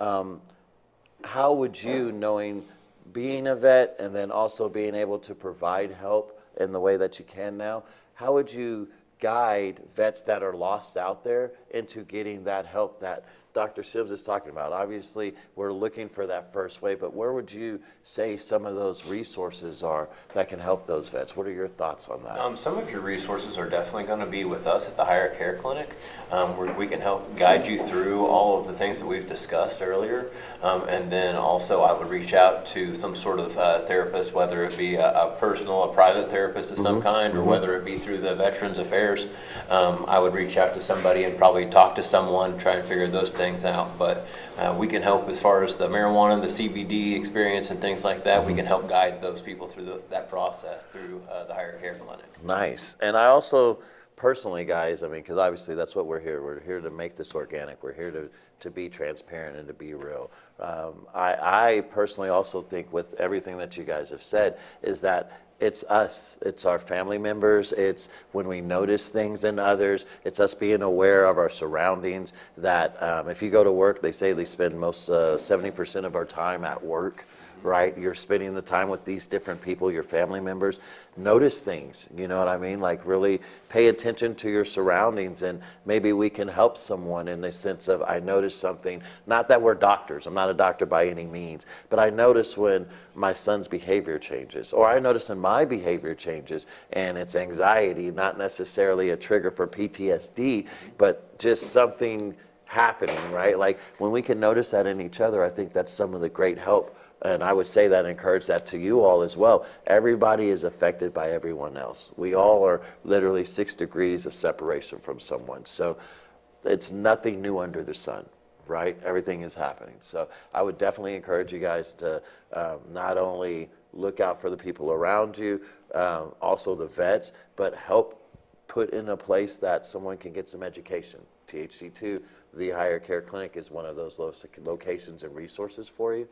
Um, how would you, knowing being a vet and then also being able to provide help in the way that you can now, how would you guide vets that are lost out there into getting that help that Dr. Sims is talking about? Obviously, we're looking for that first wave, but where would you say some of those resources are that can help those vets? What are your thoughts on that? Some of your resources are definitely going to be with us at the Higher Care Clinic, where we can help guide you through all of the things that we've discussed earlier. And then also I would reach out to some sort of therapist, whether it be a private therapist of some kind, or whether it be through the Veterans Affairs. I would reach out to somebody and probably talk to someone, try and figure those things out. But we can help as far as the marijuana, the CBD experience and things like that. We can help guide those people through that process through the Higher Care Clinic. Nice. And I also personally, guys, I mean, because obviously that's what we're here. We're here to make this organic. We're here to be transparent and to be real. I personally also think with everything that you guys have said is that it's us, it's our family members, it's when we notice things in others, it's us being aware of our surroundings, that if you go to work, they say they spend most 70% of our time at work, right? You're spending the time with these different people, your family members. Notice things, you know what I mean? Like really pay attention to your surroundings, and maybe we can help someone in the sense of, I noticed something, not that we're doctors, I'm not a doctor by any means, but I notice when my son's behavior changes, or I notice when my behavior changes, and it's anxiety, not necessarily a trigger for PTSD, but just something happening, right? Like when we can notice that in each other, I think that's some of the great help. And I would say that and encourage that to you all as well. Everybody is affected by everyone else. We all are literally 6 degrees of separation from someone. So it's nothing new under the sun, right? Everything is happening. So I would definitely encourage you guys to not only look out for the people around you, also the vets, but help put in a place that someone can get some education. THC2, the Higher Care Clinic, is one of those locations and resources for you.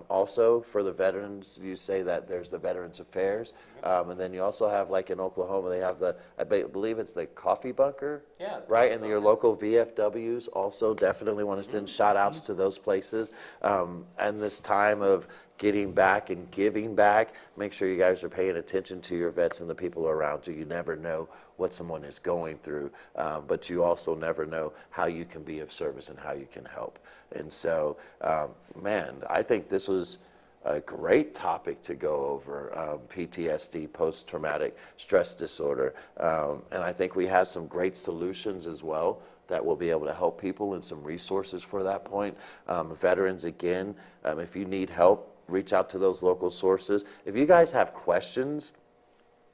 Also, for the veterans, you say that there's the Veterans Affairs, and then you also have, like in Oklahoma, they have I believe it's the coffee bunker, yeah, right? And your local VFWs also definitely want to send shout outs to those places. And this time of getting back and giving back, make sure you guys are paying attention to your vets and the people around you. You never know what someone is going through, but you also never know how you can be of service and how you can help. And so, man, I think this was a great topic to go over, PTSD, post-traumatic stress disorder. And I think we have some great solutions as well that will be able to help people, and some resources for that point. Veterans, again, if you need help, reach out to those local sources. If you guys have questions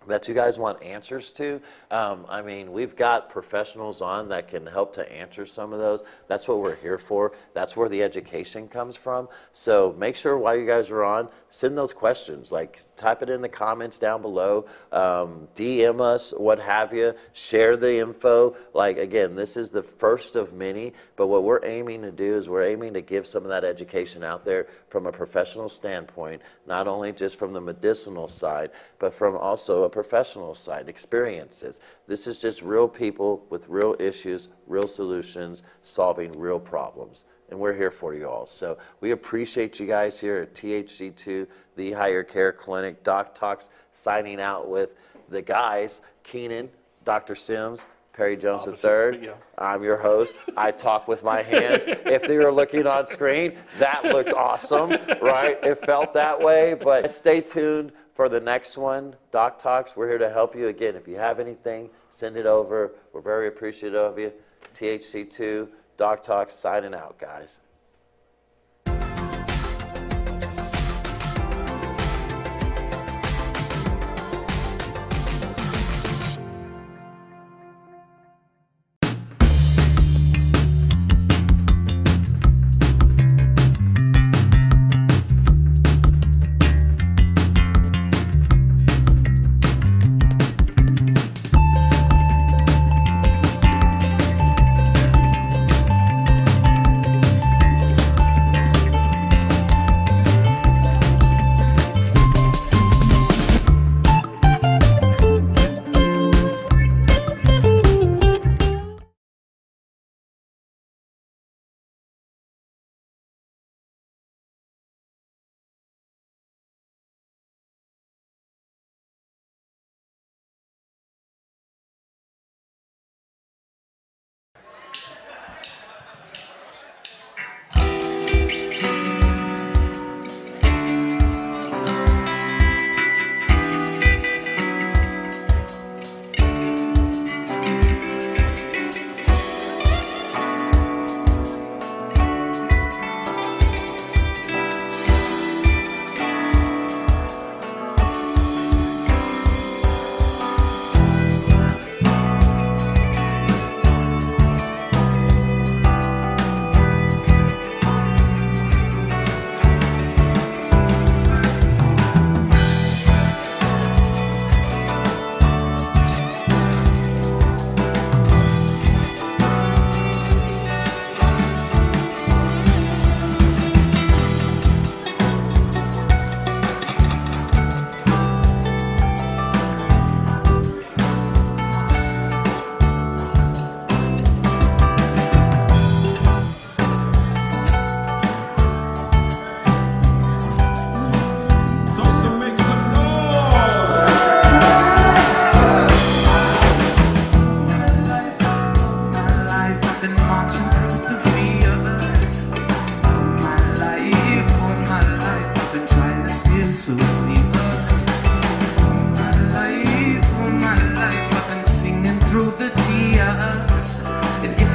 that you guys want answers to, I mean, we've got professionals on that can help to answer some of those. That's what we're here for. That's where the education comes from. So make sure while you guys are on, send those questions. Like, type it in the comments down below, DM us, what have you, share the info. Like, again, this is the first of many, but what we're aiming to do is we're aiming to give some of that education out there from a professional standpoint, not only just from the medicinal side, but from also a professional side, experiences. This is just real people with real issues, real solutions, solving real problems. And we're here for you all. So we appreciate you guys here at THC2, the Higher Care Clinic. Doc Talks signing out with the guys, Keenan, Dr. Sims, Perry Jones III. Yeah. I'm your host. I talk with my hands. If they were looking on screen, that looked awesome, right? It felt that way, but stay tuned for the next one. Doc Talks, we're here to help you. Again, if you have anything, send it over. We're very appreciative of you. THC2, Doc Talks, signing out, guys.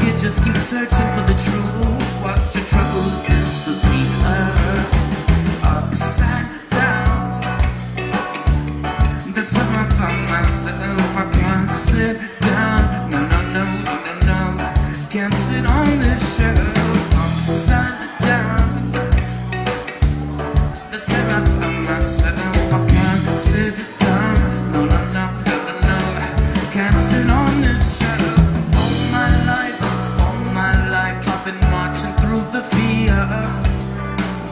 you just keep searching for the truth, watch your troubles disappear. Upside down, that's when I found myself. I can't sit down, no, no, no, no, no, no. Can't sit on this shelf. Upside down, that's where I found myself. I can't sit down, no, no, no, no, no, no. Can't sit on this shelf. All my life, I've been marching through the fear.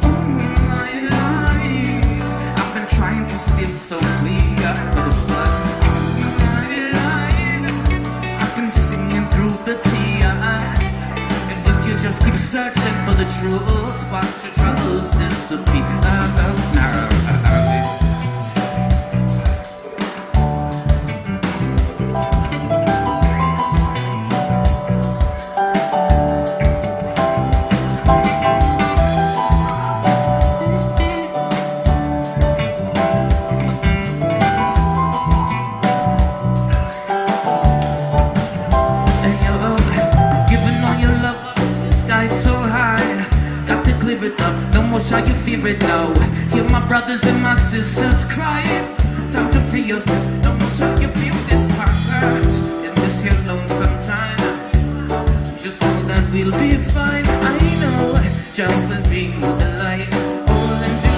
All my life, I've been trying to steer so clear. But all my life, I've been singing through the tears. And if you just keep searching for the truth, watch your troubles disappear. How you feel it now? Hear my brothers and my sisters crying. Time to free yourself. Don't know how you feel this hurt in this here lonesome time. Just know that we'll be fine. I know Jah will bring you the light. All in due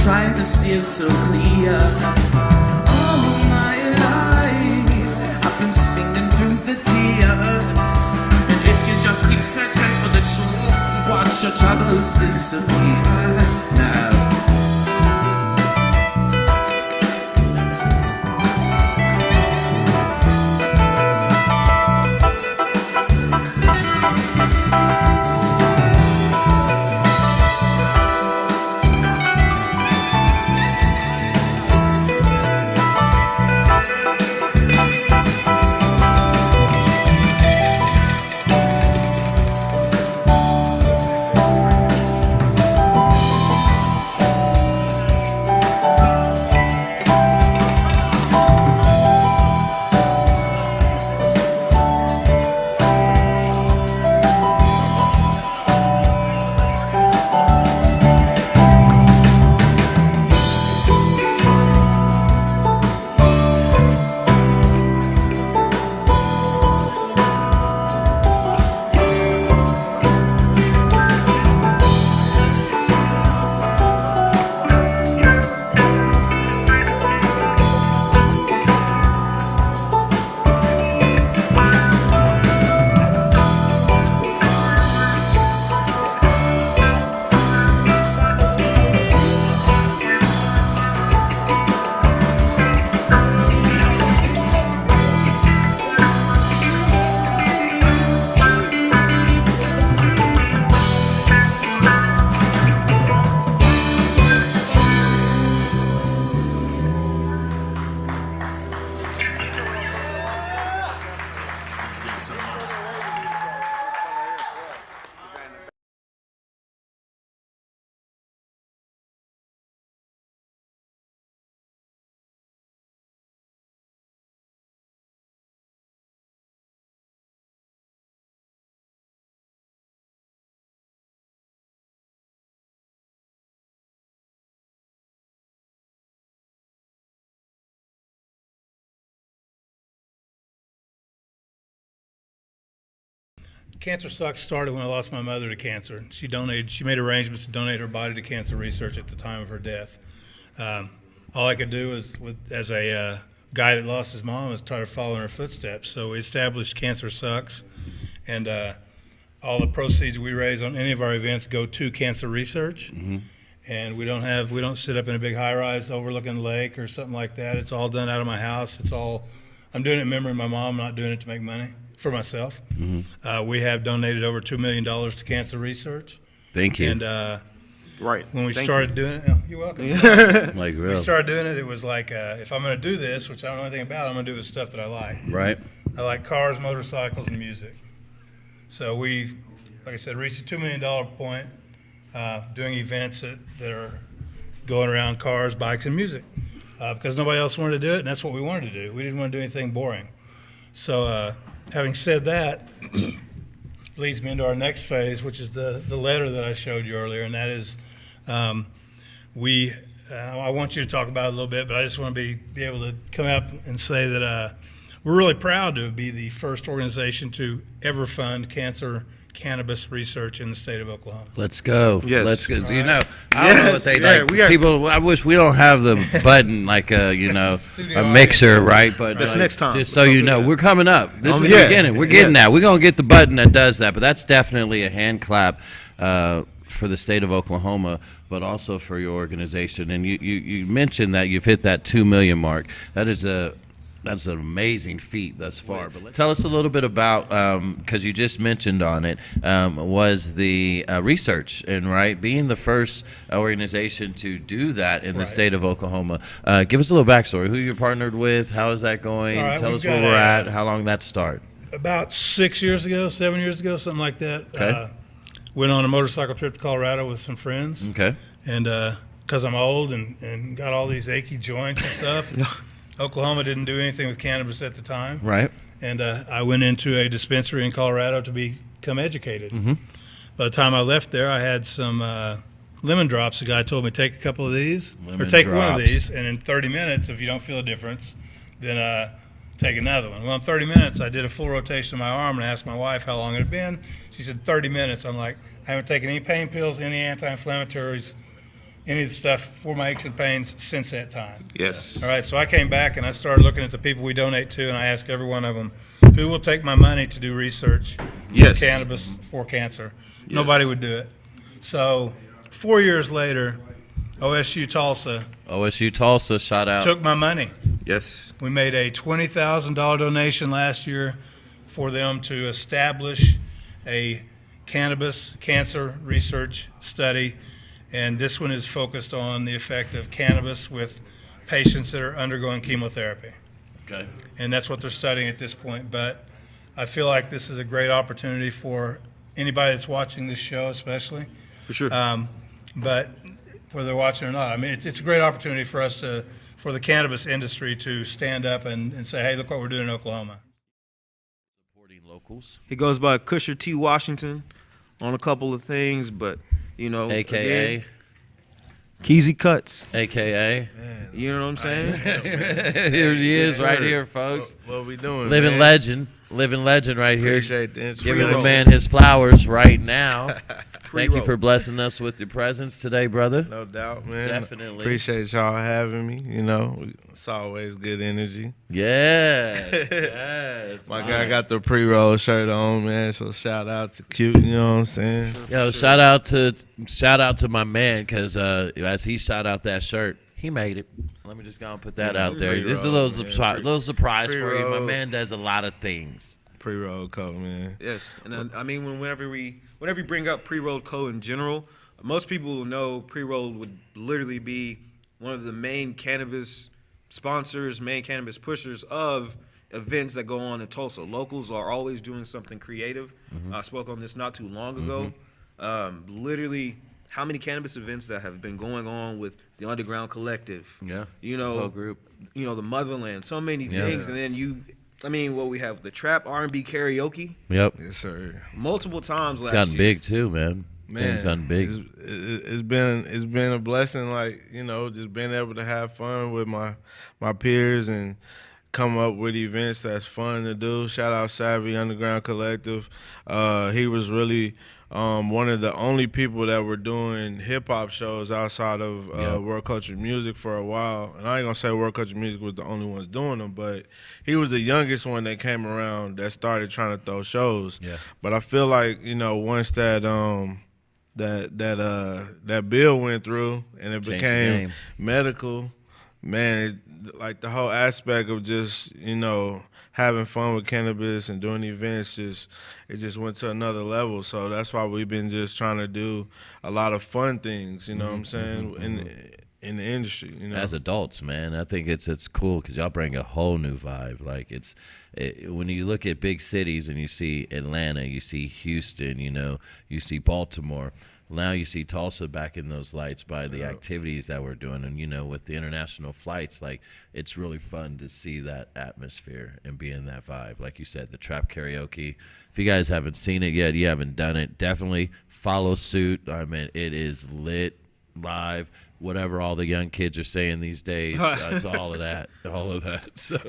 trying to steer so clear. All my life, I've been singing through the tears. And if you just keep searching for the truth, watch your troubles disappear now. Cancer Sucks started when I lost my mother to cancer. She made arrangements to donate her body to cancer research at the time of her death. All I could do as a guy that lost his mom was try to follow in her footsteps. So we established Cancer Sucks, and all the proceeds we raise on any of our events go to cancer research. Mm-hmm. And we don't sit up in a big high-rise overlooking the lake or something like that. It's all done out of my house. It's all I'm doing it in memory of my mom. I'm not doing it to make money for myself. We have donated over $2 million to cancer research. Thank you. And Right. when we Thank started doing it, you're welcome. Like We real. started doing it. It was like, if I'm going to do this, which I don't know anything about, I'm going to do the stuff that I like. Right. I like cars, motorcycles, and music. So we, like I said, reached a $2 million point, doing events that are going around cars, bikes, and music, because nobody else wanted to do it, and that's what we wanted to do. We didn't want to do anything boring. So having said that, leads me into our next phase, which is the letter that I showed you earlier, and that is I want you to talk about it a little bit, but I just want to be able to come out and say that we're really proud to be the first organization to ever fund cannabis research in the state of Oklahoma. Let's go. Yes. Let's go. You know, Right. I don't know Yes. what they Yeah, like. we got- People, I wish we don't have the button like a, a Studio mixer, audience. right? But That's like, next time. just so you know, we're coming up. This is the yeah. beginning. We're getting that. We're gonna get the button that does that. But that's definitely a hand clap for the state of Oklahoma, but also for your organization. And you mentioned that you've hit that 2 million mark. That's an amazing feat thus far. But tell us a little bit about, because you just mentioned on it, was the research, and right, being the first organization to do that in the state of Oklahoma. Give us a little backstory. Who you're partnered with? How is that going? All right, Tell we've us where got we're at. How long that start? About 7 years ago, something like that. Okay. Went on a motorcycle trip to Colorado with some friends. Okay. And because I'm old and got all these achy joints and stuff, Oklahoma didn't do anything with cannabis at the time. Right. And I went into a dispensary in Colorado to become educated. By the time I left there, I had some lemon drops. The guy told me, take a couple of these, Lemon or take one of drops. these, and in 30 minutes, if you don't feel a difference, then take another one. Well, in 30 minutes, I did a full rotation of my arm and asked my wife how long it had been. She said 30 minutes. I'm like, I haven't taken any pain pills, any anti-inflammatories, any of the stuff for my aches and pains since that time. Yes. All right, so I came back and I started looking at the people we donate to, and I asked every one of them, who will take my money to do research Yes. on cannabis for cancer? Nobody would do it. So 4 years later, OSU Tulsa shout out. took my money. Yes. We made a $20,000 donation last year for them to establish a cannabis cancer research study, and this one is focused on the effect of cannabis with patients that are undergoing chemotherapy. Okay. And that's what they're studying at this point. But I feel like this is a great opportunity for anybody that's watching this show, especially. For sure. But whether they're watching or not, I mean, it's a great opportunity for us for the cannabis industry to stand up and say, hey, look what we're doing in Oklahoma. Supporting locals. He goes by Cusher T. Washington on a couple of things, but AKA. again, Keezy Cuts. AKA. You know what I'm saying? Here he is, right here, folks. What we doing, Living man? legend right here. Appreciate the intro. Giving the man his flowers right now. Thank you Pre-roll. for blessing us with your presence today, brother. No doubt, man. Definitely. Appreciate y'all having me. It's always good energy. Yes. Yes. My guy got the pre-roll shirt on, man. So shout out to Cute. You know what I'm saying? Yo, shout out to my man, because as he shot out that shirt, he made it. Let me just go and put that out there. This is a little surprise for you. My Pre-roll. man does a lot of things. Pre-roll coat, man. Yes, and I mean whenever we bring up pre-rolled co in general, most people will know pre-rolled would literally be one of the main cannabis sponsors, main cannabis pushers of events that go on in Tulsa. Locals are always doing something creative. I spoke on this not too long ago. Literally, how many cannabis events that have been going on with the Underground Collective? Yeah. Whole group. The Motherland, so many Yeah. things, and then we have the trap R&B karaoke Yep. Yes, sir. multiple times It's last gotten year. big too, man. Things gotten big. It's been a blessing, just being able to have fun with my peers and come up with events that's fun to do. Shout out Savvy Underground Collective. He was really one of the only people that were doing hip hop shows outside of World Culture Music for a while. And I ain't gonna say World Culture Music was the only ones doing them, but he was the youngest one that came around that started trying to throw shows. Yeah. But I feel like once that bill went through and it Changed the became game. medical, man, like the whole aspect of just, having fun with cannabis and doing events, it just went to another level. So that's why we've been just trying to do a lot of fun things, you know what I'm saying, in the industry. As adults, man, I think it's cool because y'all bring a whole new vibe. Like when you look at big cities and you see Atlanta, you see Houston, you see Baltimore. Now you see Tulsa back in those lights by the activities that we're doing. And, with the international flights, like, it's really fun to see that atmosphere and be in that vibe. Like you said, the trap karaoke. If you guys haven't seen it yet, you haven't done it, definitely follow suit. I mean, it is lit, live, whatever all the young kids are saying these days. It's all of that. So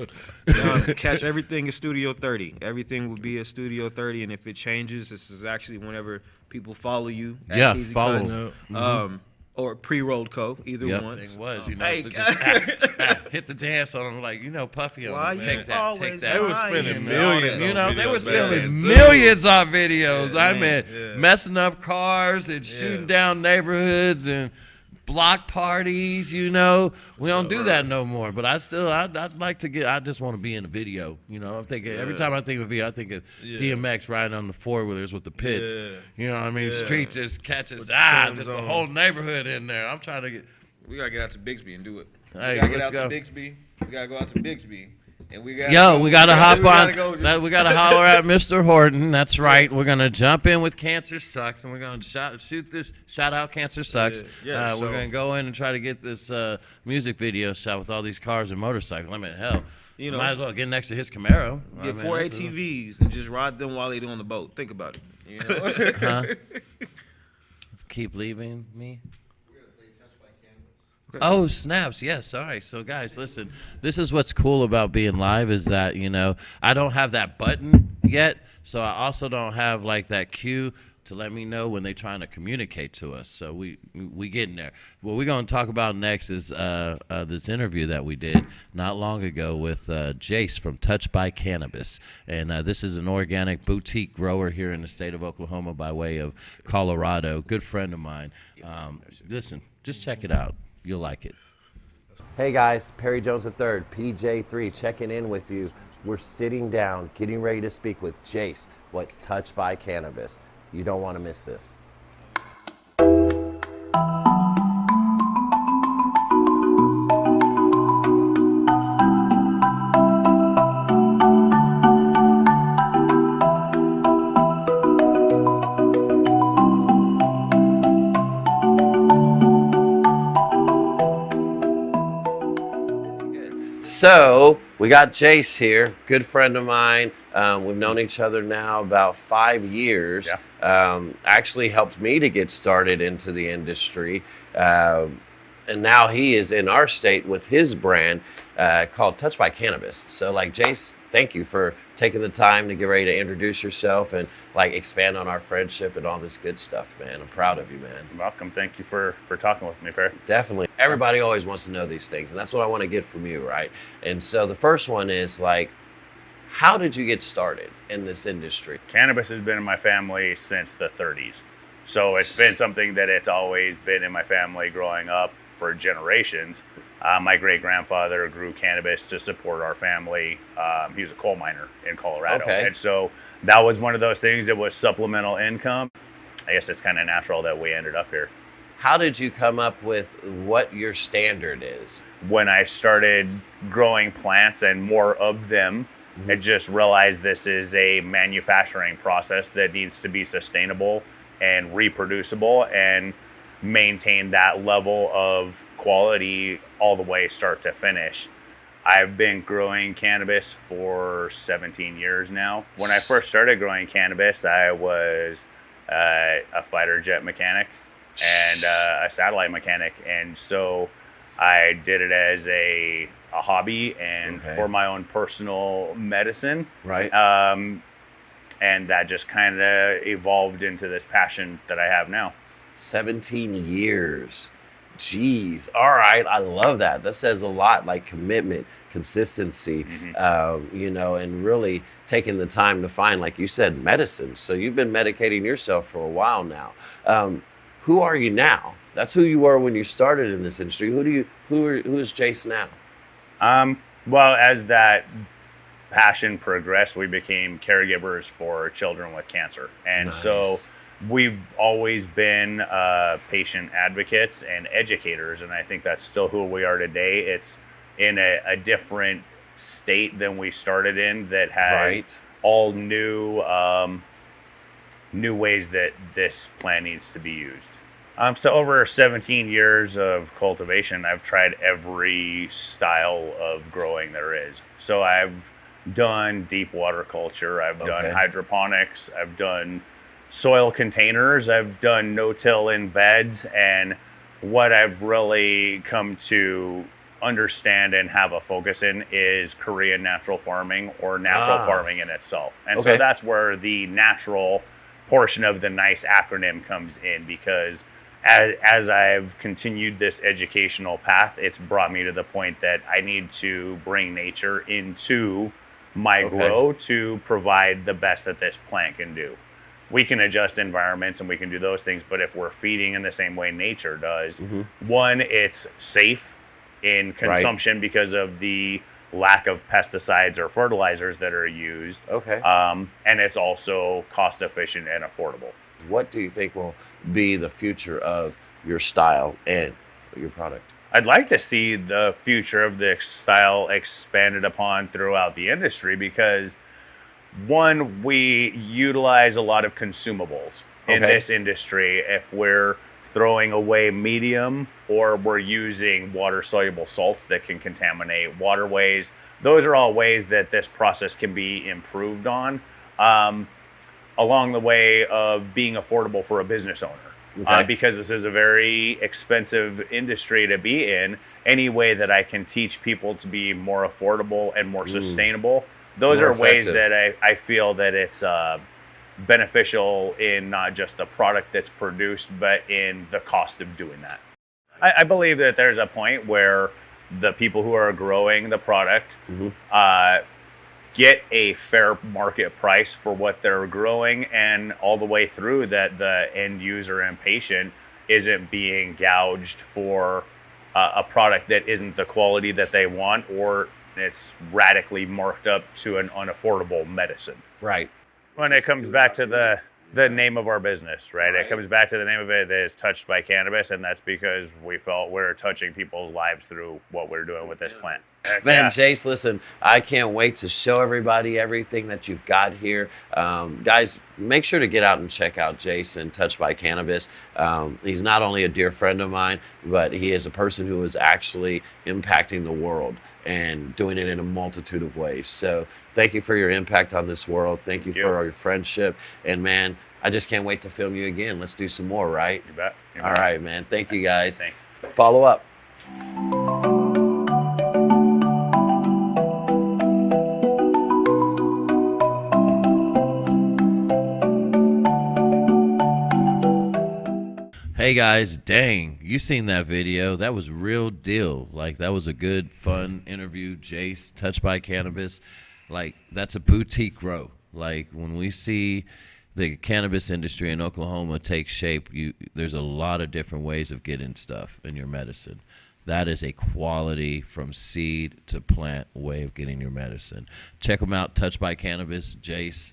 catch everything at Studio 30. Everything will be at Studio 30, and if it changes, this is actually whenever people follow you. At Easy follow. Cuts, or Pre-Rolled Co. Either one. Thing was, Hey, so just hit the dance on them like, Puffy on Why them. you Take that. always They were spending lying? millions on They were videos spending back then, too. millions on videos. I mean, yeah. messing up cars and shooting down neighborhoods and block parties. We don't do that no more. But I'd like to get. I just want to be in a video. I'm thinking every time I think of video, I think of DMX riding on the 4-wheelers with the pits. Yeah. You know what I mean? Street just catches. Tim's Just a on. whole neighborhood in there. I'm trying to get. We gotta get out to Bixby and do it. Hey, We gotta get let's out go. to Bixby. We gotta go out to Bixby. And we gotta We gotta hop on. We We gotta holler at Mr. Horton. That's right. We're gonna jump in with Cancer Sucks, and we're gonna shoot this. Shout out Cancer Sucks. Yeah, We're so- gonna go in and try to get this music video shot with all these cars and motorcycles. I mean, hell, might as well get next to his Camaro. get 4 ATVs and just ride them while they're on the boat. Think about it. Keep leaving me. Oh, snaps. Yes. All right. So, guys, listen, this is what's cool about being live is that, I don't have that button yet. So I also don't have like that cue to let me know when they're trying to communicate to us. So we getting there. What we're going to talk about next is this interview that we did not long ago with Jace from Touch by Cannabis. And this is an organic boutique grower here in the state of Oklahoma by way of Colorado. Good friend of mine. Listen, just check it out. You'll like it. Hey guys, Perry Jones III, PJ3, checking in with you. We're sitting down, getting ready to speak with Jace, Touch by Cannabis. You don't want to miss this. So we got Jace here, good friend of mine. We've known each other now about 5 years. Actually helped me to get started into the industry. And now he is in our state with his brand called Touch by Cannabis. So Jace, thank you for taking the time to get ready to introduce yourself and expand on our friendship and all this good stuff, man. I'm proud of you, man. You're welcome. Thank you for talking with me, Perry. Definitely. Everybody always wants to know these things, and that's what I want to get from you, right? And so the first one is how did you get started in this industry? Cannabis has been in my family since the 30s. So it's been something that it's always been in my family growing up for generations. My great-grandfather grew cannabis to support our family. He was a coal miner in Colorado. Okay. And so that was one of those things that was supplemental income. I guess it's kind of natural that we ended up here. How did you come up with what your standard is? When I started growing plants and more of them, I just realized this is a manufacturing process that needs to be sustainable and reproducible and maintain that level of quality all the way start to finish. I've been growing cannabis for 17 years now. When I first started growing cannabis, I was a fighter jet mechanic and a satellite mechanic. And so I did it as a hobby and for my own personal medicine. Right. And that just kind of evolved into this passion that I have now. 17 years. Jeez. All right. I love that. That says a lot, commitment, consistency, and really taking the time to find, like you said, medicine. So you've been medicating yourself for a while now. who are you now? That's who you were when you started in this industry. Who is Jace now? Well, as that passion progressed, we became caregivers for children with cancer. And so we've always been patient advocates and educators, and I think that's still who we are today. It's in a different state than we started in that has all new ways that this plant needs to be used. So over 17 years of cultivation, I've tried every style of growing there is. So I've done deep water culture, I've done hydroponics, I've done soil containers, I've done no-till in beds, and what I've really come to understand and have a focus in is Korean natural farming, or natural farming in itself. And so that's where the natural portion of the NICE acronym comes in, because as I've continued this educational path, it's brought me to the point that I need to bring nature into my grow to provide the best that this plant can do. We can adjust environments and we can do those things, but if we're feeding in the same way nature does, one, it's safe in consumption because of the lack of pesticides or fertilizers that are used. And it's also cost efficient and affordable. What do you think will be the future of your style and your product? I'd like to see the future of the style expanded upon throughout the industry, because one, we utilize a lot of consumables in this industry. If we're throwing away medium, or we're using water-soluble salts that can contaminate waterways, those are all ways that this process can be improved on, along the way of being affordable for a business owner. Because this is a very expensive industry to be in. Any way that I can teach people to be more affordable and more sustainable, those are ways that I feel that it's beneficial in not just the product that's produced, but in the cost of doing that. I believe that there's a point where the people who are growing the product get a fair market price for what they're growing, and all the way through that the end user and patient isn't being gouged for a product that isn't the quality that they want, or it's radically marked up to an unaffordable medicine. When it comes back to the name of our business, it comes back to the name of it that is Touched by Cannabis, and that's because we felt we're touching people's lives through what we're doing with this plant. Man, Jace, listen, I can't wait to show everybody everything that you've got here. Guys, make sure to get out and check out Jace and Touched by Cannabis. He's not only a dear friend of mine, but he is a person who is actually impacting the world and doing it in a multitude of ways. So thank you for your impact on this world. Thank you for your friendship. And man, I just can't wait to film you again. Let's do some more, right? You bet. All right, man. Thank you, guys. Thanks. Follow up. Hey guys, dang, you seen that video. That was real deal. Like, that was a good, fun interview. Jace, Touched by Cannabis. Like, that's a boutique grow. Like, when we see the cannabis industry in Oklahoma take shape, there's a lot of different ways of getting stuff in your medicine. That is a quality from seed to plant way of getting your medicine. Check them out, Touched by Cannabis, Jace.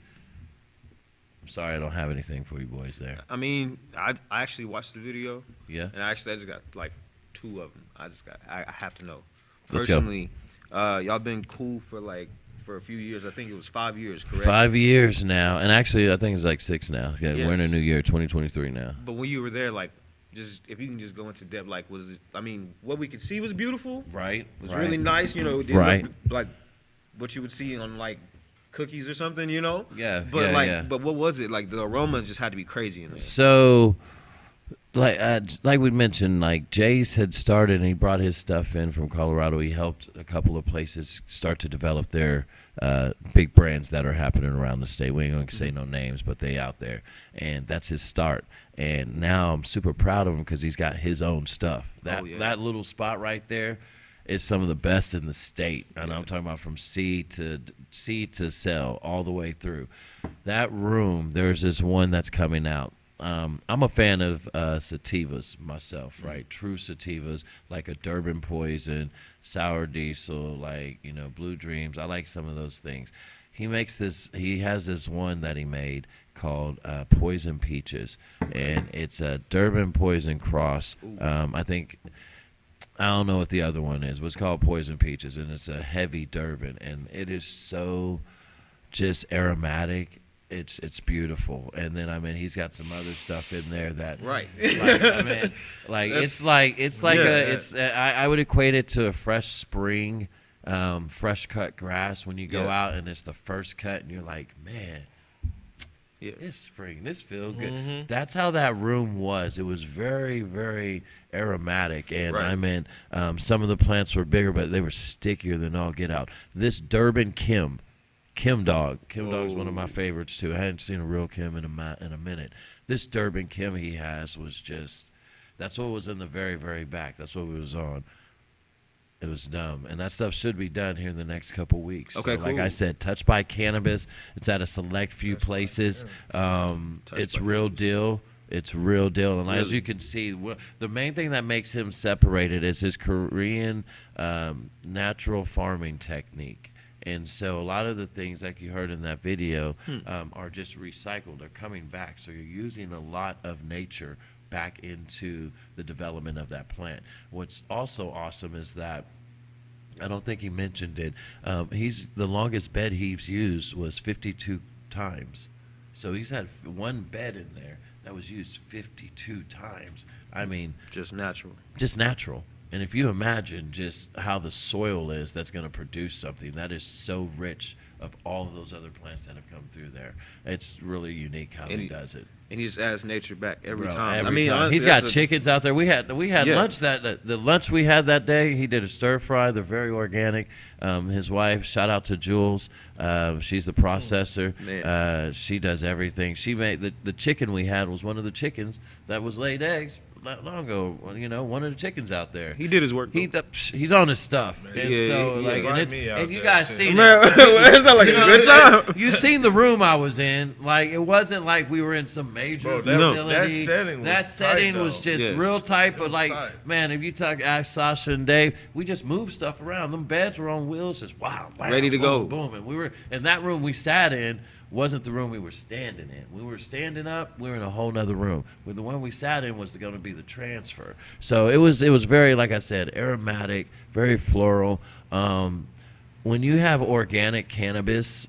I'm sorry I don't have anything for you boys there. I mean, I actually watched the video. Yeah. And I just got like 2 of them. I have to know. Let's go. Personally, y'all been cool for a few years. I think it was 5 years, correct? 5 years now. And actually, I think it's like 6 now. Yeah, we're in a new year, 2023 now. But when you were there, like, just if you can just go into depth, like, what we could see was beautiful. Right. It was really nice, It didn't look like what you would see on, like, cookies or something, Yeah. But but what was it? Like, the aroma just had to be crazy in there. So, like we mentioned, like Jace had started and he brought his stuff in from Colorado. He helped a couple of places start to develop their big brands that are happening around the state. We ain't gonna say no names, but they out there, and that's his start. And now I'm super proud of him because he's got his own stuff. That little spot right there is some of the best in the state, and I'm talking about from seed to sell all the way through. That room, there's this one that's coming out I'm a fan of sativas myself, right? True sativas like a Durban Poison, Sour Diesel, like, you know, Blue Dreams. I like some of those things. He has this one that he made called Poison Peaches, and it's a Durban Poison cross. I don't know what the other one is, but it's called Poison Peaches, and it's a heavy Durban, and it is so just aromatic. It's beautiful. And then, I mean, he's got some other stuff in there that, Right. like, I mean, like it's like I would equate it to a fresh spring, fresh cut grass when you go out and it's the first cut and you're like, man, it's spring. This feels good. That's how that room was. It was very, very aromatic. And I mean, some of the plants were bigger, but they were stickier than all get out. This Durban Kim Dog. Kim Dog's one of my favorites too. I hadn't seen a real Kim in a minute. This Durban Kim he has was just, that's what was in the very, very back. That's what we was on. It was dumb. And that stuff should be done here in the next couple weeks. Okay, so, cool. like I said, Touched by Cannabis. It's at a select few places. It's real deal. It's real deal. And as you can see, the main thing that makes him separated is his Korean natural farming technique. And so a lot of the things like you heard in that video are just recycled. They're coming back. So you're using a lot of nature back into the development of that plant. What's also awesome is that, I don't think he mentioned it, the longest bed he's used was 52 times. So he's had one bed in there that was used 52 times. I mean, Just natural. And if you imagine just how the soil is that's going to produce something that is so rich of all of those other plants that have come through there, it's really unique how he does it. And he just adds nature back every Bro, time. every time. Honestly, He's got chickens out there. We had lunch the lunch we had that day. He did a stir fry. They're very organic. His wife, shout out to Jules. She's the processor. She does everything. She made the chicken we had was one of the chickens that was laid eggs not long ago. You know, one of the chickens out there. He did his work. He's on his stuff. And you guys seen It sounds like a good time. You seen the room I was in. Like, it wasn't like we were in some major facility. That setting was just real tight. But like, man, if you ask Sasha and Dave, we just moved stuff around. Them beds were on wheels, just wow, ready to boom, go. Boom, and we were in that room we sat in. Wasn't the room we were standing in. We were standing up. We were in a whole nother room. But the one we sat in was going to be the transfer. So it was very, like I said, aromatic, very floral. When you have organic cannabis,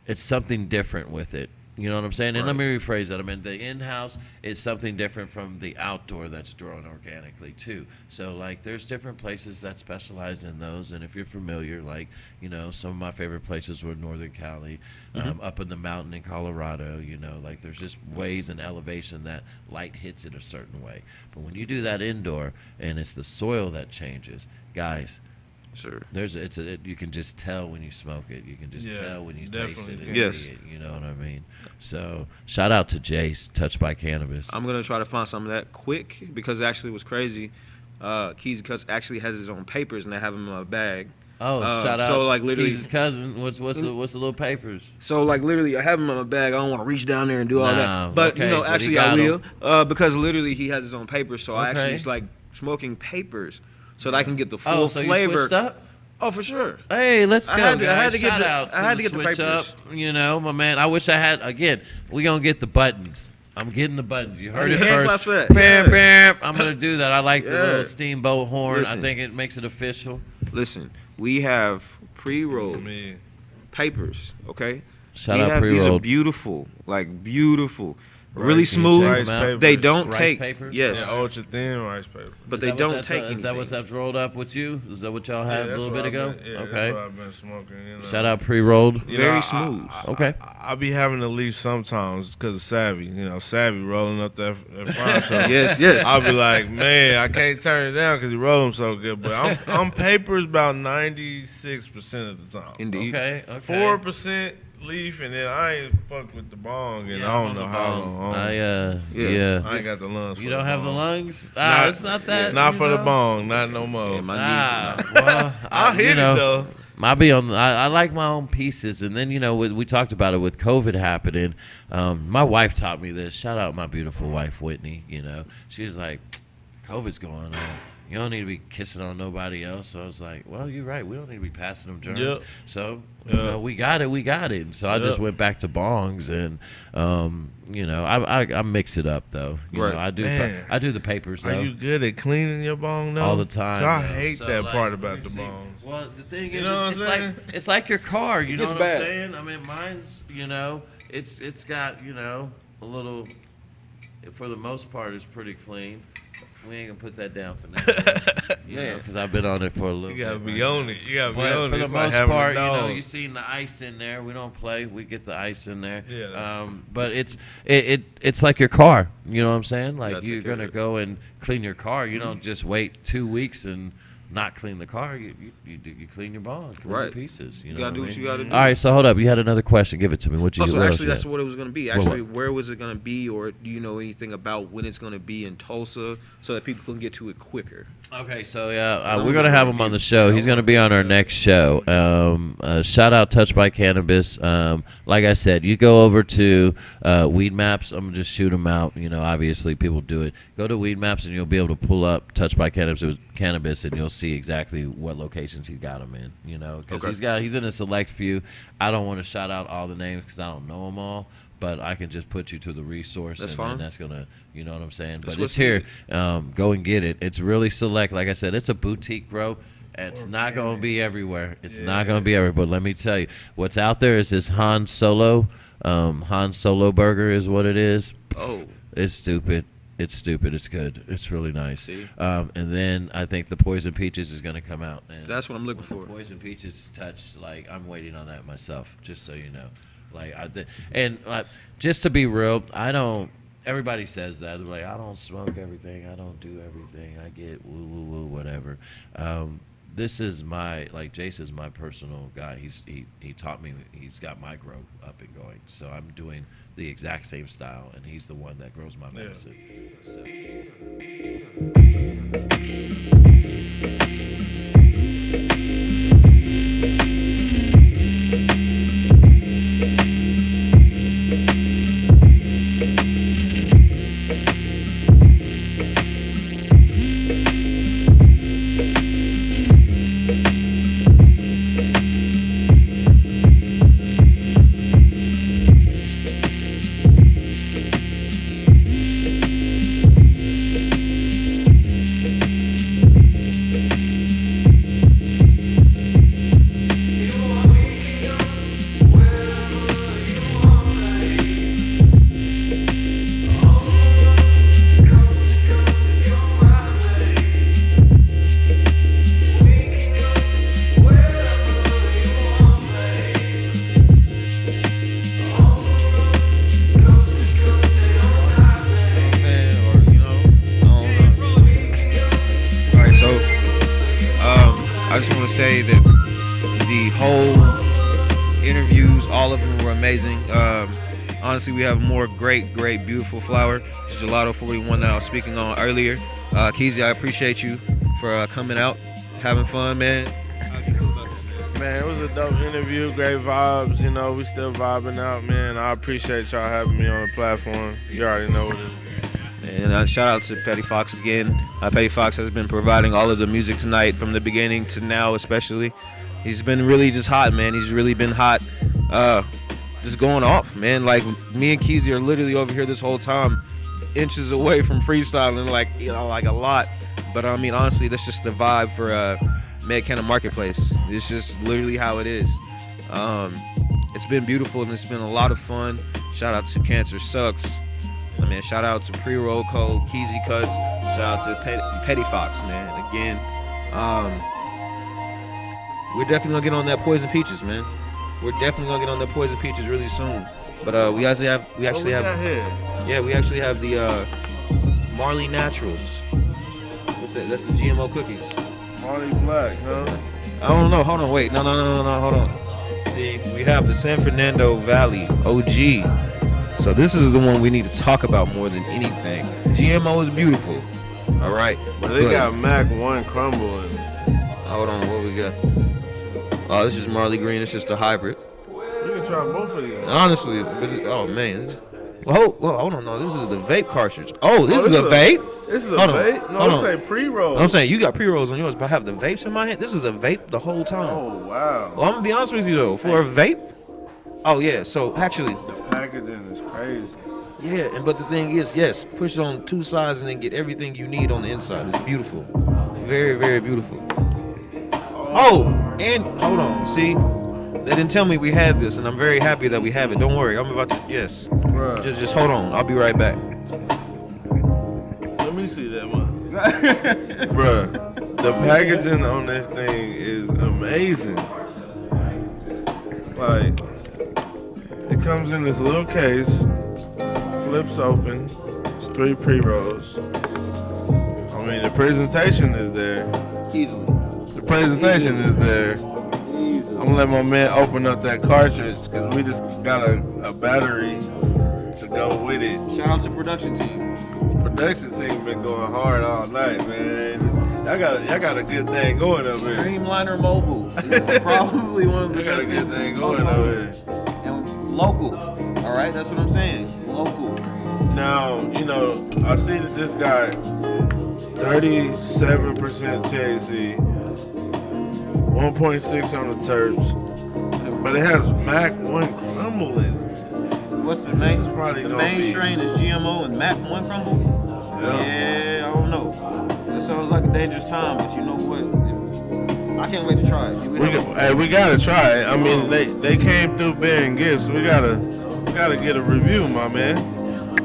it's something different with it. You know what I'm saying? And let me rephrase that. I mean, the in-house is something different from the outdoor that's grown organically, too. So, like, there's different places that specialize in those. And if you're familiar, like, you know, some of my favorite places were Northern Cali, up in the mountain in Colorado, you know, like there's just ways and elevation that light hits it a certain way. But when you do that indoor and it's the soil that changes, guys, Sure. You can just tell when you smoke it. You can just tell when you taste it and Yes. see it. You know what I mean? So shout out to Jace, Touched by Cannabis. I'm gonna try to find some of that quick because actually it was crazy. Keys actually has his own papers and they have them in a bag. Oh, shout out! So like literally, his cousin. What's the little papers? So like literally, I have them in my bag. I don't want to reach down there and do all that. But okay, you know, but actually I will because literally he has his own papers. So I actually just like smoking papers so that I can get the full so flavor. You switched up? Oh, for sure. Hey, let's go, guys. I had to Shout out I had to get the switch papers. up. You know, my man. I wish I had. Again, we gonna get the buttons. I'm getting the buttons. You heard it Hand claps first. for that. Bam, bam. I'm gonna do that. I like the little steamboat horn. Listen. I think it makes it official. Listen, we have pre-rolled papers. Okay. Shout we out have, pre-rolled. These are beautiful, like beautiful. Really smooth. Rice papers. They don't Rice take. papers? Yes. Yeah, ultra thin rice paper. But they don't take anything. Is that what's that's rolled up with you? Is that what y'all had a little bit ago? Yeah, okay. that's what I've been smoking. You know. Shout out pre-rolled. You know, Very smooth. Okay. I be having to leave sometimes because of Savvy. You know, Savvy rolling up that Fronto. Yes. I'll be like, man, I can't turn it down because he roll them so good. But I'm papers about 96% of the time. Indeed. Okay. 4% leaf, and then I ain't fuck with the bong, and I don't know how long. I I ain't got the lungs. You for don't the have the bong. lungs? Not- It's not that. Not you for the know? bong, not no more. Yeah, my Well, I'll hit you know, it though. I'll be on. I like my own pieces, and then we talked about it with COVID happening. My wife taught me this. Shout out my beautiful wife Whitney. She was like, COVID's going on. You don't need to be kissing on nobody else. So I was like, well, you're right. We don't need to be passing them germs. Yep. So we got it. And so I just went back to bongs, and I mix it up though. Right. I do. Man. I do the papers though. Are you good at cleaning your bong though? All the time. I though. hate So, that like, part about the you see- bongs. Well, the thing You is, know what it's I'm like saying? it's like your car. You know gets what bad. I'm saying? I mean, mine's it's got a little. For the most part, it's pretty clean. We ain't gonna put that down for now. Because I've been on it for a little. You gotta bit, be right? on it. You gotta be But on it. for the It's like most having a part, dog. you seen the ice in there. We don't play. We get the ice in there. Yeah. But it's like your car. You know what I'm saying? Like gotta you're take care of gonna it. go and clean your car. You don't just wait 2 weeks and not clean the car. You clean your bond, clean your Right. pieces. You You know gotta do what what I you mean? gotta do. All right, so hold up. You had another question. Give it to me. What you? Also, what else actually, you that's had? what it was going to be. What? Actually, where was it going to be, or do you know anything about when it's going to be in Tulsa, so that people can get to it quicker? Okay, so we're gonna have him on the show. He's gonna be on our next show. Shout out Touched by Cannabis. Like I said, you go over to Weed Maps. I'm gonna just shoot them out. Obviously people do it. Go to Weed Maps and you'll be able to pull up Touched by Cannabis, and you'll see exactly what locations he got them in. Because he's in a select few. I don't want to shout out all the names because I don't know them all. But I can just put you to the resource, That's and fine. then that's gonna, you know what I'm saying. That's But it's what's here. Go and get it. It's really select. Like I said, it's a boutique grow. It's not gonna be everywhere. It's not gonna be everywhere. But let me tell you, what's out there is this Han Solo. Han Solo burger is what it is. Oh, It's stupid. It's stupid. It's good. It's really nice. See? And then I think the Poison Peaches is gonna come out. And that's what I'm looking when for. the Poison Peaches touch, like I'm waiting on that myself. Just so you know. Just to be real, I don't. Everybody says that. They're like, I don't smoke everything. I don't do everything. I get woo woo woo whatever. This is Jace is my personal guy. He taught me. He's got my grow up and going. So I'm doing the exact same style, and he's the one that grows my medicine. So. I just want to say that the whole interviews, all of them were amazing. Honestly, we have more great, beautiful flower. It's Gelato 41 that I was speaking on earlier. Keezy, I appreciate you for coming out, having fun, man. How'd you feel about that, man? Man, it was a dope interview, great vibes. We still vibing out, man. I appreciate y'all having me on the platform. You already know what it is. And shout out to Petty Fox again. Petty Fox has been providing all of the music tonight from the beginning to now, especially. He's been really just hot, man. He's really been hot, just going off, man. Like, me and Keezy are literally over here this whole time, inches away from freestyling, like a lot. But I mean, honestly, that's just the vibe for Medcanna Marketplace. It's just literally how it is. It's been beautiful and it's been a lot of fun. Shout out to Cancer Sucks. I mean, shout out to Pre-Roll Code, Keezy Cuts. Shout out to Petty Fox, man. Again, we're definitely gonna get on that Poison Peaches, man. We're definitely gonna get on that Poison Peaches really soon. But we actually have What we got here? yeah, we actually have the Marley Naturals. What's that? That's the GMO cookies. Marley Black, huh? I don't know. Hold on. Wait. No. Hold on. See, we have the San Fernando Valley OG. So this is the one we need to talk about more than anything. GMO is beautiful. All right. But they got Mac 1 Crumble in it. Hold on. What we got? Oh, this is Marley Green. It's just a hybrid. You can try both of these. Honestly, but oh man. Whoa, hold on, no, this is the vape cartridge. Oh, this is a vape? This is a Hold on, vape? No, hold this on. ain't pre-roll. I'm saying you got pre-rolls on yours, but I have the vapes in my hand. This is a vape the whole time. Oh, wow. Well, I'm gonna be honest with you though, for a vape. Oh yeah, so actually, The packaging is crazy. yeah, but the thing is, yes, push it on two sides and then get everything you need on the inside. It's beautiful, very, very beautiful. Oh, and hold on, see, they didn't tell me we had this, and I'm very happy that we have it. Don't worry, I'm about to. Yes, Bruh. just hold on. I'll be right back. Let me see that one. Bruh, the packaging on this thing is amazing. Like, it comes in this little case, flips open, it's 3 pre-rolls. I mean, the presentation is there. Easily. The presentation is there. I'm gonna let my man open up that cartridge because we just got a battery to go with it. Shout out to production team. Production team been going hard all night, man. Y'all got a good thing going over here. Streamliner Mobile is probably one of the Y'all got best a good things thing going over here. And local. All right, that's what I'm saying. Local. Now, you know, I see that this got 37% THC, 1.6 on the terps, but it has Mac 1 crumble in it. What's the main? This is probably The gonna main be- strain is GMO and Mac 1 crumble. Yeah, I don't know. That sounds like a dangerous time, but you know what? I can't wait to try it. We gotta try it. I mean, they came through bearing gifts. We gotta get a review, my man.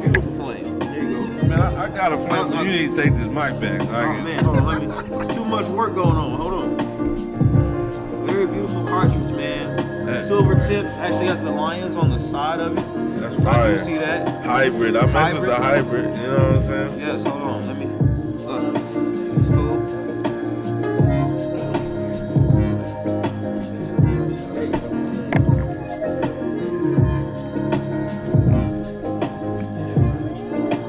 Beautiful flame. There you go. Man, I got a flame. You need to take this mic back. So I Oh can, man, hold on. There's too much work going on. Hold on. Very beautiful cartridge, man. That- Silver tip. Actually has the lions on the side of it. That's I fire. do see that. Hybrid. I mess with the Hybrid. hybrid. You know what I'm saying? Yes, hold on. Let me look. It's cool.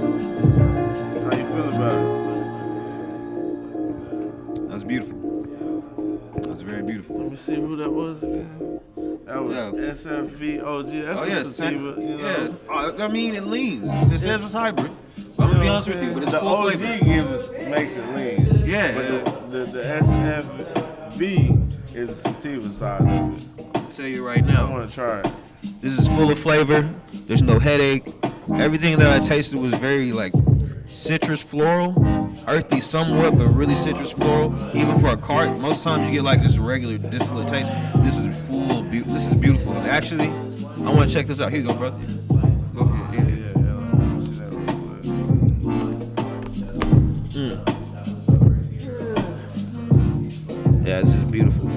How you feel about That's beautiful. That's very it? beautiful. Let me see who that was again. That was Yeah. SFVOG. That's Oh a yeah, sativa. You know? I mean it leans. It says it's hybrid. I'm gonna be honest with you, but it's the full OG flavor. makes it lean. Yeah. But the SFV is the sativa side of it. I'll tell you right I now. want to try it. This is full of flavor. There's no headache. Everything that I tasted was very like citrus floral, earthy somewhat, but really citrus floral. Even for a cart, most times you get like just a regular distillate taste. This is full. This is beautiful. Actually, I want to check this out. Here you go, brother. Go ahead. Yeah. Yeah. Let me see that real quick. Yeah, this is beautiful.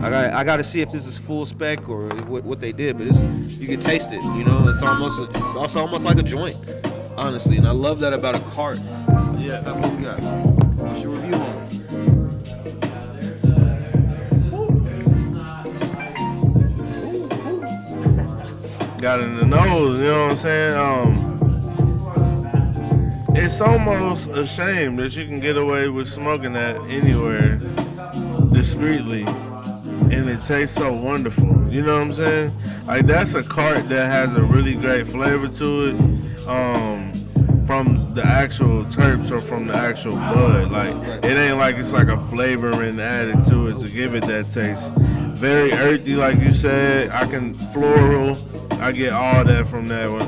I gotta see if this is full spec or what they did, but you can taste it. You know, it's also almost like a joint, honestly. And I love that about a cart. Yeah. What we got? What's your review on it? Got it in the nose, you know what I'm saying? It's almost a shame that you can get away with smoking that anywhere discreetly and it tastes so wonderful. You know what I'm saying? Like that's a cart that has a really great flavor to it. From the actual terps or from the actual bud. Like it ain't like it's like a flavoring added to it to give it that taste. Very earthy, like you said. Floral. I get all that from that one.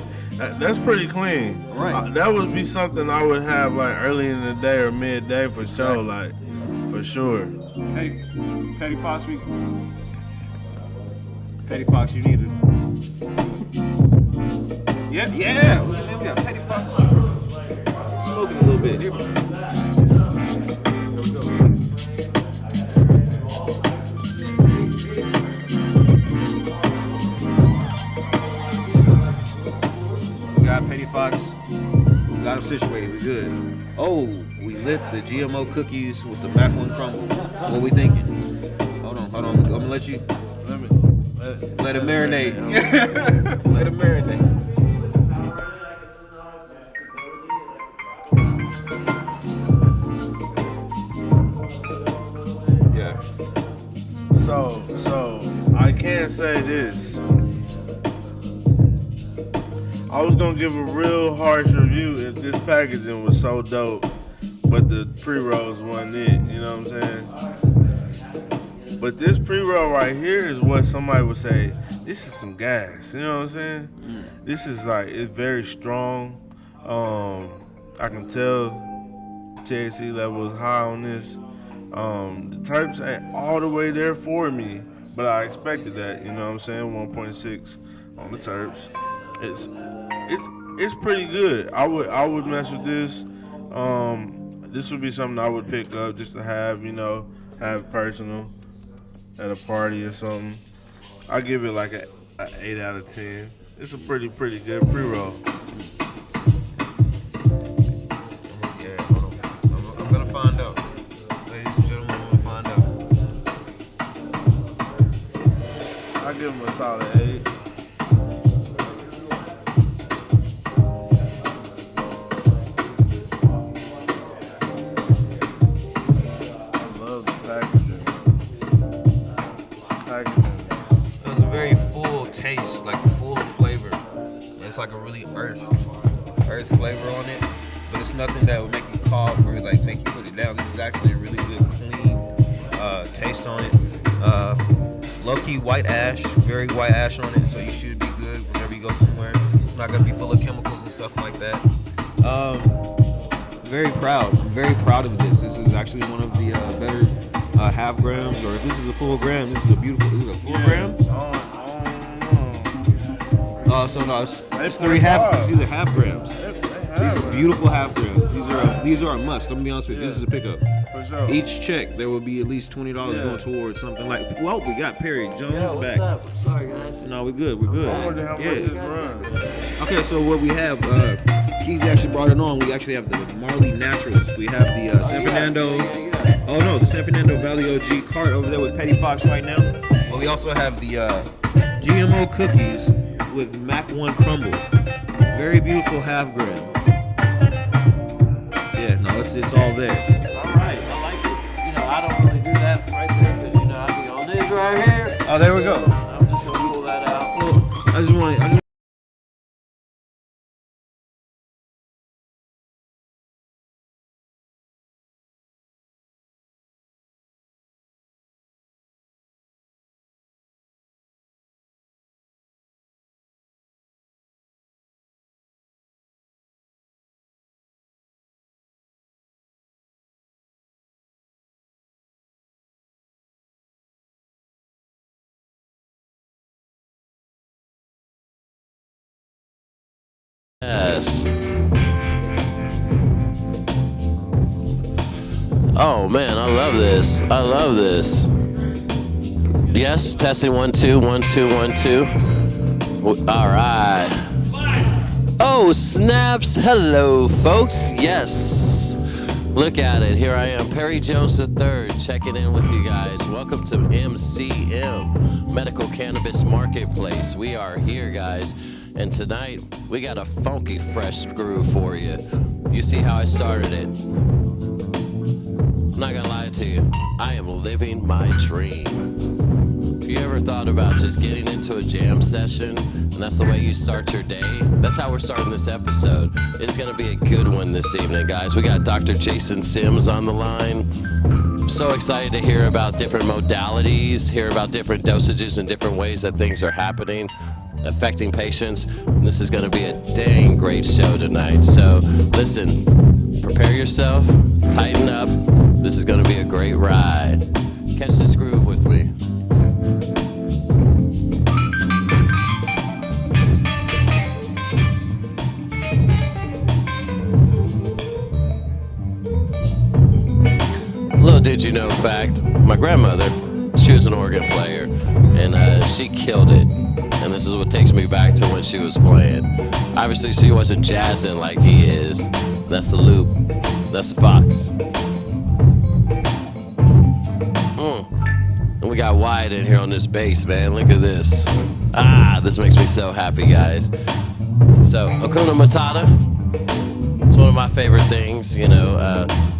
That's pretty clean. Right. That would be something I would have like early in the day or midday for sure. Like for sure. Petty Fox, you need it. Yeah. We got Petty Fox. Smoking a little bit. Here we go. We got Petty Fox. We got him situated. We good. Oh, we lit the GMO cookies with the Mac 1 crumble. What we thinking? Hold on. I'm gonna let you. Let it marinate. Let it marinate. Yeah. So can say this. I was gonna give a real harsh review if this packaging was so dope, but the pre-rolls wasn't it, you know what I'm saying? But this pre-roll right here is what somebody would say, this is some gas, you know what I'm saying? This is like, it's very strong. I can tell THC level is high on this. The terps ain't all the way there for me, but I expected that, you know what I'm saying? 1.6 on the terps. It's pretty good. I would mess with this. This would be something I would pick up just to have, you know, have personal at a party or something. I give it like a 8 out of 10. It's a pretty good pre-roll. Yeah, hold on. I'm gonna find out. Ladies and gentlemen, I'm gonna find out. I give him a solid 8. It was a very full taste, like full of flavor. It's like a really earth flavor on it, but it's nothing that would make you cough or like make you put it down. This is actually a really good, clean taste on it. Low-key white ash, very white ash on it, so you should be good whenever you go somewhere. It's not gonna be full of chemicals and stuff like that. Very proud. I'm very proud of this. This is actually one of the better half grams, or if this is a full gram, this is a beautiful. Is it a full gram? So no, it's 3 half. These are half grams. These are beautiful half grams. These are a must. I'm gonna be honest with you. This is a pickup. For sure. Each check, there will be at least $20 going towards something like. Well, we got Perry Jones back. Up? I'm sorry, guys. No, we're good. We're good. I wonder how much this run. Okay, so what we have, Keys actually brought it on. We actually have the Marley Naturals. We have the San Fernando. Oh no, the San Fernando Valley OG cart over there with Petty Fox right now. But we also have the GMO cookies with Mac 1 crumble. Very beautiful half gram. Yeah, no, it's all there. All right, I like it. You know, I don't really do that right there because, you know, I be on this right here. Oh, there we go. I'm just going to pull that out. Well, I just want. Yes. Oh man, I love this. I love this. Yes, testing 1 2 1 2 1 2. All right. Oh snaps! Hello, folks. Yes. Look at it. Here I am, Perry Jones III, checking in with you guys. Welcome to MCM, Medical Cannabis Marketplace. We are here, guys. And tonight, we got a funky, fresh groove for you. You see how I started it. I'm not gonna lie to you. I am living my dream. If you ever thought about just getting into a jam session, and that's the way you start your day, that's how we're starting this episode. It's gonna be a good one this evening, guys. We got Dr. Jason Sims on the line. I'm so excited to hear about different modalities, hear about different dosages and different ways that things are happening, affecting patients. This is going to be a dang great show tonight. So listen, prepare yourself, tighten up. This is going to be a great ride. Catch this groove with me. Little did you know fact, my grandmother, she was an organ player, and she killed it. And this is what takes me back to when she was playing. Obviously, she wasn't jazzing like he is. That's the loop. That's the fox. And we got Wyatt in here on this bass, man. Look at this. This makes me so happy, guys. So, Hakuna Matata. It's one of my favorite things, you know.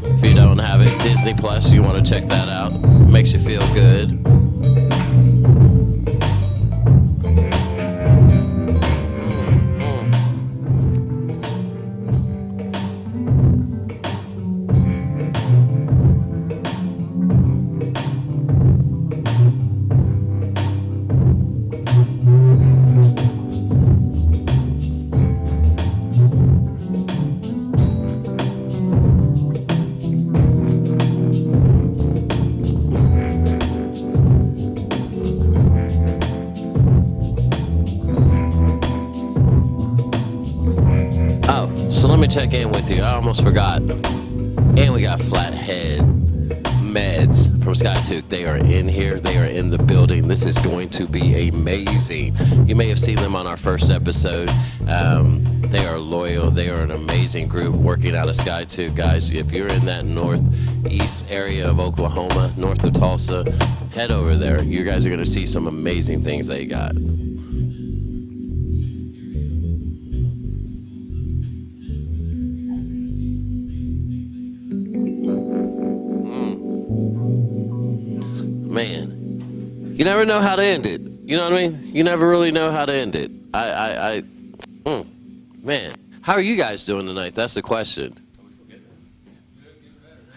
If you don't have it, Disney Plus, you want to check that out. Makes you feel good. So let me check in with you. I almost forgot. And we got Flathead Meds from Skytook. They are in here. They are in the building. This is going to be amazing. You may have seen them on our first episode. They are loyal. They are an amazing group working out of Skytook, guys. If you're in that northeast area of Oklahoma, north of Tulsa, head over there. You guys are going to see some amazing things they got. Man, you never know how to end it. You know what I mean? You never really know how to end it. Man, how are you guys doing tonight? That's the question.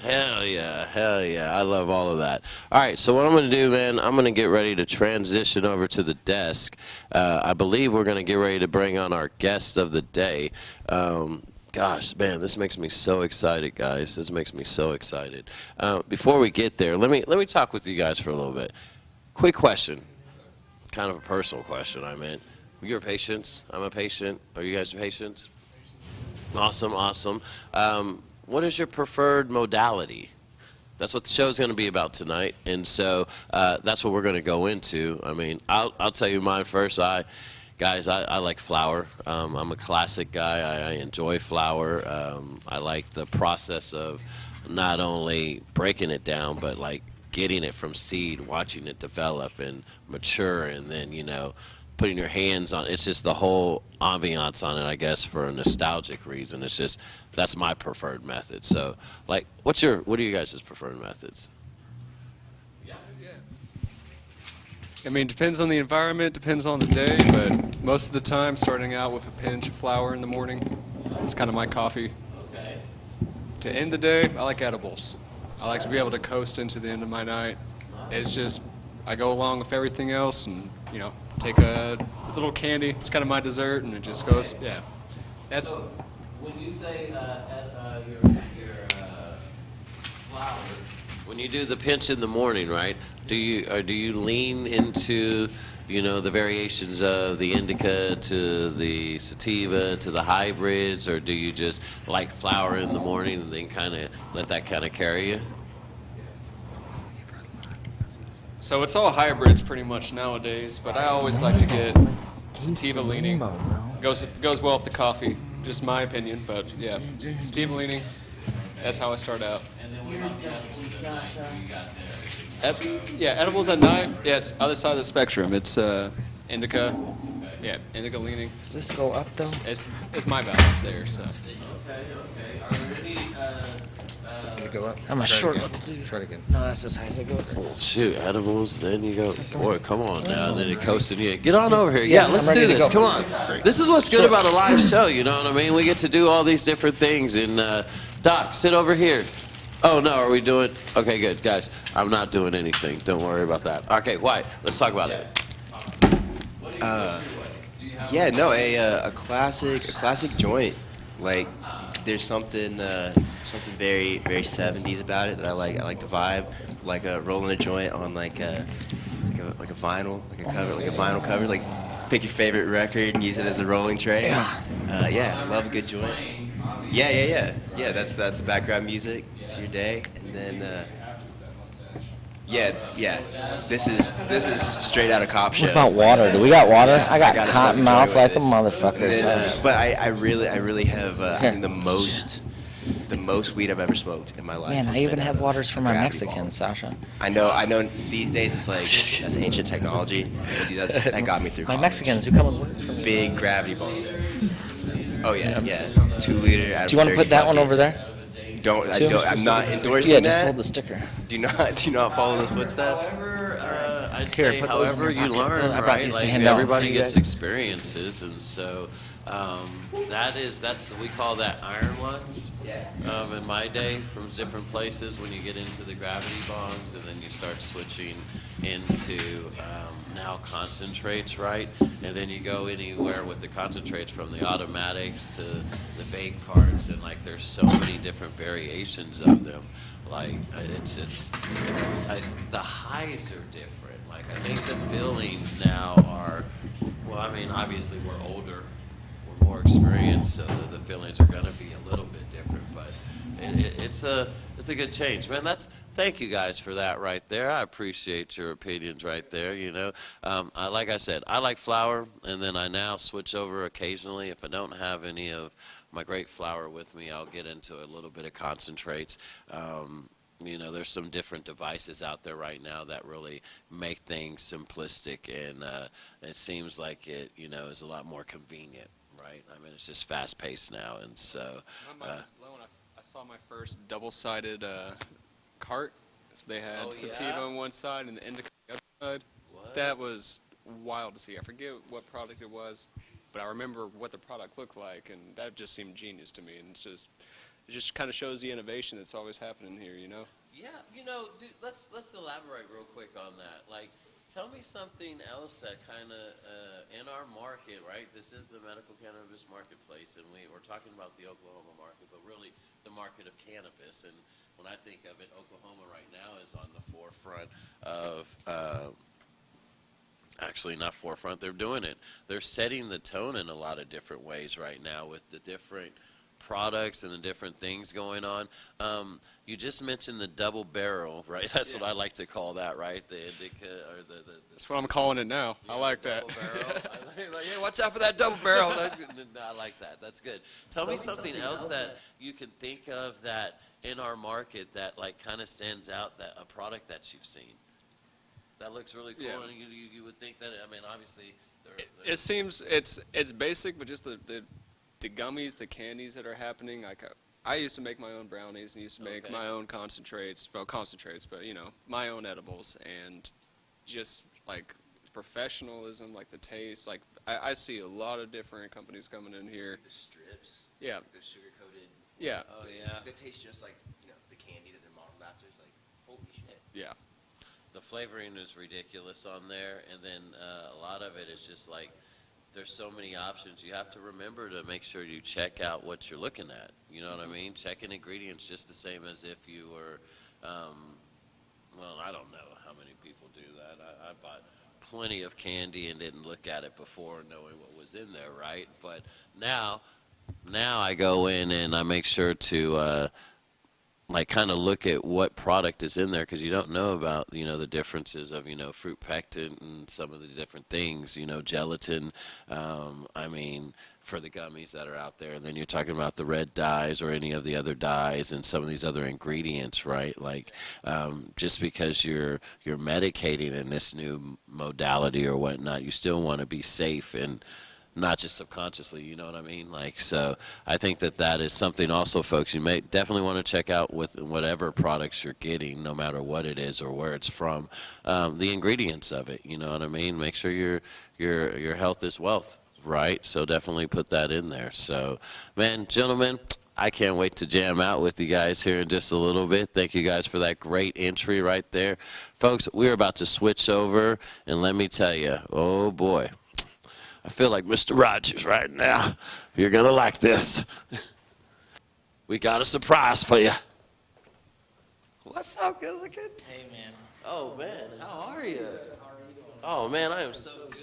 Hell yeah. I love all of that. All right, so what I'm going to do, man, I'm going to get ready to transition over to the desk. I believe we're going to get ready to bring on our guest of the day. Gosh, man, this makes me so excited, guys. This makes me so excited. Before we get there, let me talk with you guys for a little bit. Quick question, kind of a personal question, I meant. You're patients. I'm a patient. Are you guys patients? Awesome. What is your preferred modality? That's what the show's going to be about tonight, and so that's what we're going to go into. I mean, I'll tell you mine first. Guys, I like flower. I'm a classic guy. I enjoy flower. I like the process of not only breaking it down, but like getting it from seed, watching it develop and mature, and then, you know, putting your hands on it. It's just the whole ambiance on it, I guess, for a nostalgic reason. It's just, that's my preferred method. So, like, what are you guys' preferred methods? I mean, depends on the environment, depends on the day, but most of the time, starting out with a pinch of flour in the morning. It's kind of my coffee. Okay. To end the day, I like edibles. I like to be able to coast into the end of my night. It's just, I go along with everything else and, you know, take a little candy. It's kind of my dessert, and it just goes, yeah. That's. So, when you say your flour, when you do the pinch in the morning, right? Do you lean into, you know, the variations of the indica to the sativa to the hybrids, or do you just like flower in the morning and then kind of let that kind of carry you? So it's all hybrids pretty much nowadays, but I always like to get sativa leaning. Goes well with the coffee, just my opinion, but yeah, sativa leaning, that's how I start out. And then what about edibles at night? What you got there? Yeah, edibles at night, yeah, it's other side of the spectrum. It's indica, yeah, indica leaning. Does this go up though? It's my balance there, so. Okay. Are there any Go up. I'm a short little dude. Try it again. No, that's as high as it goes. well, shoot, edibles, then you go, boy, come on now, and then it coasted you. Get on over here. Yeah, Yeah, let's I'm do ready to this. go. Come on. This is what's good about a live show, you know what I mean? We get to do all these different things. And Doc, sit over here. Oh, no, are we doing? Okay, good. Guys, I'm not doing anything. Don't worry about that. Okay, White, let's talk about it. Yeah, no, a classic joint. Like, there's something very 70s about it that I like. I like the vibe, like rolling a joint on like a vinyl, like a vinyl cover. Like, pick your favorite record and use it as a rolling tray. Yeah, I love a good joint. Yeah. That's the background music to your day, and then. Yeah. This is straight out of Cop Show. What about water? Do we got water? I got gotta cotton smoke a mouth joint like a with it. motherfucker. Then, so. but I really have I Here. think the most weed I've ever smoked in my life. Man, has I even been have a waters for my gravity Mexicans, ball. Sasha. I know. These days it's like that's ancient technology. But dude, that got me through. My college. Mexicans who come and work for me. Big gravity ball. Oh yeah. 2 liter. Out Do you want to of put that 30 one bucket. over there? I'm not endorsing Yeah, that. just hold the sticker. Do not follow those footsteps. However, I'd Here, say put those in however your you pocket. learn, I brought right? these to Like hand out everybody for you gets guys. experiences, and so we call that iron lungs. In my day, from different places, when you get into the gravity bongs, and then you start switching into now concentrates, right? And then you go anywhere with the concentrates, from the automatics to the vape carts, and like there's so many different variations of them. Like the highs are different. Like I think the feelings now are, well, I mean, obviously we're older, we're more experience, so the feelings are going to be a little bit different. But it's a good change, man. Thank you guys for that right there. I appreciate your opinions right there. Like I said, I like flower, and then I now switch over occasionally. If I don't have any of my great flower with me, I'll get into a little bit of concentrates. There's some different devices out there right now that really make things simplistic, and it seems like it, is a lot more convenient, right? I mean, it's just fast-paced now, and so. My mind is blown. I saw my first double-sided cart. So they had sativa on one side and the indica on the other side. What? That was wild to see. I forget what product it was, but I remember what the product looked like, and that just seemed genius to me. And it just kind of shows the innovation that's always happening here, Yeah, dude, let's elaborate real quick on that. Like, tell me something else that kind of in our market, right? This is the medical cannabis marketplace, and we're talking about the Oklahoma market, but really the market of cannabis. And when I think of it, Oklahoma right now is on the forefront of. Actually, not forefront. They're doing it. They're setting the tone in a lot of different ways right now with the different products and the different things going on. You just mentioned the double barrel, right? That's what I like to call that, right? The indica or the That's what I'm calling it now. I like that. Double barrel. Yeah, watch out for that double barrel. I like that. That's good. Tell me something else that you can think of that in our market that like kind of stands out, that a product that you've seen that looks really cool, and you would think that. I mean, obviously, it seems it's basic, but just the gummies, the candies that are happening. Like I used to make my own brownies and used to make my own concentrates. Well, concentrates, but my own edibles, and just like professionalism, like the taste. Like I see a lot of different companies coming in here. The strips. Yeah. The sugar coated. Yeah. Oh yeah. They taste just like the candy that their mom wrapped. It's like holy shit. Yeah. The flavoring is ridiculous on there, and then a lot of it is just like there's so many options. You have to remember to make sure you check out what you're looking at. You know what I mean? Checking ingredients just the same as if you were, well, I don't know how many people do that. I bought plenty of candy and didn't look at it before knowing what was in there, right? But now I go in and I make sure to like kind of look at what product is in there, because you don't know about the differences of fruit pectin and some of the different things, gelatin. I mean, for the gummies that are out there, and then you're talking about the red dyes or any of the other dyes and some of these other ingredients, right? Like just because you're medicating in this new modality or whatnot, you still want to be safe and not just subconsciously, you know what I mean? Like, so I think that is something also, folks, you may definitely want to check out with whatever products you're getting, no matter what it is or where it's from, the ingredients of it, you know what I mean? Make sure your health is wealth, right? So definitely put that in there. So, man, gentlemen, I can't wait to jam out with you guys here in just a little bit. Thank you guys for that great entry right there. Folks, we're about to switch over, and let me tell you, oh boy, I feel like Mr. Rogers right now. You're going to like this. We got a surprise for you. What's up, good looking? Hey, man. Oh, man, how are you? Oh, man, I am so good.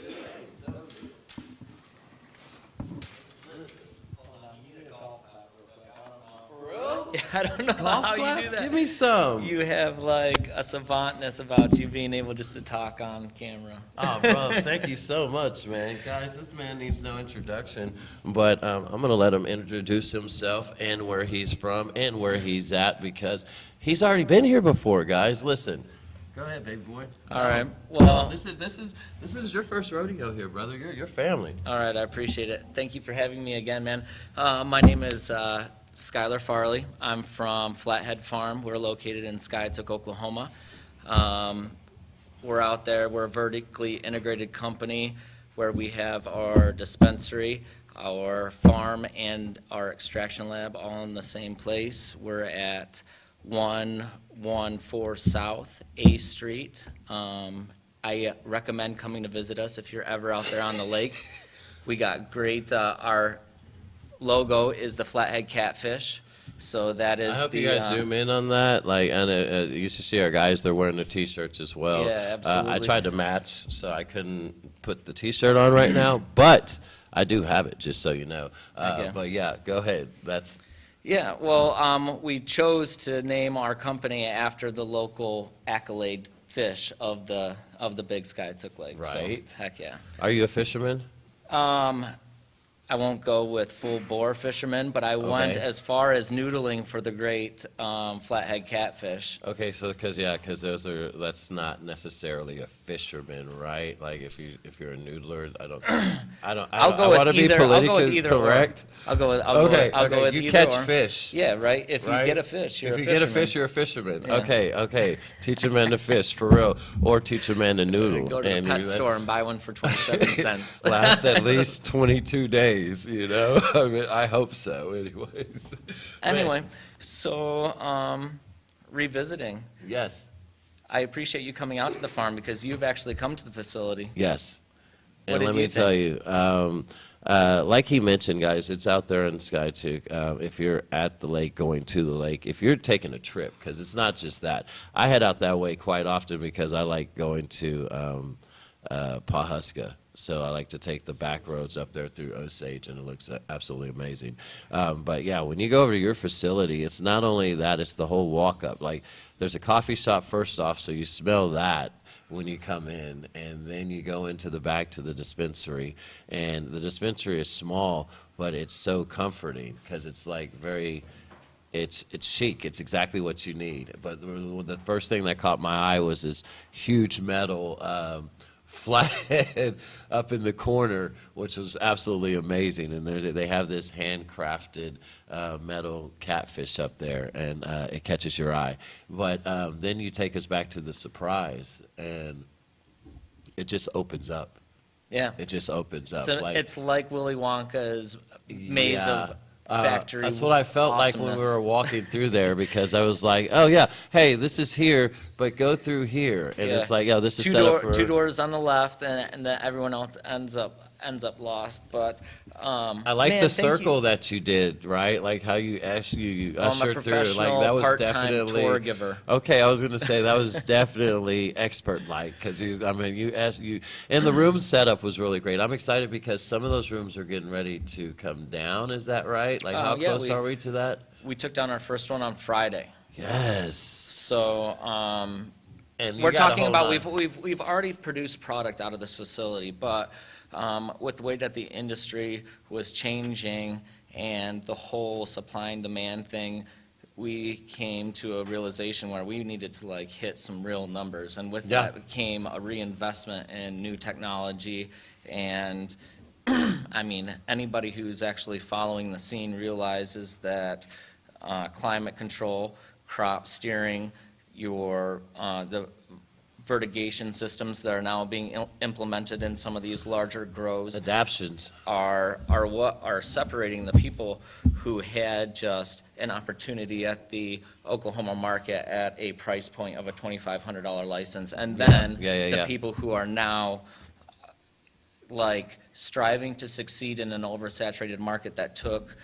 Yeah, I don't know how you do that. Give me some. You have like a savantness about you being able just to talk on camera. Oh, bro, thank you so much, man. Guys, this man needs no introduction, but I'm going to let him introduce himself and where he's from and where he's at, because he's already been here before, guys. Listen. Go ahead, baby boy. All right. Well, this is your first rodeo here, brother. You're your family. All right, I appreciate it. Thank you for having me again, man. My name is Skylar Farley. I'm from Flathead Farm. We're located in Skiatook, Oklahoma. We're out there. We're a vertically integrated company where we have our dispensary, our farm, and our extraction lab all in the same place. We're at 114 South A Street. I recommend coming to visit us if you're ever out there on the lake. We got great, our logo is the Flathead Catfish. So that is I hope you guys zoom in on that. Like, and you used to see our guys; they're wearing the T-shirts as well. Yeah, absolutely. I tried to match, so I couldn't put the T-shirt on right now. But I do have it, just so you know. Thank you. But yeah, go ahead. That's Yeah, well, we chose to name our company after the local accolade fish of the Big Sky Took Lake. Right. So, heck yeah. Are you a fisherman? I won't go with full bore fisherman, but I went Okay. as far as noodling for the great flathead catfish. Okay, so because that's not necessarily a fisherman, right? Like if you're a noodler, I'll go I with want to be either. I'll go with politically either correct. Or. I'll go with. Okay, I'll go with you either catch or. fish. Yeah, right. If right? you get a fish, you're if a you fisherman. get a fish, you're a fisherman. Yeah. Okay. Teach a man to fish for real, or teach a man to noodle. Go to the pet store and buy one for 27 cents. Last at least 22 days. You know, I mean, I hope so. Anyways. Anyway, so revisiting. Yes. I appreciate you coming out to the farm because you've actually come to the facility. Yes. What And did let you me tell you, like he mentioned, guys, it's out there in Skytook. If you're at the lake, going to the lake, if you're taking a trip, because it's not just that. I head out that way quite often because I like going to Pawhuska. So I like to take the back roads up there through Osage, and it looks absolutely amazing. But yeah, when you go over to your facility, it's not only that, it's the whole walk up. Like, there's a coffee shop first off, so you smell that when you come in, and then you go into the back to the dispensary, and the dispensary is small, but it's so comforting because it's like it's chic. It's exactly what you need. But the first thing that caught my eye was this huge metal flathead up in the corner, which was absolutely amazing. And they have this handcrafted metal catfish up there, and it catches your eye. But then you take us back to the surprise, and it just opens up. Yeah. It just opens up. It's like Willy Wonka's maze of factory. That's what I felt like when we awesomeness. were walking through there, because I was like, oh yeah, hey, this is here, but go through here. And it's like, oh, this is set up for... Two doors on the left, and then everyone else ends up lost. But I like man, the thank you. circle that you did, right? Like how you actually I'm a ushered through. Like professional that was part-time definitely tour giver. Okay, I was gonna say that was definitely expert-like, because and the room setup was really great. I'm excited because some of those rooms are getting ready to come down. Is that right? Like how yeah, close are we to that? We took down our first one on Friday. Yes. So And you we're gotta talking hold about on. we've already produced product out of this facility, but with the way that the industry was changing and the whole supply and demand thing, we came to a realization where we needed to like hit some real numbers, and with that came a reinvestment in new technology. And I mean, anybody who's actually following the scene realizes that climate control, crop steering, the vertigation systems that are now being implemented in some of these larger grows Adaptions. are what are separating the people who had just an opportunity at the Oklahoma market at a price point of a $2,500 license, and then the people who are now like striving to succeed in an oversaturated market that took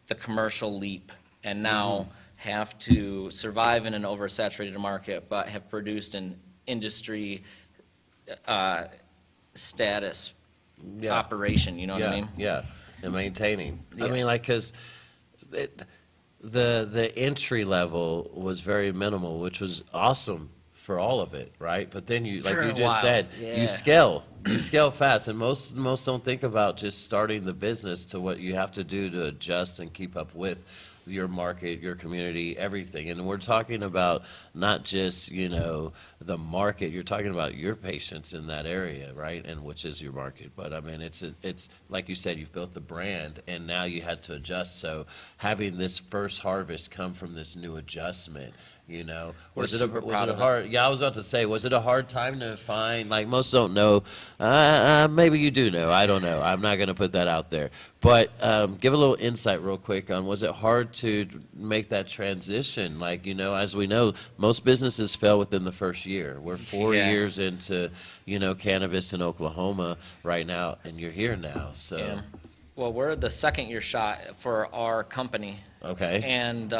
the commercial leap and now have to survive in an oversaturated market, but have produced an industry status operation. You know what I mean? Yeah, and maintaining. I Yeah. mean, like, because the entry level was very minimal, which was awesome for all of it, right? But then you, like For you a just while, said, yeah. you scale fast, and most don't think about just starting the business to what you have to do to adjust and keep up with your market, your community, everything. And we're talking about not just, the market, you're talking about your patients in that area, right? And which is your market. But I mean, it's like you said, you've built the brand, and now you had to adjust. So having this first harvest come from this new adjustment, was it a hard? Yeah, I was about to say, was it a hard time to find? Like, most don't know. Maybe you do know. I don't know. I'm not going to put that out there. But give a little insight real quick on, was it hard to make that transition? Like, as we know, most businesses fail within the first year. We're 4 years into, cannabis in Oklahoma right now, and you're here now. So, Yeah. Well, we're the second year shot for our company. Okay. And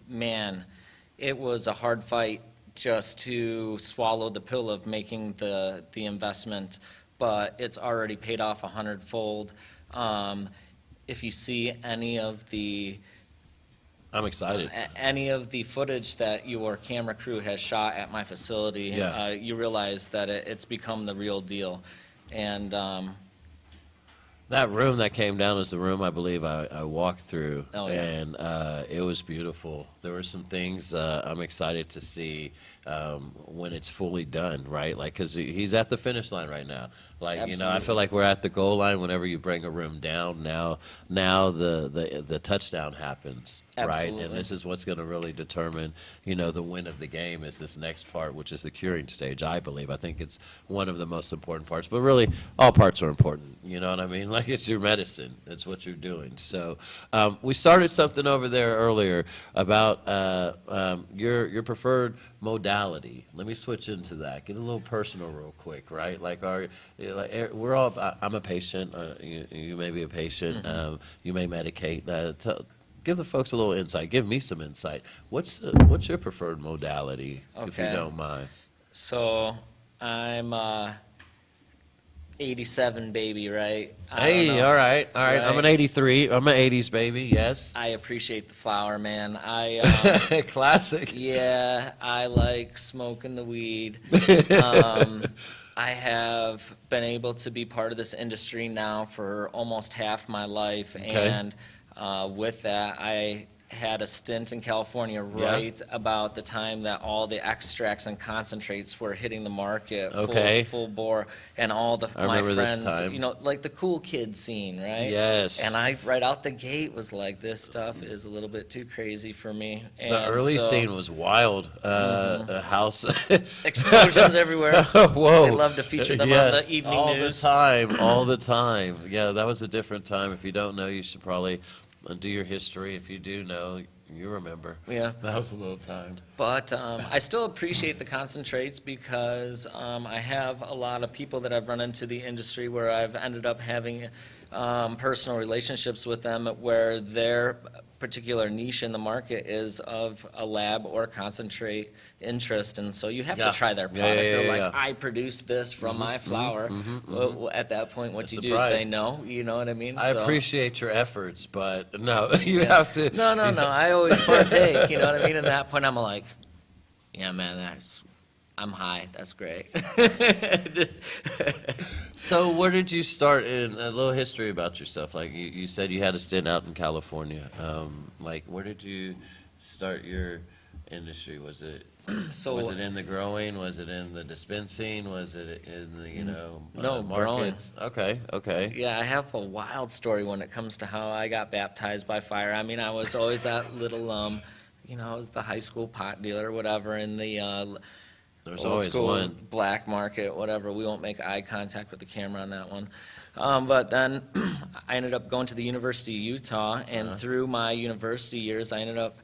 man, it was a hard fight just to swallow the pill of making the investment. but it's already paid off 100-fold. If you see any of the I'm excited. any of the footage that your camera crew has shot at my facility, Yeah. you realize that it's become the real deal. And That room that came down is the room I believe I walked through, Oh, yeah. and it was beautiful. There were some things I'm excited to see when it's fully done, right? Like, because he's at the finish line right now. Like, I Absolutely. feel like we're at the goal line whenever you bring a room down. Now the touchdown happens, right? Absolutely. And this is what's going to really determine, the win of the game is this next part, which is the curing stage, I believe. I think it's one of the most important parts, but really all parts are important, you know what I mean? Like, it's your medicine. It's what you're doing. So we started something over there earlier about your preferred modality. Let me switch into that. Get a little personal real quick, right? Like, we're all, I'm a patient. You may be a patient. You may medicate. Give the folks a little insight. Give me some insight. What's your preferred modality, if you Okay. don't mind? so I'm 87 baby, right? I don't Hey, know. all right. I'm an Right? 83. I'm an 80s baby, yes. I appreciate the flower, man. Classic. Yeah, I like smoking the weed. I have been able to be part of this industry now for almost half my life, Okay. and with that, I had a stint in California right about the time that all the extracts and concentrates were hitting the market Okay. full bore, and all I my remember this friends, time. like the cool kid scene, right? Yes. And I, right out the gate, was like, this stuff is a little bit too crazy for me. And The early so- scene was wild. A house. Explosions everywhere. Whoa. They love to feature them on Yes, the evening all news. the time, all the time. Yeah, that was a different time. If you don't know, you should probably do your history. If you do know, you remember. Yeah. That was a little time. But I still appreciate the concentrates because I have a lot of people that I've run into the industry where I've ended up having personal relationships with them where their particular niche in the market is of a lab or concentrate interest, and so you have Yeah. to try their Yeah, product. yeah, They're yeah, like, yeah. I produce this from my flower. Well, at that point, what That's you the do is pride. say no, you know what I mean? I So- appreciate your efforts, but no, you have to. No, I always partake, you know what I mean? At that point, I'm like, yeah, man, I'm high, that's great. So where did you start? In a little history about yourself. Like you said, you had a stint out in California. Like, where did you start your industry? Was it in the growing? Was it in the dispensing? Was it in the No, markets? Okay. Yeah, I have a wild story when it comes to how I got baptized by fire. I mean, I was always that little, I was the high school pot dealer, whatever, in the There's old always school one. black market, whatever. We won't make eye contact with the camera on that one. But then I ended up going to the University of Utah, and through my university years, I ended up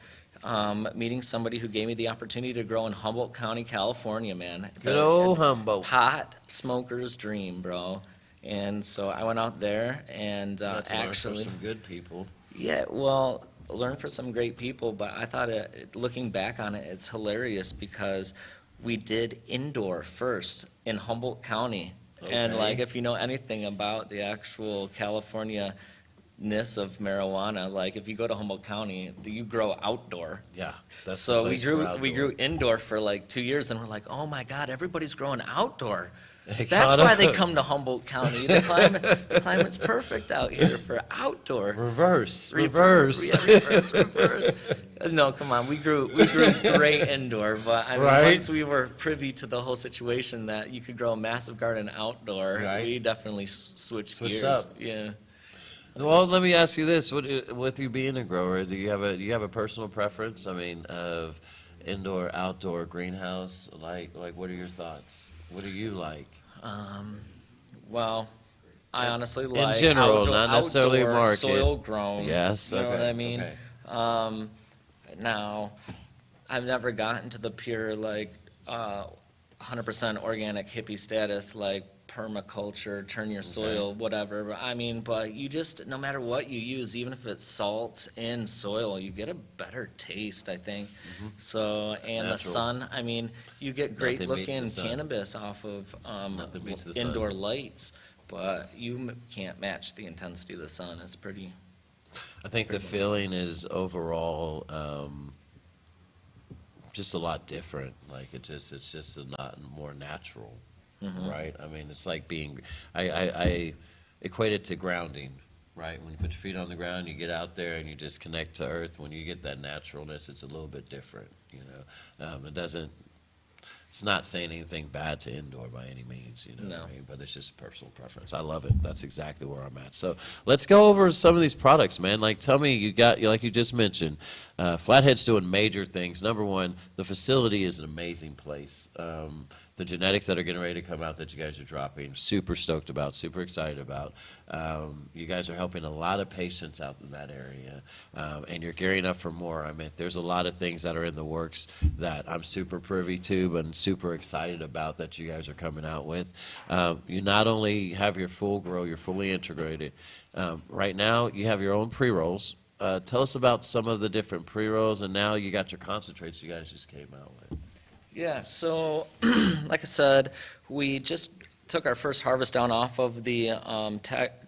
meeting somebody who gave me the opportunity to grow in Humboldt County, California, man. Good old Humboldt. Pot smoker's dream, bro. And so I went out there and Got to learn from actually, some good people. yeah, well, learn from some great people, but I thought looking back on it, it's hilarious because we did indoor first in Humboldt County. And Okay. like, if you know anything about the actual California-ness of marijuana, like if you go to Humboldt County, you grow outdoor. Yeah, that's the So we place for grew outdoor. indoor for like 2 years, and we're like, oh my God, everybody's growing outdoor. They That's gotta- why they come to Humboldt County. The climate's perfect out here for outdoor. Reverse. Yeah, reverse. No, come on. We grew great indoor, but I mean, Right. once we were privy to the whole situation that you could grow a massive garden outdoor, Right. we definitely switched Switched gears. up. Yeah. Well, let me ask you this: with you being a grower, do you have a personal preference? I mean, of indoor, outdoor, greenhouse? Like, what are your thoughts? What do you like? Well, I honestly In like general, not necessarily outdoor market. soil grown. Yes, You know what okay, I mean? okay. Now, I've never gotten to the pure like 100% organic hippie status like permaculture, turn your soil, whatever. I mean, but you just, no matter what you use, even if it's salts in soil, you get a better taste, I think. So, and the Natural. sun, I mean, you get great Nothing beats the looking sun. cannabis off of Nothing beats the sun. indoor lights, but you can't match the intensity of the sun. It's pretty. I think the feeling is overall just a lot different. Like it's just a lot more natural, right? I mean, it's like I equate it to grounding, right? When you put your feet on the ground, you get out there and you just connect to earth. When you get that naturalness, it's a little bit different, you know. It's not saying anything bad to indoor by any means, you know what I mean? But it's just a personal preference. I love it. That's exactly where I'm at. So let's go over some of these products, man. Like, tell me, like you just mentioned, Flathead's doing major things. Number one, the facility is an amazing place. The genetics that are getting ready to come out that you guys are dropping, super stoked about, super excited about. You guys are helping a lot of patients out in that area, and you're gearing up for more. I mean, there's a lot of things that are in the works that I'm super privy to and super excited about that you guys are coming out with. You not only have your full grow, you're fully integrated. Right now, you have your own pre-rolls. Tell us about some of the different pre-rolls, and now you got your concentrates you guys just came out with. Yeah, so like I said, we just took our first harvest down off of the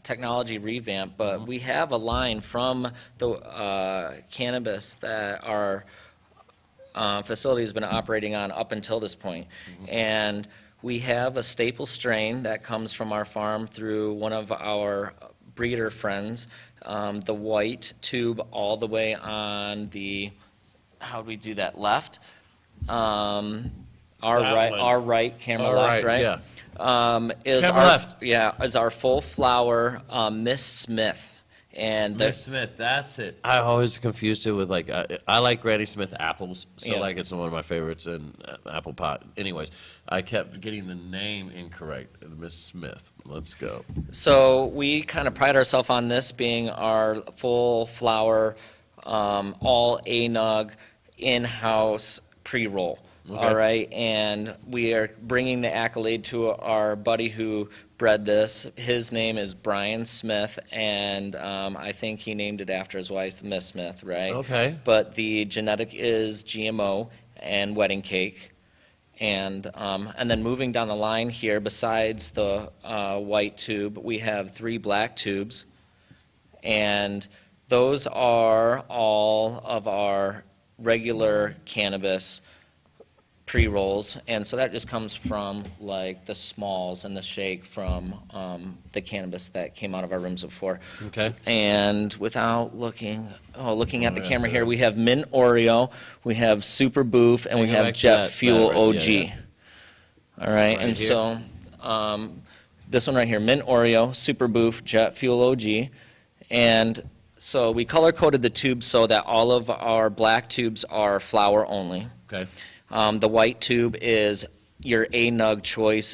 technology revamp, but we have a line from the cannabis that our facility has been operating on up until this point. And we have a staple strain that comes from our farm through one of our breeder friends, the white tube all the way on the, how do we do that, left? Our right, camera left, right? Yeah. Is Camera our left. is our full flower Miss Smith, and Miss Smith, that's it. I always confused it with like I like Granny Smith apples, so Yeah. like it's one of my favorites in apple pie. Anyways, I kept getting the name incorrect. Miss Smith. Let's go. So we kind of pride ourselves on this being our full flower, all A-nug, in-house pre-roll. Okay. All right, and we are bringing the accolade to our buddy who bred this. His name is Brian Smith, and I think he named it after his wife, Miss Smith, right? Okay. But the genetic is GMO and wedding cake. And then moving down the line here, besides the white tube, we have 3 black tubes. And those are all of our regular cannabis pre-rolls. And so that just comes from like the smalls and the shake from the cannabis that came out of our rooms before. Okay. And without looking at the camera here, we have Mint Oreo, we have Super Boof, and we Go have back to Jet that Fuel right- OG. yeah, yeah. All right, Right and here. so this one right here, Mint Oreo, Super Boof, Jet Fuel OG. And so we color coded the tubes so that all of our black tubes are flower only. Okay. The white tube is your A-nug choice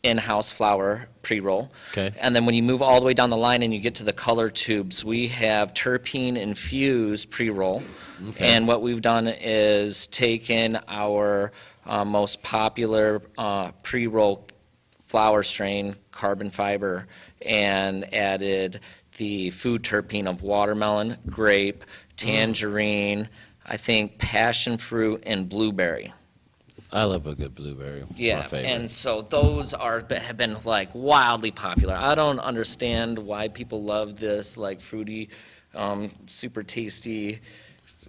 in-house flower pre-roll. Okay. And then when you move all the way down the line and you get to the color tubes, we have terpene-infused pre-roll. Okay. And what we've done is taken our most popular pre-roll flower strain, carbon fiber, and added the food terpene of watermelon, grape, tangerine, I think passion fruit, and blueberry. I love a good blueberry. It's my Yeah, favorite. and so those have been like wildly popular. I don't understand why people love this like fruity, super tasty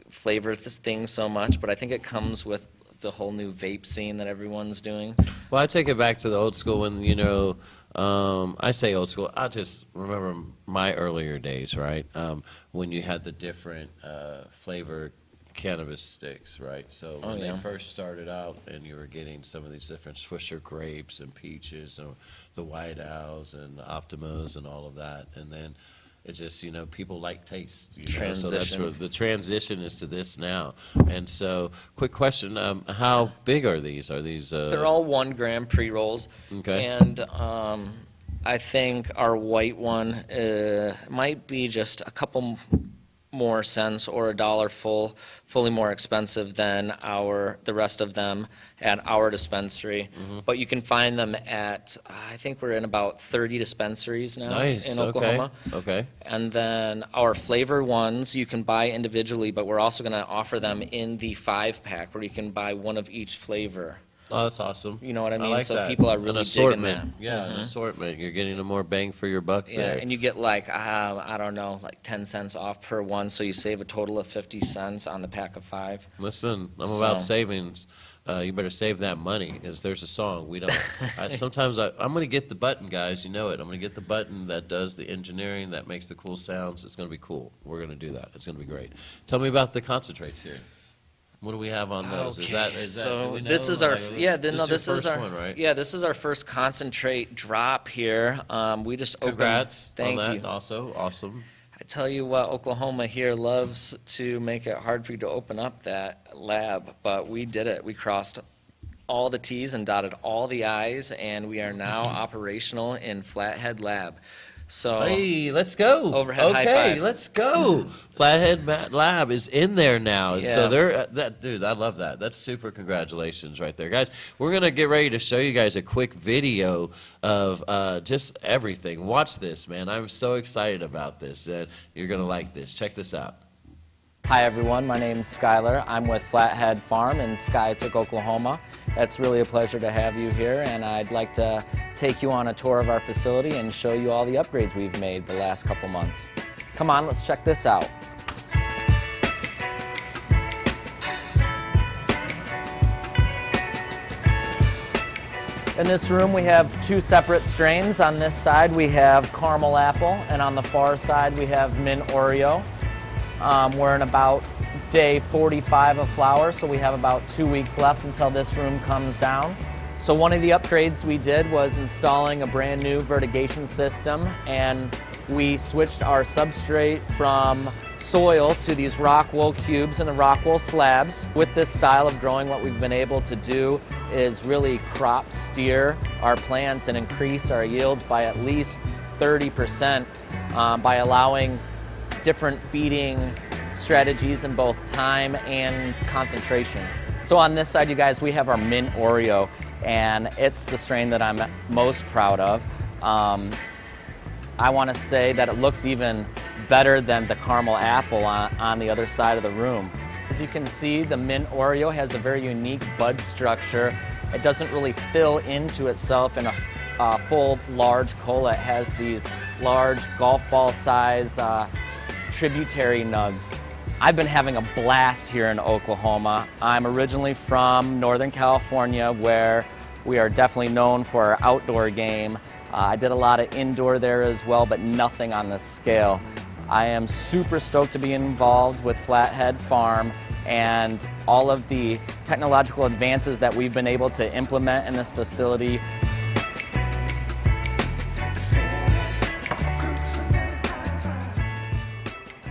flavor thing so much, but I think it comes with the whole new vape scene that everyone's doing. Well, I take it back to the old school when, you know, I say old school, I just remember my earlier days, right? When you had the different flavor cannabis sticks, right? So when yeah. they first started out and you were getting some of these different Swisher grapes and peaches and the White Owls and the Optimos and all of that. And then it just, you know, people like taste. You know? So that's Transition. where the transition is to this now. And so, quick question, how big are these? Are these? They're all 1 gram pre-rolls. Okay. And I think our white one might be just a couple more cents or fully more expensive than the rest of them at our dispensary. But you can find them at, I think we're in about 30 dispensaries now Nice. in Oklahoma. Okay. And then our flavor ones you can buy individually, but we're also going to offer them in the 5-pack where you can buy one of each flavor. Oh, that's awesome. You know what I mean? like So that. people are An really digging assortment. that. Yeah, an assortment. You're getting a more bang for your buck Yeah, there. and you get like, I don't know, like 10 cents off per one, so you save a total of 50 cents on the pack of 5. Listen, I'm about So- savings. You better save that money, because there's a song we don't. Sometimes I'm going to get the button, guys. You know it. I'm going to get the button that does the engineering, that makes the cool sounds. It's going to be cool. We're going to do that. It's going to be great. Tell me about the concentrates here. What do we have on those? Okay, Is that do so we this know? is our Like, yeah. this No, is this your is first our one, right? yeah. This is our first concentrate drop here. We just opened. Congrats Thank on that. you. Also, awesome. I tell you what, Oklahoma here loves to make it hard for you to open up that lab, but we did it. We crossed all the T's and dotted all the I's, and we are now operational in Flathead Lab. So Hey, let's go. Overhead high okay, five. let's go. Flathead Lab is in there now. And So Yeah. they're dude, I love that. That's super congratulations right there. Guys, we're going to get ready to show you guys a quick video of just everything. Watch this, man. I'm so excited about this. You're going to like this. Check this out. Hi everyone, my name's Skylar. I'm with Flathead Farm in Skiatook, Oklahoma. It's really a pleasure to have you here, and I'd like to take you on a tour of our facility and show you all the upgrades we've made the last couple months. Come on, let's check this out. In this room we have 2 separate strains. On this side we have caramel apple, and on the far side we have mint Oreo. We're in about day 45 of flower, so we have about 2 weeks left until this room comes down. So one of the upgrades we did was installing a brand new vertigation system, and we switched our substrate from soil to these rock wool cubes and the rock wool slabs. With this style of growing, what we've been able to do is really crop steer our plants and increase our yields by at least 30% by allowing different feeding strategies in both time and concentration. So on this side, you guys, we have our mint Oreo, and it's the strain that I'm most proud of. I want to say that it looks even better than the caramel apple on the other side of the room. As you can see, the mint Oreo has a very unique bud structure. It doesn't really fill into itself in a full large cola. It has these large golf ball size tributary nugs. I've been having a blast here in Oklahoma. I'm originally from Northern California, where we are definitely known for our outdoor game. I did a lot of indoor there as well, but nothing on this scale. I am super stoked to be involved with Flathead Farm and all of the technological advances that we've been able to implement in this facility.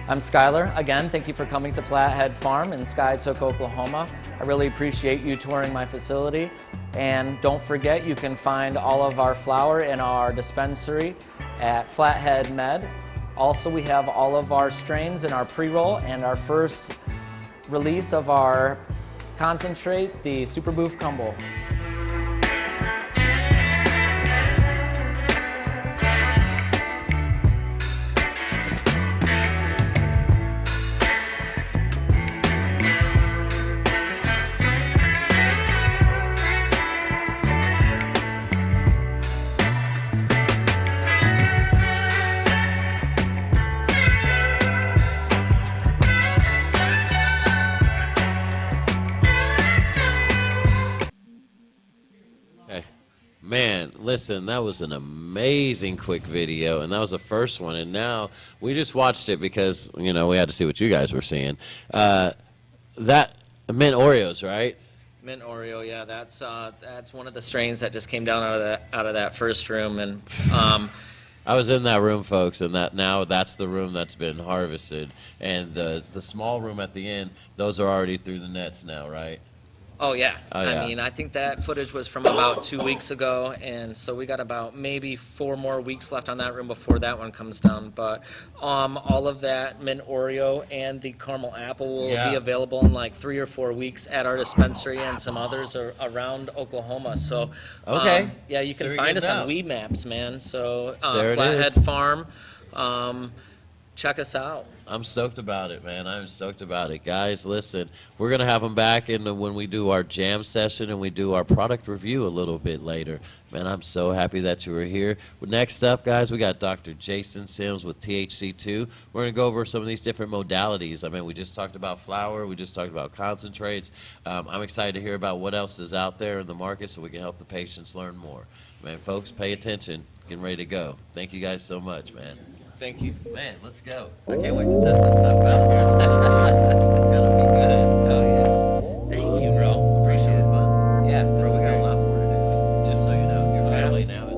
I'm Skylar. Again, thank you for coming to Flathead Farm in Skiatook, Oklahoma. I really appreciate you touring my facility. And don't forget, you can find all of our flower in our dispensary at Flathead Med. Also, we have all of our strains in our pre-roll and our first release of our concentrate, the Super Boof Crumble. Man, listen, that was an amazing quick video, and that was the first one. And now we just watched it because, you know, we had to see what you guys were seeing. That mint Oreos, right? Mint Oreo, yeah, that's one of the strains that just came down out of that first room, and I was in that room, folks, and that's the room that's been harvested. And the small room at the end, those are already through the nets now, right? Oh, yeah. Oh, yeah. I mean, I think that footage was from about 2 weeks ago, and so we got about maybe 4 more weeks left on that room before that one comes down. But all of that mint Oreo and the caramel apple will Yeah. be available in like 3 or 4 weeks at our dispensary and some others around Oklahoma. So, Okay. yeah, you So can we're find us getting on out. Weed Maps, man. So, There it Flathead is. Farm. Check us out. I'm stoked about it, man. I'm stoked about it. Guys, listen, we're going to have them back when we do our jam session and we do our product review a little bit later. Man, I'm so happy that you were here. Next up, guys, we got Dr. Jason Sims with THC2. We're going to go over some of these different modalities. I mean, we just talked about flower. We just talked about concentrates. I'm excited to hear about what else is out there in the market so we can help the patients learn more. Man, folks, pay attention. Getting ready to go. Thank you guys so much, man. Thank you. Man, let's go. I can't wait to test this stuff out here. It's going to be good. Oh, yeah. Thank you, bro. Appreciate it. Fun. Yeah, this Bro, is we got a great. lot more to do. Just so you know, your Oh, yeah? family now.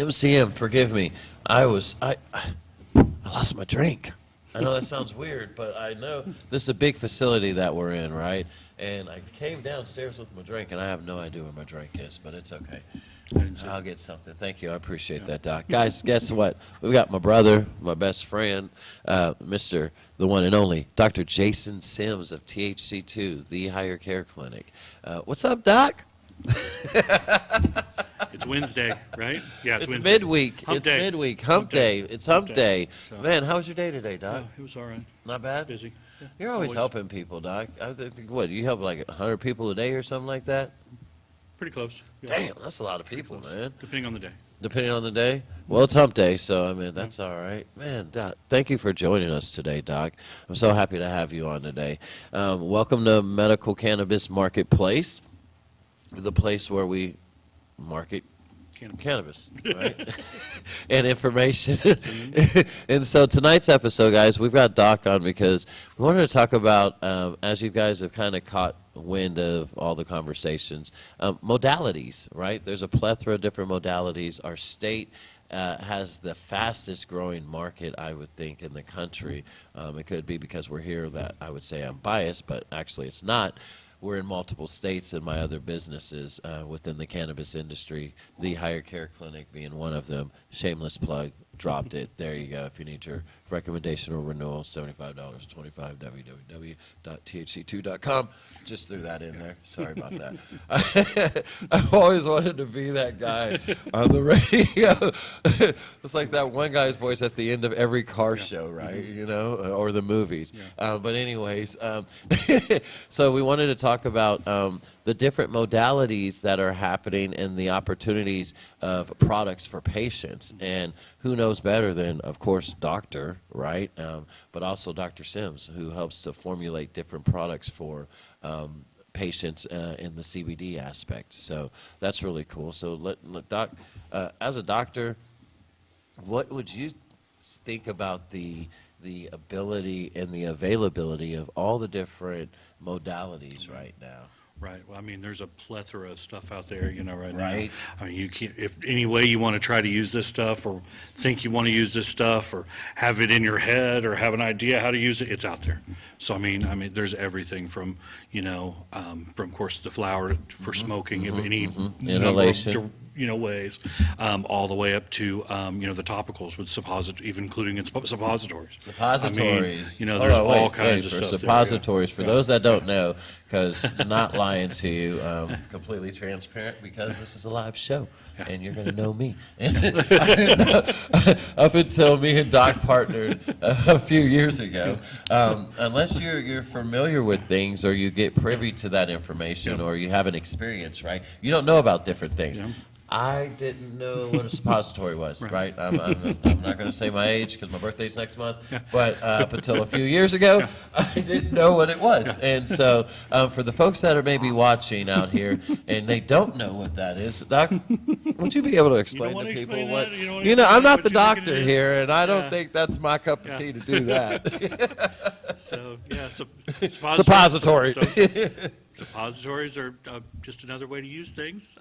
MCM, forgive me. I lost my drink. I know that sounds weird, but I know this is a big facility that we're in, right? And I came downstairs with my drink, and I have no idea where my drink is, but it's okay. I'll get something. Thank you. I appreciate that, Doc. Guys, guess what? We've got my brother, my best friend, Mr. the one and only, Dr. Jason Sims of THC2, the Higher Care Clinic. What's up, Doc? It's Wednesday, right? Yeah, it's Wednesday. Midweek. Hump It's day. midweek. Hump day. It's hump day. So- Man, how was your day today, Doc? It was all right. Not bad? Busy. Yeah, You're always helping people, Doc. I think, what, you help like 100 people a day or something like that? Pretty close. Yeah. Damn, that's a lot of people, Close. man. Depending on the day. Depending on the day? Well, it's hump day, so, I mean, that's all right. Man, Doc, thank you for joining us today, Doc. I'm so happy to have you on today. Welcome to Medical Cannabis Marketplace, the place where we market cannabis, right? And information. And so tonight's episode, guys, we've got Doc on because we wanted to talk about, as you guys have kind of caught wind of all the conversations, modalities, right? There's a plethora of different modalities. Our state has the fastest growing market, I would think, in the country. It could be because we're here that I would say I'm biased, but actually it's not. We're in multiple states in my other businesses within the cannabis industry, the Higher Care Clinic being one of them. Shameless plug, dropped it. There you go. If you need your recommendation or renewal, $75.25, www.thc2.com. Just threw that in there. Sorry about that. I've always wanted to be that guy on the radio. It's like that one guy's voice at the end of every car show, right? You know, or the movies. But anyways, so we wanted to talk about the different modalities that are happening and the opportunities of products for patients. And who knows better than, of course, doctor, right? But also Dr. Sims, who helps to formulate different products for patients in the CBD aspect. So that's really cool. So, Doc, as a doctor, what would you think about the ability and the availability of all the different modalities right now? Right. Well, I mean, there's a plethora of stuff out there, you know, right now. Right. I mean, you can't, if any way you want to try to use this stuff or think you want to use this stuff or have it in your head or have an idea how to use it, it's out there. So, I mean, there's everything from, you know, from, of course, the flower for smoking, of any Inhalation. number of, you know, ways, all the way up to, you know, the topicals with even including in suppositories. Suppositories. I mean, you know, there's all kinds of for stuff there, suppositories. yeah. For those that don't know, because not lying to you, completely transparent, because this is a live show, and you're going to know me. Up until me and Doc partnered a few years ago, unless you're familiar with things or you get privy to that information or you have an experience, right? You don't know about different things. I didn't know what a suppository was, right? I'm not going to say my age because my birthday's next month, but up until a few years ago, I didn't know what it was. And so for the folks that are maybe watching out here and they don't know what that is, Doc, would you be able to explain to people what? You know, I'm not the doctor here, and I don't think that's my cup of tea to do that. So, yeah, Suppository. Suppositories are just another way to use things.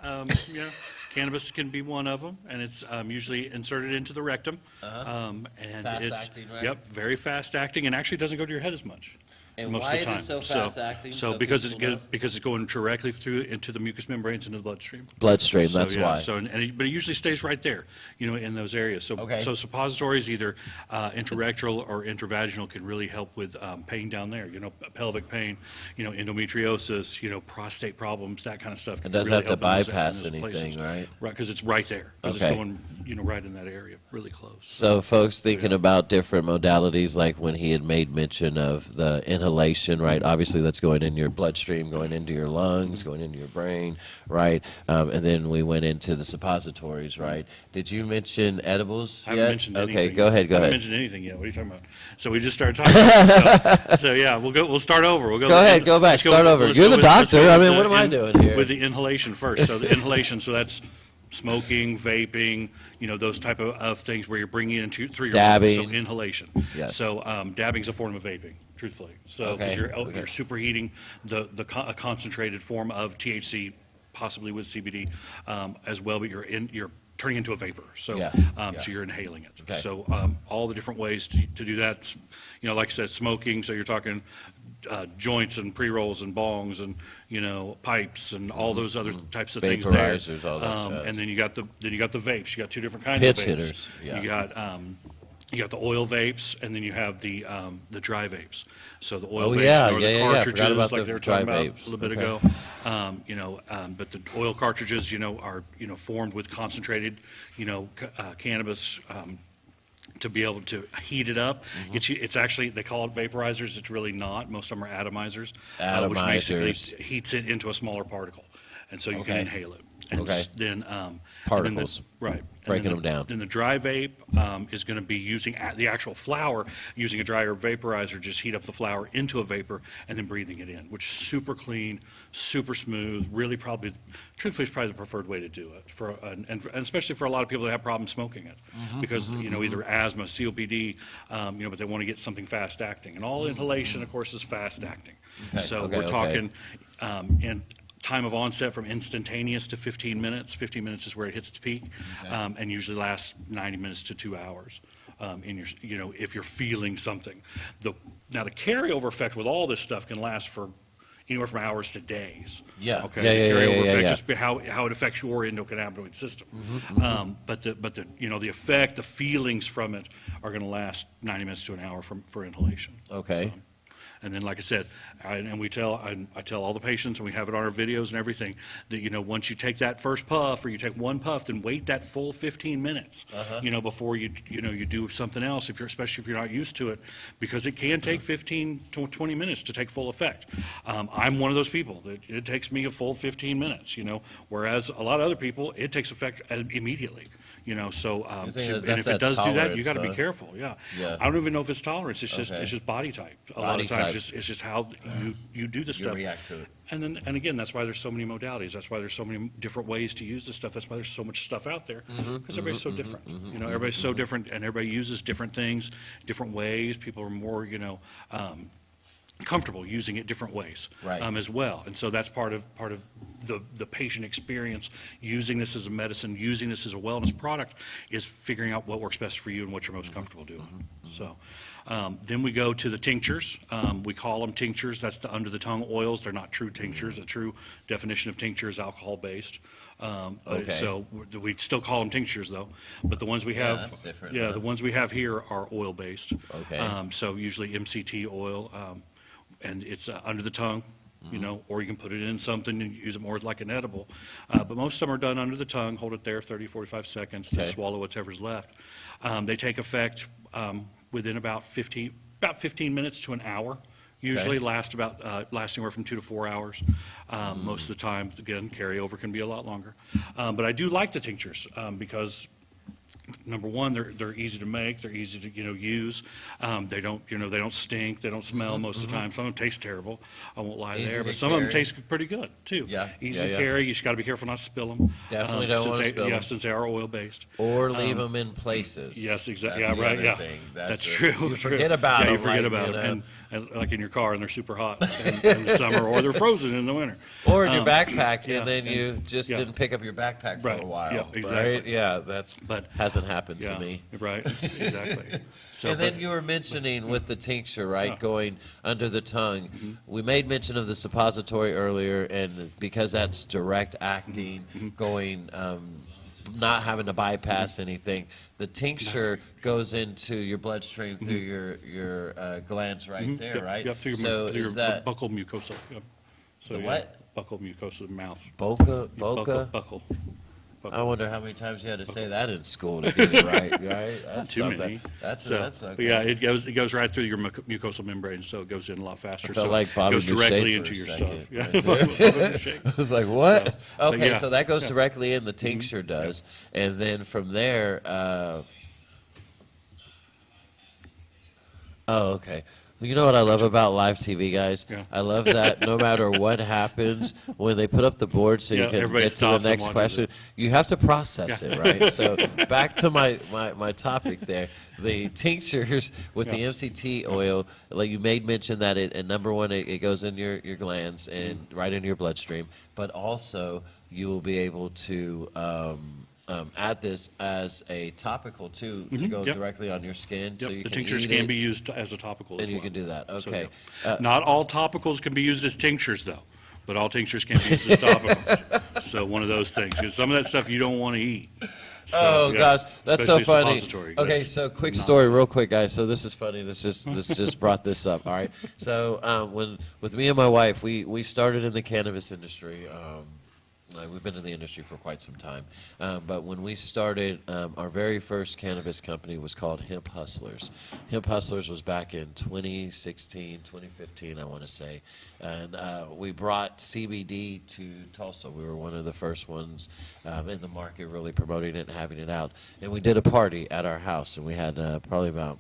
You know, cannabis can be one of them, and it's usually inserted into the rectum. And Fast it's acting, right? Yep, very fast acting, and actually doesn't go to your head as much. And most why of the time. is it so fast acting? So So because people know? it's going directly through into the mucous membranes into the bloodstream. Bloodstream, So, that's yeah, why. So, but it usually stays right there, you know, in those areas. So, Okay. so suppositories, either intrarectal or intravaginal, can really help with pain down there. You know, pelvic pain, you know, endometriosis, you know, prostate problems, that kind of stuff. It can doesn't really have to help in those bypass places. anything, right? Right, because it's right there. Because Okay. it's going, you know, right in that area, really close. So folks thinking about different modalities, like when he had made mention of the inhalation, right? Obviously that's going in your bloodstream, going into your lungs, going into your brain, right? And then we went into the suppositories, right? Did you mention edibles I haven't yet? mentioned anything. Okay, go ahead, I haven't ahead. mentioned anything yet. What are you talking about? So we just started talking about it. So yeah, we'll start over. We'll go. Go ahead, go back, let's start over. let's You're the let's doctor. I with mean, the what am I doing here? With the inhalation first. So the inhalation, so that's smoking, vaping, you know, those type of things where you're bringing it into through your Dabbing. lungs. So inhalation. Yes. So dabbing is a form of vaping, truthfully. So because Okay, you're okay. superheating a concentrated form of THC, possibly with CBD, as well, but you're turning into a vapor. So, so you're inhaling it. Okay. So all the different ways to do that, like I said, smoking. So you're talking joints and pre-rolls and bongs and pipes and all those other types of things there. Vaporizers, all that jazz. And then you got the vapes. You got two different kinds Pitch of vapes. hitters, yeah. You got the oil vapes, and then you have the dry vapes. So the oil vapes yeah, are yeah, the yeah, I forgot cartridges, about like the they were dry talking about vapes. a little bit Okay. ago. But the oil cartridges, are formed with concentrated, cannabis. To be able to heat it up, it's actually, they call it vaporizers. It's really not. Most of them are atomizers, which basically heats it into a smaller particle, and so you can inhale it. And then Particles. Right. Breaking them down. Then the dry vape is going to be using the actual flower, using a dry herb vaporizer, just heat up the flower into a vapor and then breathing it in, which is super clean, super smooth, really truthfully, it's probably the preferred way to do it, and especially for a lot of people that have problems smoking it, because, either asthma, COPD, but they want to get something fast acting. And all inhalation, of course, is fast acting. So we're talking in time of onset from instantaneous to 15 minutes. 15 minutes is where it hits its peak, and usually lasts 90 minutes to 2 hours. If you're feeling something. Now the carryover effect with all this stuff can last for anywhere from hours to days. Yeah. Okay. Yeah, The carryover effect, yeah. just how it affects your endocannabinoid system. But the effect, the feelings from it are going to last 90 minutes to an hour for inhalation. Okay. So, and then, like I said, I tell all the patients, and we have it on our videos and everything, that, once you take that first puff, or you take one puff, then wait that full 15 minutes, before you do something else, especially if you're not used to it, because it can take 15 to 20 minutes to take full effect. I'm one of those people that it takes me a full 15 minutes, whereas a lot of other people, it takes effect immediately. So and if it does do that, you got to be careful. Yeah. I don't even know if it's tolerance. It's just body type. A lot of times, it's just how you do this stuff. react to it. And again, that's why there's so many modalities. That's why there's so many different ways to use this stuff. That's why there's so much stuff out there, because everybody's so different. Everybody's so different, and everybody uses different things, different ways. People are more, comfortable using it different ways, as well. And so that's part of the patient experience, using this as a medicine, using this as a wellness product, is figuring out what works best for you and what you're most comfortable doing. So then we go to the tinctures. We call them tinctures. That's the under the tongue oils. They're not true tinctures. The true definition of tincture is alcohol based. So we still call them tinctures though. But the ones we have, that's different, the ones we have here are oil based. Okay. So usually MCT oil, and it's under the tongue. Or you can put it in something and use it more like an edible. But most of them are done under the tongue, hold it there 30, 45 seconds, then swallow whatever's left. They take effect within about 15 minutes to an hour. Usually last anywhere from 2 to 4 hours. Most of the time, again, carryover can be a lot longer. But I do like the tinctures because number one, they're easy to make. They're easy to use. They don't stink. They don't smell most of the time. Some of them taste terrible. I won't lie there, but some of them taste pretty good too. Easy to carry. You just got to be careful not to spill them. Definitely don't want to spill them. Yeah, since they are oil based. Or leave them in places. Yes, exactly. That's Yeah, right. Yeah, That's true. You forget about them. You forget about them, and like in your car, and they're super hot in the summer, or they're frozen in the winter. Or in your backpack, and then you just didn't pick up your backpack for a while. Yeah, exactly. Right? Yeah, hasn't happened to me. Right, exactly. So, and then you were mentioning with the tincture, right, going under the tongue. We made mention of the suppository earlier, and because that's direct acting, going, not having to bypass anything, the tincture goes into your bloodstream through your glands right there, right? Yep, through so your is that buccal mucosa. Yep. So, the what? Buccal mucosa, the mouth. Boca? Buccal. I wonder how many times you had to say that in school to get it right. That's Too many. That's okay. Yeah, it goes right through your mucosal membrane, so it goes in a lot faster. I felt so like Bobby it goes directly Boucher into your second. stuff. Yeah, I was like, what? So, okay, so that goes directly in. The tincture does, and then from there. Okay. You know what I love about live TV, guys? Yeah. I love that no matter what happens, when they put up the board so you can everybody get to the stops and next watches question, it. you have to process it, right? So back to my topic there. The tinctures with the MCT oil, like you made mention that and number one, it goes in your glands and right into your bloodstream, but also you will be able to add this as a topical too to go yep. directly on your skin, Yep, so you the can tinctures eat can it, be used as a topical as and you well. can do that. So, Okay. yeah. Not all topicals can be used as tinctures, though, but all tinctures can be used as topicals. So one of those things, because some of that stuff you don't want to eat. So, yeah, gosh, that's so especially funny. suppository. Okay, That's so quick not story, fun. real quick, guys. So this is funny. This just brought this up. All right. So with me and my wife, we started in the cannabis industry. We've been in the industry for quite some time. But when we started, our very first cannabis company was called Hemp Hustlers. Hemp Hustlers was back in 2016, 2015, I want to say. And we brought CBD to Tulsa. We were one of the first ones in the market really promoting it and having it out. And we did a party at our house, and we had probably about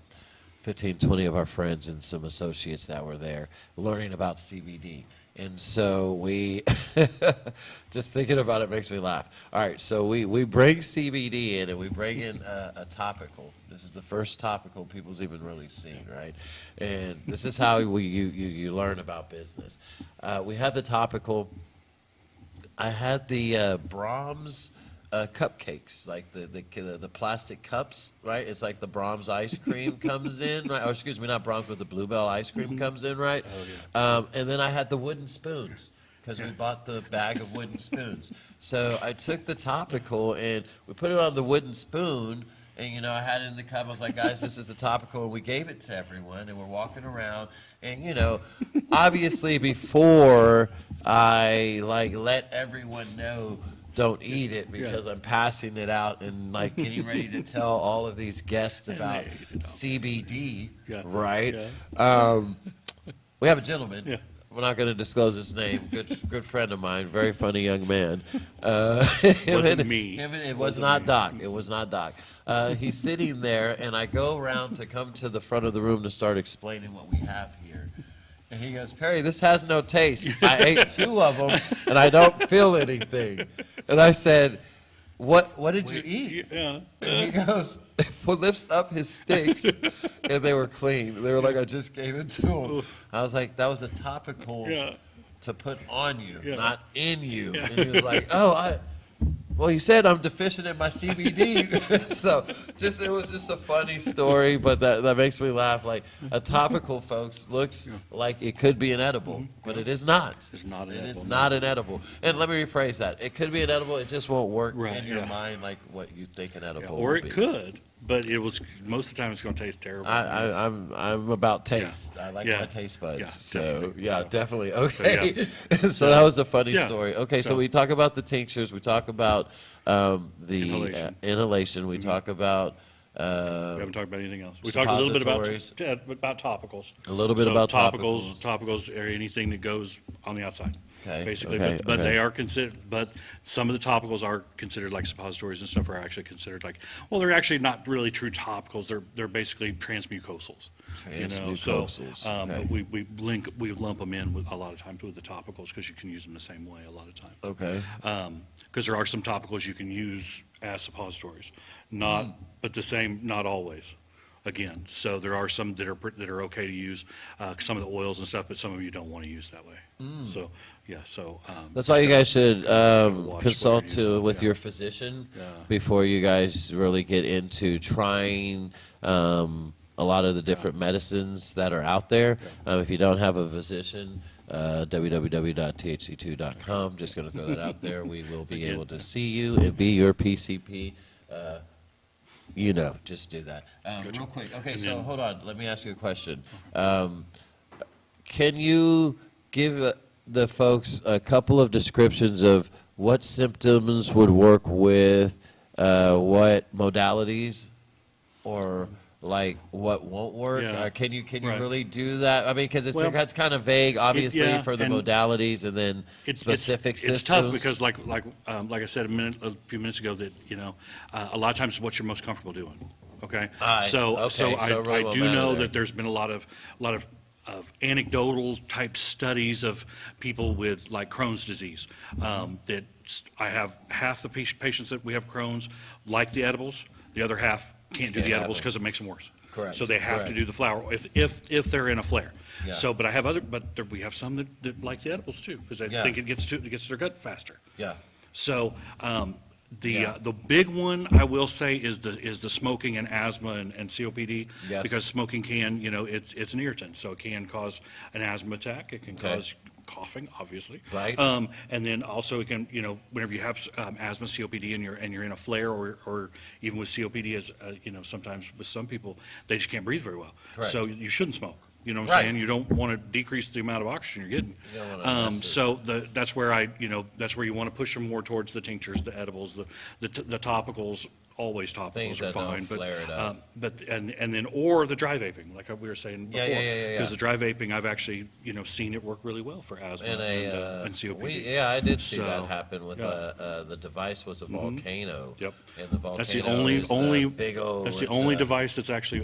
15, 20 of our friends and some associates that were there learning about CBD. And so we, just thinking about it makes me laugh. All right, so we bring CBD in, and we bring in a topical. This is the first topical people's even really seen, right? And this is how you learn about business. We had the topical. I had the Brahms cupcakes, like the plastic cups, right? It's like the Brahms ice cream comes in, right? Or excuse me, not Brahms, but the Bluebell ice cream comes in, right? And then I had the wooden spoons, because we bought the bag of wooden spoons. So I took the topical and we put it on the wooden spoon, and I had it in the cup. I was like, guys, this is the topical, and we gave it to everyone, and we're walking around, and obviously before I let everyone know, don't eat it, because I'm passing it out and getting ready to tell all of these guests about CBD, right? Yeah. We have a gentleman. Yeah. We're not going to disclose his name. Good friend of mine, very funny young man. Wasn't me. It was not Doc. It was not Doc. He's sitting there, and I go around to come to the front of the room to start explaining what we have here. And he goes, Perry, this has no taste. I ate 2 of them, and I don't feel anything. And I said, what did you eat? Yeah. And he goes, lifts up his sticks, and they were clean. They were like, I just gave it to him. I was like, that was a topical to put on you, not in you. And he was like, well, you said I'm deficient in my CBD. So it was just a funny story, but that makes me laugh. Like, a topical, folks, looks like it could be an edible, but it is not. It's not an edible. It is not an edible. And let me rephrase that. It could be an edible. It just won't work in your yeah. mind like what you think an edible Or would it be. could, but most of the time it's going to taste terrible. I'm about taste. I like Yeah. my taste buds. Yeah, So definitely. yeah, So- definitely. so, Okay. yeah. So that was a funny Yeah. story. Okay, so So- we talk about the tinctures. We talk about the Inhalation. inhalation. We talk about We haven't talked about anything else. We talked a little bit about topicals. A little bit about topicals. Topicals are anything that goes on the outside. Okay, Basically, okay, but okay. they are considered. But some of the topicals are considered like suppositories and stuff. Are actually considered they're actually not really true topicals. They're basically transmucosals. Transmucosals, okay. But we lump them in with, a lot of times with the topicals, because you can use them the same way a lot of times. okay. Because there are some topicals you can use as suppositories, Hmm. but the same, not always. Again, so there are some that are okay to use, some of the oils and stuff, but some of you don't want to use that way. So yeah, so That's why you guys should watch consult what you're using, with yeah. your physician Yeah. before you guys really get into trying a lot of the different medicines that are out there. If you don't have a physician, www.thc2.com. Just going to throw that out there. We will be able to see you and be your PCP. Just do that. Real quick. Okay, And so then- hold on. Let me ask you a question. Can you give the folks a couple of descriptions of what symptoms would work with what modalities, or like what won't work? Yeah. Can you Right. really do that? I mean, because Well, that's kind of vague, obviously, yeah, for the and modalities, and then specific systems. It's tough because, like I said a few minutes ago, that a lot of times it's what you're most comfortable doing. Okay, so okay, I really well do matter know there. that there's been a lot of anecdotal type studies of people with like Crohn's disease. I have half the patients that we have Crohn's like the edibles, the other half can't do Can't the have edibles them. because it makes them worse. Correct, So they have to correct. do the flower if they're in a flare. Yeah. So, but we have some that like the edibles too, because they Yeah. think it gets to their gut faster. Yeah. So The big one I will say is the smoking and asthma and COPD. Yes. Because smoking can, it's an irritant, so it can cause an asthma attack. It can cause coughing, obviously. Right. And then also it can, whenever you have asthma, COPD, and you're in a flare, or even with COPD, as sometimes with some people they just can't breathe very well. Correct. So you shouldn't smoke. You know what Right. I'm saying? You don't want to decrease the amount of oxygen you're getting. You don't wanna mess it. That's where that's where you want to push them more towards the tinctures, the edibles, the topicals. Always topicals Things are that don't fine, flare it up. and then or the dry vaping, like we were saying before. Yeah. Because the dry vaping, I've actually seen it work really well for asthma and COPD. I did see So, that happen with yeah. the device was a volcano. Yep. And the volcano That's the is only big old. That's the it's only a device that's actually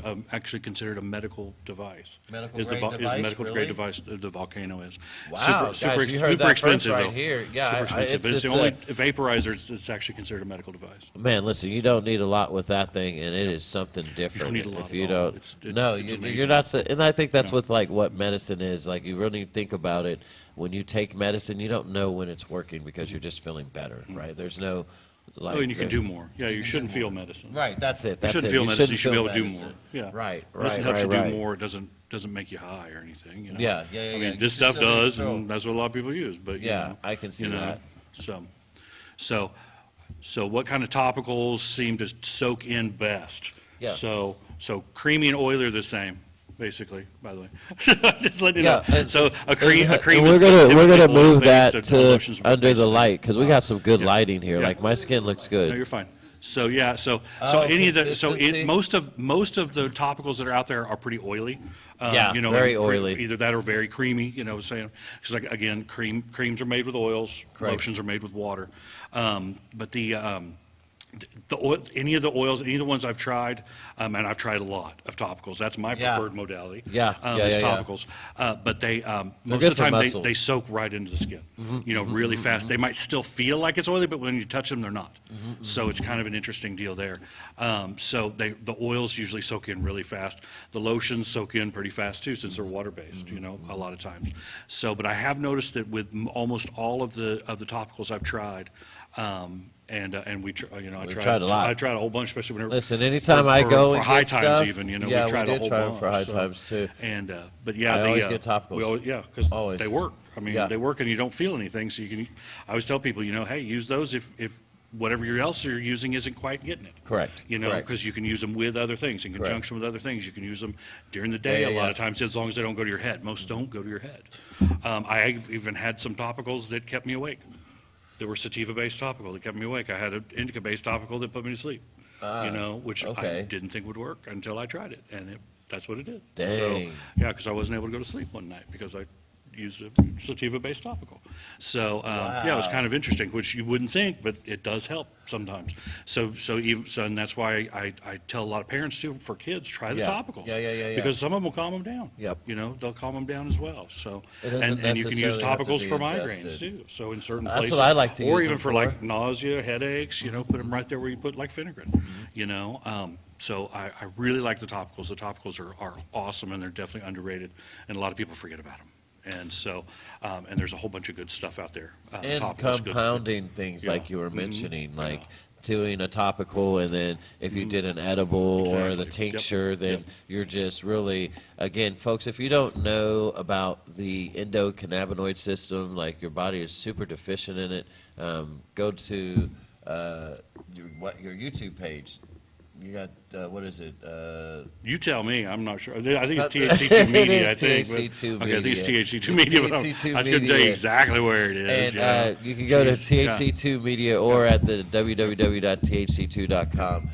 considered a medical device. Medical is the grade is device, the medical really? grade device the volcano is. Wow, guys, you heard that first expensive right though. here. Yeah, super expensive. But it's the it's only vaporizer that's actually considered a medical device. Man, listen, you don't need a lot with that thing, and it is something different. need a lot if at you all. don't, It's you're amazing. not. And I think that's Yeah. with like what medicine is. Like you really think about it. When you take medicine, you don't know when it's working because you're just feeling better, right? There's no like. Oh, and you can there's- do more. Yeah, you shouldn't feel medicine. Right, that's it. You That's shouldn't it. feel You medicine. You shouldn't should be feel able to do medicine. more. Yeah. Right, Medicine right, helps you right. do more. It doesn't make you high or anything. Yeah. I mean, You this can stuff still does, control. and that's what a lot of people use. But you Yeah, know, I can see you know, that. So what kind of topicals seem to soak in best? Yeah. So creamy and oily are the same, basically. By the way, just letting you Yeah, know. and So it's- a cream and is we're gonna typically move oil-based, that and to lotions are under the basically- light because we got some good Yeah. lighting here. Yeah. Like my skin looks good. No, you're fine. So yeah, so Oh, any of the consistency? most of the topicals that are out there are pretty oily. Yeah, you know, very and oily. Either that or very creamy. You know, saying because like again, creams are made with oils, Correct. lotions are made with water. But the oil, any of the oils, any of the ones I've tried, and I've tried a lot of topicals. That's my Yeah. preferred modality. Yeah, is yeah. topicals. But they most good of the for time muscles. they soak right into the skin. You know, really fast. They might still feel like it's oily, but when you touch them, they're not. So it's kind of an interesting deal there. So the oils usually soak in really fast. The lotions soak in pretty fast too, since they're water based. You know, a lot of times. So, but I have noticed that with almost all of the topicals I've tried. And we, I tried a lot. I tried a whole bunch, especially whenever. Listen, anytime I go for and high get times, stuff, even yeah, we tried we a did whole try 'em bunch for high so- times, too. And but yeah, I they, always get topicals. because Always. they work. I mean, Yeah. they work, and you don't feel anything. So you can. I always tell people, hey, use those if whatever else you're using isn't quite getting it. Correct. You know, Correct. because you can use them with other things in Correct. conjunction with other things. You can use them during the day Yeah, a lot yeah. of times, as long as they don't go to your head. Most don't go to your head. I've even had some topicals that kept me awake. There were sativa-based topical that kept me awake. I had an indica-based topical that put me to sleep. Which I okay. didn't think would work until I tried it, and that's what it did. Dang. So, yeah, because I wasn't able to go to sleep one night because I used a sativa-based topical. So, yeah, it was Wow. kind of interesting, which you wouldn't think, but it does help sometimes. So and that's why I tell a lot of parents too, for kids, try the Yeah. topicals. Yeah. Because some of them will calm them down. Yep. They'll calm them down as well. So, It doesn't and you can use necessarily have to topicals be for ingested. migraines too. So in certain That's places, what I like to or use even them for for. like nausea, headaches, put them right there where you put like Finagrin. So I really like the topicals. The topicals are awesome, and they're definitely underrated, and a lot of people forget about them. And so, and there's a whole bunch of good stuff out there. And Topicals, good. compounding things Yeah. like you were Mhm. mentioning, like Yeah. doing a topical, and then if you did an edible or the Exactly. Yep. tincture, then Yep. you're just really, again, folks, if you don't know about the endocannabinoid system, like your body is super deficient in it, go to your YouTube page. You got, what is it? You tell me. I'm not sure. I think it's It THC2 Media. is I think. THC2 Okay, I think it's Media. THC2 Media. But THC2 I couldn't tell you Media. exactly where it is. And you can go to Jeez, yeah. THC2 Media or at the www.thc2.com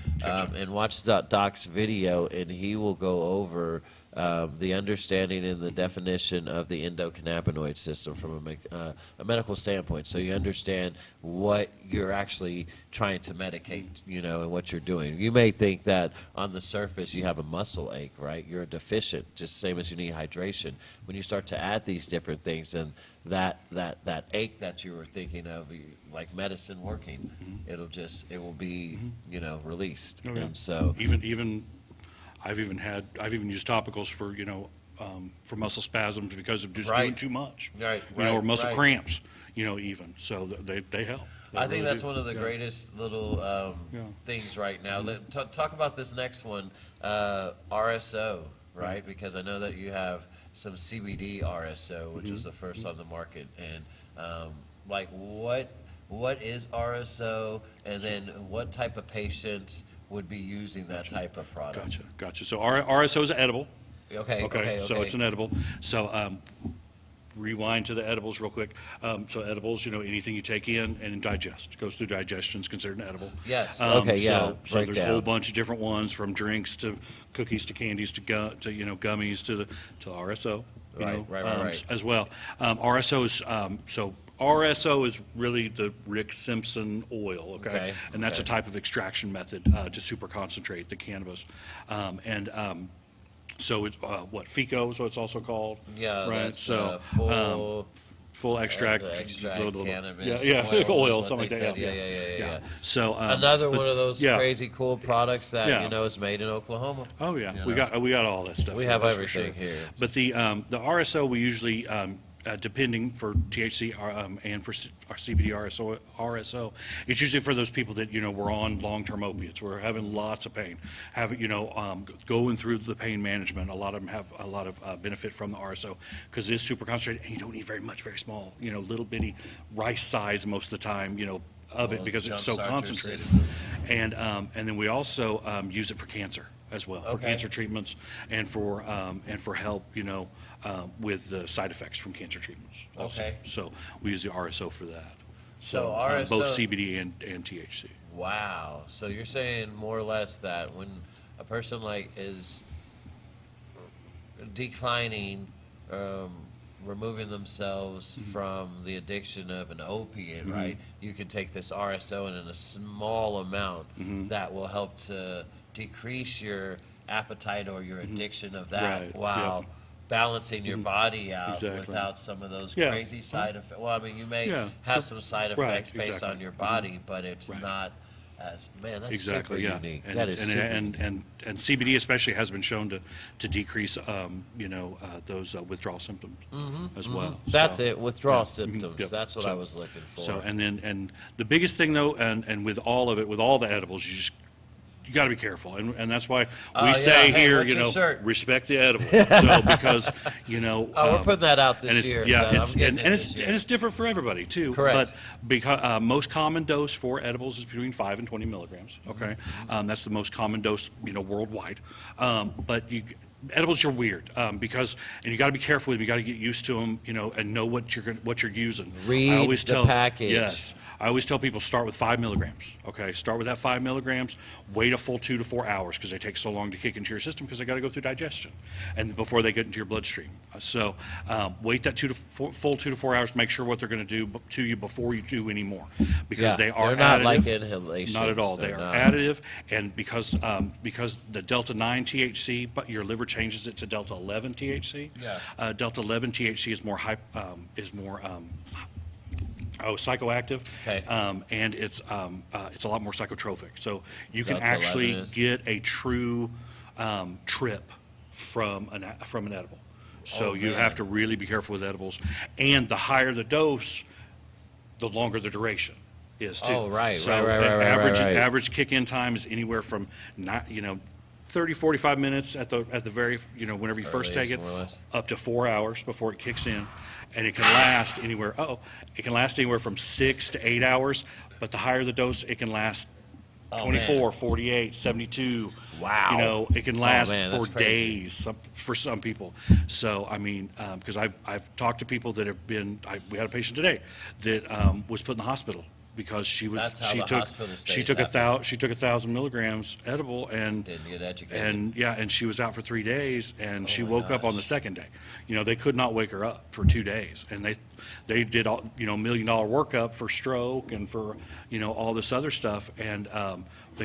and watch Doc's video, and he will go over the understanding and the definition of the endocannabinoid system from a medical standpoint. So you understand what you're actually trying to medicate, and what you're doing. You may think that on the surface you have a muscle ache, right? You're deficient, just same as you need hydration. When you start to add these different things, then that ache that you were thinking of, like medicine working, it will be, released. Okay. And so even I've even used topicals for for muscle spasms because of just doing Right. too much. Right, or right, muscle right. cramps. Even so they help. I think really that's do. one of the Yeah. greatest little Yeah. things right now. Talk about this next one, RSO, right? Because I know that you have some CBD RSO, which was the first on the market, and like what is RSO, and then what type of patients would be using that type of product? Gotcha. So RSO is an edible. Okay. So it's an edible. So rewind to the edibles real quick. So edibles, anything you take in and digest, goes through digestion is considered an edible. Yes. Okay, yeah. So Break there's down. a whole bunch of different ones, from drinks to cookies to candies to gummies to RSO. Right. As well. RSO is RSO is really the Rick Simpson oil, okay? And that's a type of extraction method to super concentrate the cannabis. So it's FICO is what it's also called. Yeah, right. that's, So full extract, cannabis, oil, is what something like they that. said. Yeah. So Another one of those yeah. crazy cool products that Yeah. is made in Oklahoma. Oh yeah, You we know? got all that stuff. We here, have that's for everything sure. here. But the RSO we usually depending for THC and for our CBD RSO, it's usually for those people that were on long-term opiates, we're having lots of pain, going through the pain management. A lot of them have a lot of benefit from the RSO because it is super concentrated, and you don't need very much, very small, little bitty rice size most of the time, of it, because it's so jumpstart your concentrated. system. And then we also use it for cancer as well, for cancer treatments and for help, with the side effects from cancer treatments also. Okay. So we use the RSO for that. So both RSO CBD and THC. Wow. So you're saying more or less that when a person is declining, removing themselves from the addiction of an opiate, right? You can take this RSO and in a small amount that will help to decrease your appetite or your addiction of that Right. while balancing your body out Exactly. without some of those Yeah. crazy side effects. Well, I mean, you may Yeah. have some side Right, effects based exactly. on your body, but it's Right. not as, man, that's Exactly. super Yeah. unique. And, That is super and CBD especially has been shown to decrease those withdrawal symptoms as well. That's So, it, withdrawal yeah. symptoms. Yep. That's what So- I was looking for. So and the biggest thing though, and with all of it, with all the edibles, you got to be careful, and that's why we yeah. say Hey, here, what's your shirt? respect the edible. So because we're putting that out and this it's, year. yeah, so it's, I'm getting and it it's this year. and it's different for everybody too. Correct. But because most common dose for edibles is between 5 and 20 milligrams. Okay, that's the most common dose, worldwide. But edibles are weird because, and you got to be careful with them. You got to get used to them, and know what you're using. Read I always the tell, package. Yes, I always tell people start with 5 milligrams. Okay, start with that 5 milligrams. Wait a full 2 to 4 hours because they take so long to kick into your system because they got to go through digestion, and before they get into your bloodstream. So wait that full 2 to 4 hours. Make sure what they're going to do to you before you do any more, because they are they're not additive. like inhalations. Not at all. They They're are not. additive, and because the delta 9 THC, but your liver changes it to delta 11 THC. Yeah. Delta 11 THC is more psychoactive, Okay. and it's a lot more psychotropic. So you can Delta 11 actually is? get a true trip from an edible. So Oh, you man. have to really be careful with edibles, and the higher the dose, the longer the duration is too. Oh, right, So right. average kick-in time is anywhere from 30, 45 minutes at the very, whenever you first take Earliest, it, more or less. up to 4 hours before it kicks in. And it can last anywhere from 6 to 8 hours, but the higher the dose, it can last 24, man. 48, 72. Wow. It can last man, for that's crazy. days for some people. So, I mean, because I've talked to people that have been, we had a patient today that was put in the hospital because That's how the hospital she stays took after. she took 1,000 milligrams edible and Didn't get educated. and she was out for 3 days, and she my woke up on gosh. the second day. They could not wake her up for 2 days, and they did all, $1 million workup for stroke and for all this other stuff, and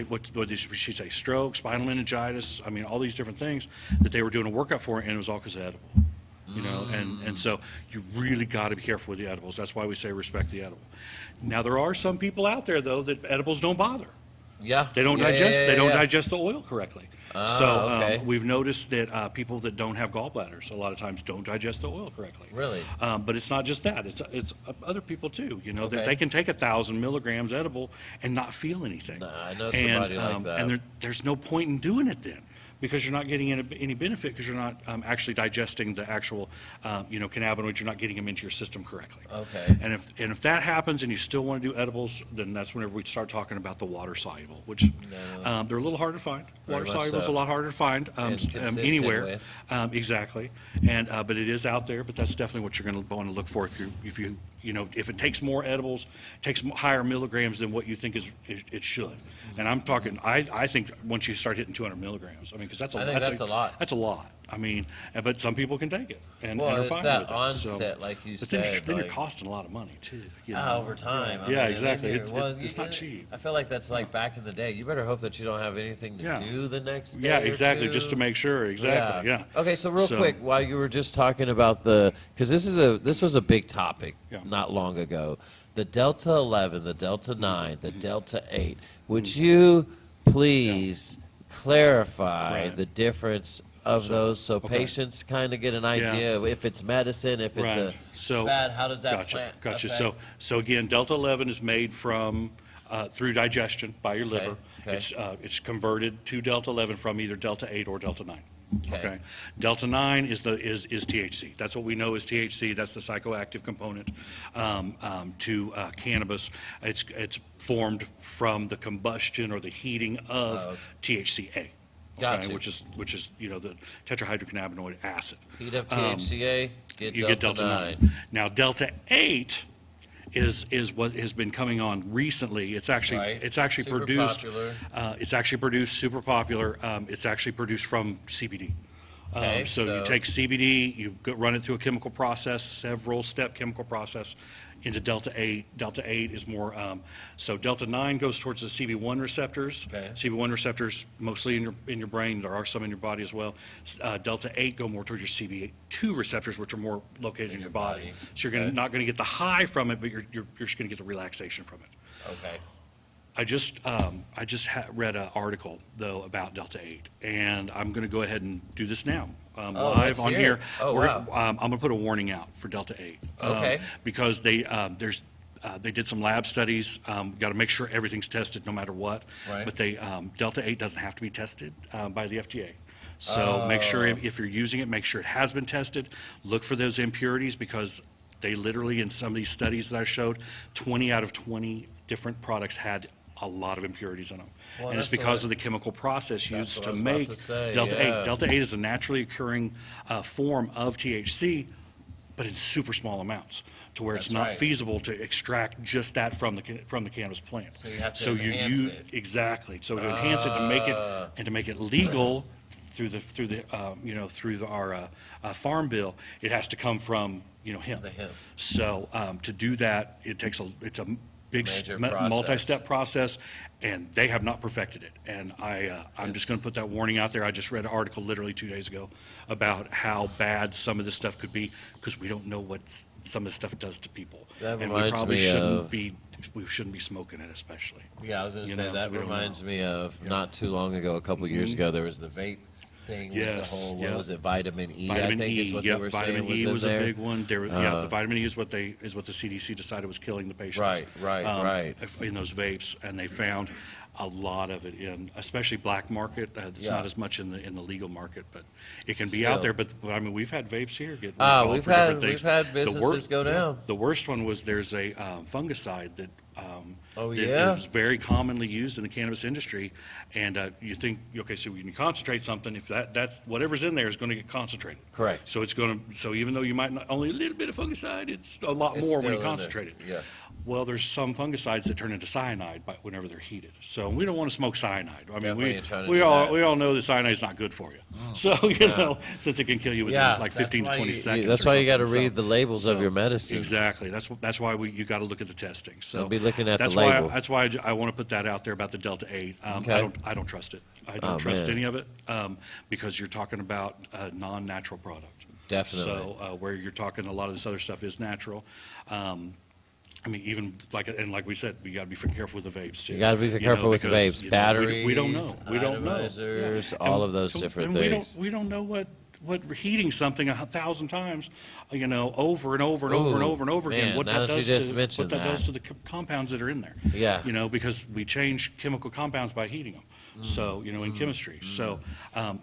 what did she say? Stroke, spinal meningitis. I mean, all these different things that they were doing a workup for, and it was all because of edible. And so you really got to be careful with the edibles. That's why we say respect the edible. Now there are some people out there though that edibles don't bother. Yeah. They don't Yeah, digest. yeah, They don't yeah. digest the oil correctly. Ah, So okay. we've noticed that people that don't have gallbladders a lot of times don't digest the oil correctly. Really? But it's not just that. It's other people too. You know that Okay. they can take 1,000 milligrams edible and not feel anything. Nah, I know somebody like that. And there's no point in doing it then, because you're not getting any benefit, because you're not actually digesting the actual cannabinoids. You're not getting them into your system correctly. Okay. And if that happens and you still want to do edibles, then that's whenever we start talking about the water soluble, which they're a little harder to find. Very Water much soluble is so. a lot harder to find And consistent anywhere. with. Exactly. And but it is out there. But that's definitely what you're going to want to look for if it takes more edibles, takes higher milligrams than what you think it should. And I'm talking. I think once you start hitting 200 milligrams, I mean, because that's I think that's a lot. That's a lot. I mean, but some people can take it and Well, are it's fine that with it. onset, like you but said, then you're like- costing a lot of money too. Over time. I Yeah, mean, and exactly. then It's you're- not cheap. I feel like that's like back in the day. You better hope that you don't have anything to Yeah. do the next day. Yeah, or exactly. two. Just to make sure. Exactly. Yeah. Okay, so real quick, while you were just talking about because this was a big topic Yeah. not long ago, the Delta 11, the Delta 9, the Delta 8. Would Mm-hmm. you please clarify Right. the difference of those so okay. patients kind of get an idea of if it's medicine, if it's Right. So fad, how does that gotcha, plant gotcha. affect? So again, Delta 11 is made from through digestion by your liver. okay. It's converted to Delta 11 from either Delta 8 or Delta 9. Okay. Delta 9 is THC. That's what we know is THC. That's the psychoactive component to cannabis. It's formed from the combustion or the heating of THCA. Gotcha. Which is the tetrahydrocannabinoid acid. Heat up THCA, You get get Delta, Delta 9. Now Delta 8 is what has been coming on recently. It's actually Right. it's actually Super produced. popular. It's actually produced super popular. It's actually produced from CBD. Okay, So you so- take CBD, you run it through a chemical process, several step chemical process, into Delta 8. Delta 8 is more, so Delta 9 goes towards the CB1 receptors. Okay. CB1 receptors mostly in your brain. There are some in your body as well. Delta 8 go more towards your CB2 receptors, which are more located in your body. So you're Okay. not going to get the high from it, but you're just going to get the relaxation from it. Okay. I just read an article though about Delta 8, and I'm going to go ahead and do this now live let's on hear here. it. Oh, wow. I'm going to put a warning out for Delta 8. Okay. Because they did some lab studies. Got to make sure everything's tested no matter what. Right. But Delta 8 doesn't have to be tested by the FDA. So make sure if you're using it, make sure it has been tested. Look for those impurities, because they literally, in some of these studies that I showed, 20 out of 20 different products had a lot of impurities in them. Well, And it's that's because what- of the chemical process that's used what to I was about make to say, Delta yeah. 8. Delta 8 is a naturally occurring form of THC, but in super small amounts, to where it's That's not right. feasible to extract just that from the cannabis plant. So you have to enhance it. Exactly. So to enhance it, to make it legal through our farm bill, it has to come from hemp. The hemp. So to do that, it's a big Major process. multi-step process, and they have not perfected it. And I'm just going to put that warning out there. I just read an article literally 2 days ago about how bad some of this stuff could be, because we don't know what some of this stuff does to people. That and we reminds probably me shouldn't be smoking it, especially. Yeah, I was going to say, so that we don't reminds know. me of not too long ago, a couple years ago, there was the vape thing with Yes, the whole, yep. what was it, vitamin E, Vitamin I think E, is what yep, they were vitamin saying was E in was there. a big one. The vitamin E is what the CDC decided was killing the patients. Right. In those vapes, and they found a lot of it in, especially black market. It's Yeah. not as much in the legal market, but it can be Still. out there. But I mean, we've had vapes here get Ah, recalled we've for different had things. businesses go down. The worst one was there's a fungicide that. Oh, that yeah? is very commonly used in the cannabis industry, and you think, okay, so when you concentrate something, if that's whatever's in there is going to get concentrated. Correct. So it's going to. So even though you might not only a little bit of fungicide, it's a lot It's more still when in you there. concentrate it. Yeah. Well, there's some fungicides that turn into cyanide whenever they're heated. So we don't want to smoke cyanide. I mean, Definitely ain't trying to we do all that. Oh. we all know that cyanide is not good for you. So since it can kill you within like 15 to 20 seconds. That's or why you got to something. read the labels of your medicine. Exactly. That's why you got to look at the testing. So Don't be looking at the that's label. That's why I want to put that out there about the Delta 8. Okay. I don't trust it. I Oh, don't trust man. any of it because you're talking about a non-natural product. Definitely. So where you're talking, a lot of this other stuff is natural. I mean, even like we said, we got to be careful with the vapes too. You got to be careful with the because, vapes, batteries, we don't know. We don't know. atomizers, Yeah. all And of those so- different and things. We don't know what heating something 1,000 times, over and over and over and Ooh, over and over again, man, what now that that you does just to mentioned does that. to the compounds that are in there. Yeah. Because we change chemical compounds by heating them. So, in chemistry. So,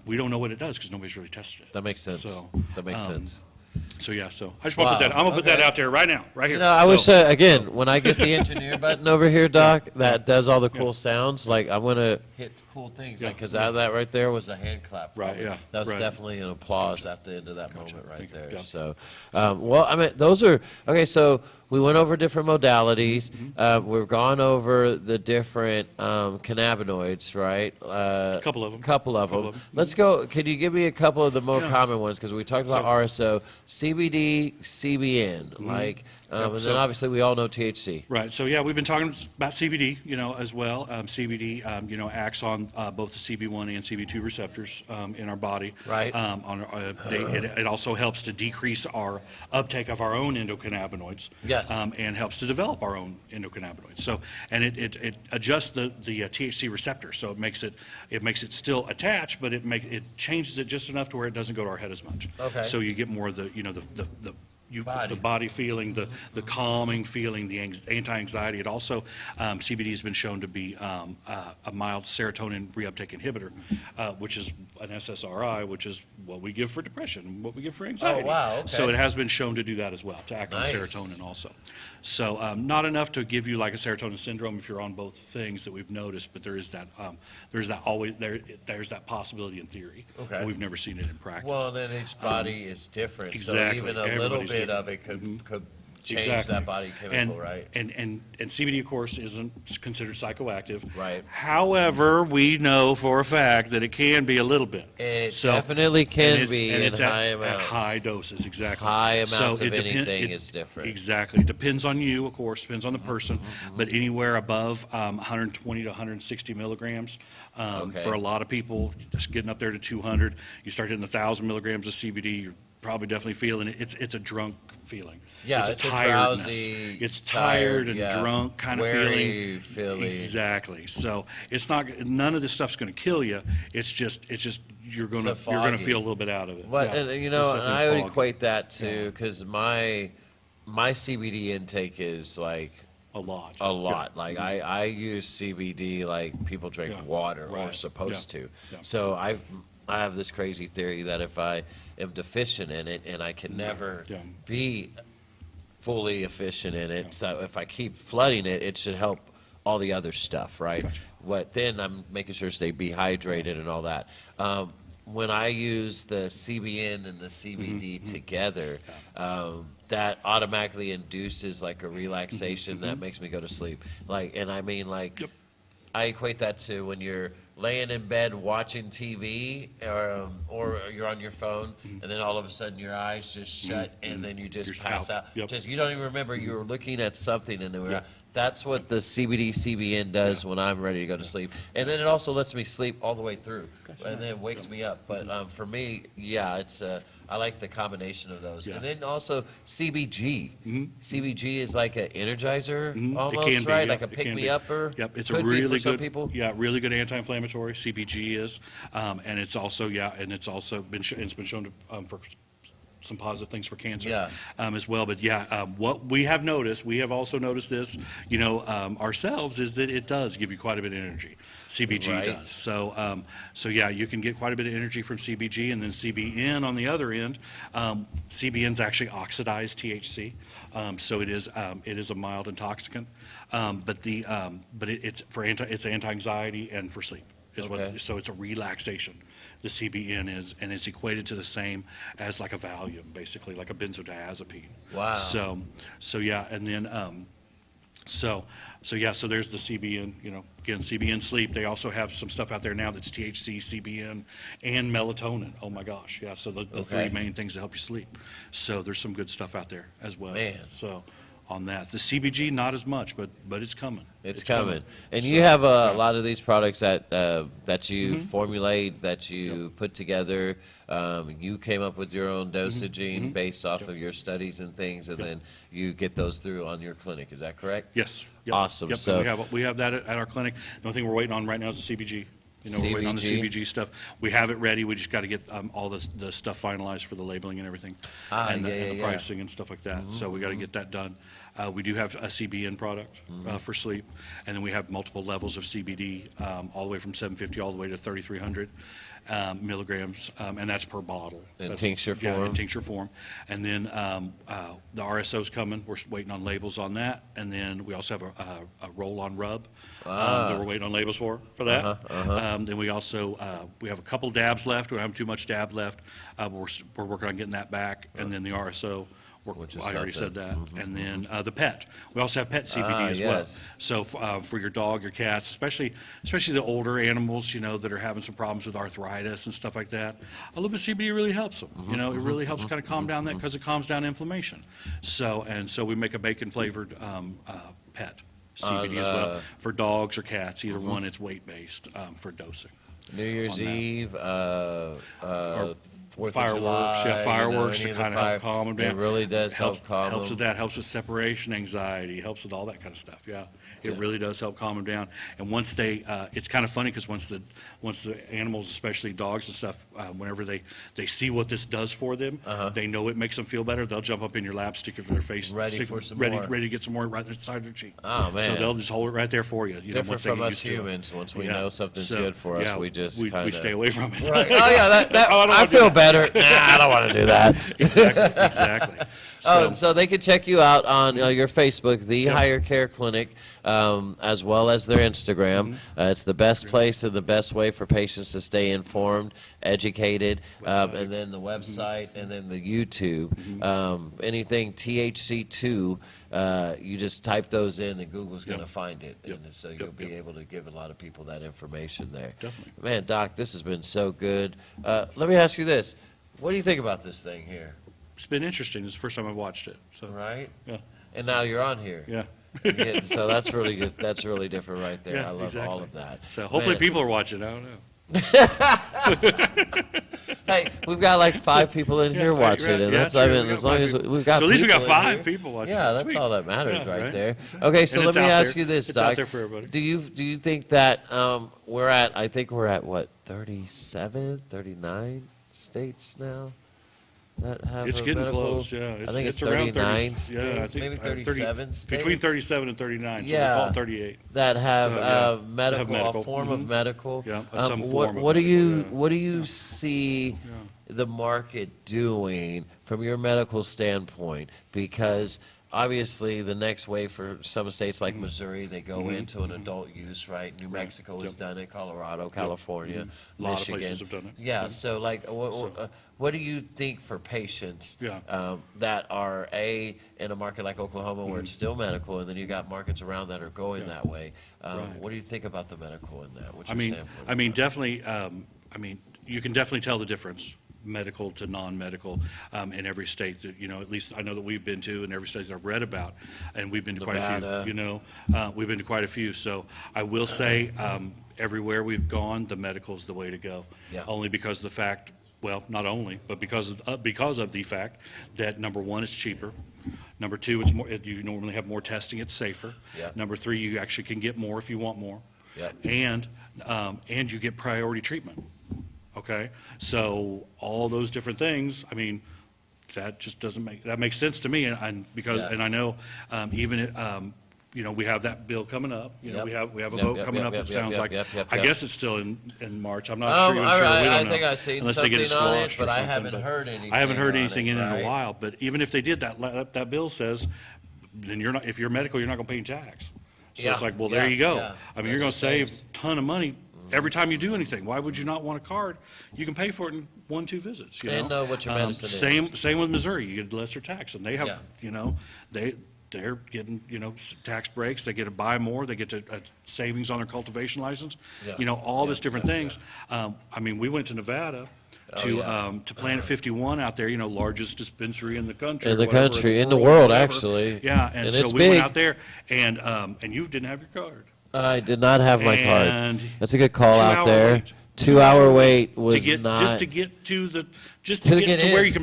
we don't know what it does because nobody's really tested it. That makes sense. So, That makes sense. So yeah, so I just want to put Wow, that. I'm gonna put that okay. out there right now, right here. I So- wish, again, when I get the engineer button over here, Doc, that does all the cool sounds, like, I'm going to hit cool things, Yeah. because out of that right there was a hand clap. Right, probably. yeah, That was right. definitely an applause at the end of that moment right Thank you. there. Yeah. So, well, I mean, those are, okay, so we went over different modalities. Mm-hmm. We've gone over the different cannabinoids, right? A couple of them. Couple of them. Let's go, can you give me a couple of the more Yeah. common ones? Because we talked about So- RSO, CBD, CBN, like, Yep, and so- then obviously we all know THC. Right. So yeah, we've been talking about CBD, as well. CBD, acts on both the CB1 and CB2 receptors in our body. Right. It also helps to decrease our uptake of our own endocannabinoids. Yes. And helps to develop our own endocannabinoids. So, and it adjusts the THC receptor, so it makes it still attached, but it changes it just enough to where it doesn't go to our head as much. Okay. So you get more of the Body. the body feeling, the calming feeling, the anti-anxiety. It also, CBD has been shown to be a mild serotonin reuptake inhibitor, which is an SSRI, which is what we give for depression, what we give for anxiety. wow, okay. So it has been shown to do that as well, to act Nice. on serotonin also. So not enough to give you like a serotonin syndrome if you're on both things that we've noticed, but there's that possibility in theory. Okay. But we've never seen it in practice. Well, then each body is different, exactly. so even a little Everybody's bit different. of it could change Exactly. that body chemical, and, right? And CBD, of course, isn't considered psychoactive. Right. However, we know for a fact that it can be a little bit. It definitely can and it's- be and in it's high at amounts. high doses, exactly. High amounts So of it anything is different. Exactly. It depends on you, of course, depends on the person, but anywhere above 120 to 160 milligrams. Okay. For a lot of people, just getting up there to 200, you start hitting 1,000 milligrams of CBD, you're probably definitely feeling it. It's a drunk feeling. Yeah, it's a tiredness. drowsy, It's tired and yeah, drunk kind of weary feeling. Exactly. So it's not. None of this stuff's going to kill you. It's just you're going to foggy. feel a little bit out of it. But Yeah. and It's and definitely I would foggy. equate that to because my CBD intake is like a lot. a lot. Like I use CBD like people drink Yeah. water or Right. supposed Yeah. to. Yeah. So I have this crazy theory that if I am deficient in it and I can never Yeah. be fully efficient in it, so if I keep flooding it, it should help all the other stuff, right? What then I'm making sure to stay dehydrated and all that. When I use the CBN and the CBD together, that automatically induces like a relaxation that makes me go to sleep. Like, and I mean like, I equate that to when you're laying in bed watching TV or you're on your phone and then all of a sudden your eyes just shut and then you just You're pass out. out. Yep. Just you don't even remember you were looking at something and then that's what the CBD CBN does when I'm ready to go to sleep. And then it also lets me sleep all the way through and then it wakes me up. But for me, yeah, it's I like the combination of those. Yeah. And then also CBG. CBG is like an energizer It almost, can be, right? yeah, like a it can pick me be. upper. Yep, it's Could a be really for some good, people. really good anti-inflammatory. CBG is, and it's also it's also been it's been shown to for some positive things for cancer as well. But what we have noticed, we have also noticed this, ourselves, is that it does give you quite a bit of energy. CBG Right. does. So you can get quite a bit of energy from CBG, and then CBN on the other end. CBN's actually oxidized THC, so it is a mild intoxicant, but it's anti-anxiety and for sleep. So it's a relaxation. The CBN is, and it's equated to the same as like a Valium, basically like a benzodiazepine. Wow. So yeah, and then so there's the CBN. Again, CBN sleep. They also have some stuff out there now that's THC, CBN, and melatonin. Oh my gosh, yeah. So the three main things that help you sleep. So there's some good stuff out there as well. Man. So on that. The CBG, not as much, but it's coming. It's coming. And you have a lot of these products that you formulate, that you put together. You came up with your own dosaging based off of your studies and things, and then you get those through on your clinic. Is that correct? Yes. Yep. Awesome. Yep. So And we have that at our clinic. The only thing we're waiting on right now is the CBG. We're waiting on the CBG. CBG stuff. We have it ready. We just got to get all the stuff finalized for the labeling and everything, and the pricing and stuff like that. So we got to get that done. We do have a CBN product for sleep, and then we have multiple levels of CBD, all the way from 750 all the way to 3,300 milligrams, and that's per bottle. In tincture Yeah, form? in tincture form. And then the RSO's coming. We're waiting on labels on that. And then we also have a roll-on rub that we're waiting on labels for that. Then we also we have a couple dabs left. We don't have too much dab left. We're working on getting that back. And then the RSO. Which is I already said something. that. And then the pet. We also have pet CBD as well. Yes. So for your dog, your cats, especially the older animals, that are having some problems with arthritis and stuff like that, a little bit of CBD really helps them. It really helps kind of calm down that, because it calms down inflammation. So we make a bacon flavored pet CBD as well for dogs or cats. Either one, it's weight based for dosing. New Year's on that. Eve, Fourth of Fireworks, July, fireworks any to of the kind of help calm them down. It really does help calm Helps them. with that, helps with separation anxiety, helps with all that kind of stuff, yeah. It really does help calm them down. And once they, it's kind of funny, because once the animals, especially dogs and stuff, whenever they see what this does for them, they know it makes them feel better, they'll jump up in your lap, stick it in their face. Ready stick, for some ready, more. Ready to get some more right inside their cheek. Oh, man. So they'll just hold it right there for you. Different once they from get us used to it. humans. Once we Yeah. know something's So, good for us, yeah, we just we kind of stay away from it. Right. Oh yeah, that Oh, I don't I wanna do feel that. better. Nah, I don't want to do that. Exactly. So they can check you out on your Facebook, The Higher Care Clinic, as well as their Instagram. It's the best place and the best way for patients to stay informed, educated, and then the website, and then the YouTube. Anything THC2, you just type those in, and Google's going to find it, and so you'll be able to give a lot of people that information there. Definitely. Man, Doc, this has been so good. Let me ask you this: what do you think about this thing here? It's been interesting. It's the first time I've watched it. So Right? Yeah. And now you're on here. Yeah. Yeah, so that's really good. That's really different right there. Yeah, I love exactly. all of that. So hopefully Man. people are watching. I don't know. Hey, we've got like 5 people in here right, watching, right. and Yeah, that's true. I We mean, got as long 5 as people. we've got. So at least we got people in 5 here. people watching. Yeah, that's Sweet. all that matters Yeah, right there. Exactly. Okay, so And let it's me out ask there. you this, It's Doc. out there for everybody. Do you think that we're at? I think we're at what 37, 39 states now that have It's a getting medical- close, yeah. I think it's around 39 30, yeah, I states, think maybe 30 37 states. Between 37 and 39, so Yeah. we'll call it 38. that have So, yeah, medical, medical. a form of Mhm. medical. Yeah, some form of what do you medical, yeah. what do you see the market doing from your medical standpoint? Because obviously the next wave for some states like Missouri, they go into an adult use, right? New Mexico has Yep. done it, Colorado, California, A lot of Michigan. places have done it. Yeah, so like what do you think for patients that are in a market like Oklahoma where it's still medical, and then you got markets around that are going that way? What do you think about the medical in that? What's your standpoint? Definitely. You can definitely tell the difference, medical to non-medical, in every state that at least I know that we've been to, and every state that I've read about, and we've been to quite a few. We've been to quite a few. So I will say, everywhere we've gone, the medical is the way to go. Yeah. Only because of the fact. Well, not only, but because of the fact that number one, it's cheaper. Number two, it's more. You normally have more testing. It's safer. Yeah. Number three, you actually can get more if you want more. Yeah. And you get priority treatment. Okay, so all those different things. I mean, that just doesn't makes sense to me. And I know we have that bill coming up. We have a vote coming up. It sounds like. I guess it's still in March. I'm not sure. We don't I know. think I've seen Unless they get it something on it, squashed but or I something, haven't heard anything. I haven't heard on anything it, in right? a while. But even if they did that bill says, then you're not. If you're medical, you're not going to pay any tax. So it's like, well, there you go. yeah. I mean, you're going to save a ton of money every time you do anything. Why would you not want a card? You can pay for it in 1-2 visits. And know what your medicine is. Same with Missouri. You get lesser tax, and they have, Yeah. they're getting, tax breaks. They get to buy more. They get a savings on their cultivation license. Yeah. All this different things. I mean, we went to Nevada to Planet 51 out there, largest dispensary in the country. In the whatever, country, in the world, whatever. actually. Yeah, and so it's we big. went out there, and you didn't have your card. I did not have my And card. That's a good call out 2-hour there. wait. 2-hour wait was to get not just to get to the where you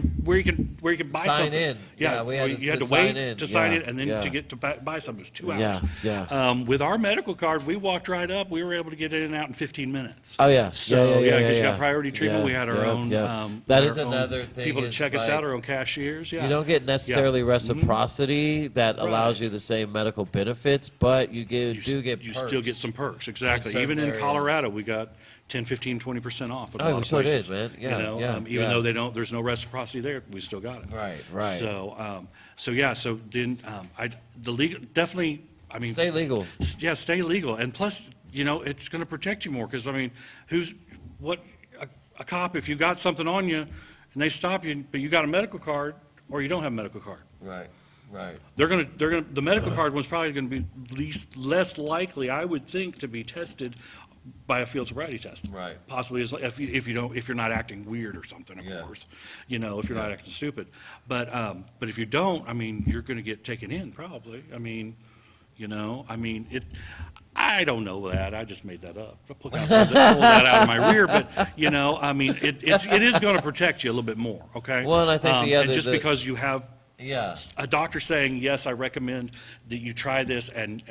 can buy Sign something. in. Yeah, we had you had to to wait sign in. to sign Yeah, in, and then yeah. to get to buy something. It was 2 hours. Yeah. With our medical card, we walked right up. We were able to get in and out in 15 minutes. Oh yeah. So yeah, because you yeah. got priority treatment, Yeah, we had our yep, own. yep. That is our own another thing. People to is check us like, out, our own cashiers. Yeah. You don't get necessarily reciprocity that allows Right. you the same medical benefits, but you do get You perks. still get some perks, exactly. certain Even in areas. Colorado, we got 10, 15, 20% off at a Oh, lot we of sure did, places. man. Yeah, Even yeah. though there's no reciprocity there, we still got it. Right. So then the legal definitely. I mean, Stay legal. Yeah, stay legal, and plus, it's going to protect you more because a cop if you got something on you and they stop you, but you got a medical card or you don't have a medical card. Right. The medical card one's probably going to be less likely, I would think, to be tested by a field sobriety test. Right. Possibly if you're not acting weird or something, of course, if you're not acting stupid. But if you don't, you're going to get taken in probably. I don't know that. I just made that up. I pulled that out of my rear, but it is going to protect you a little bit more. Okay. Well, and I think the other and just because you have Yeah. a doctor saying, yes, I recommend that you try this, and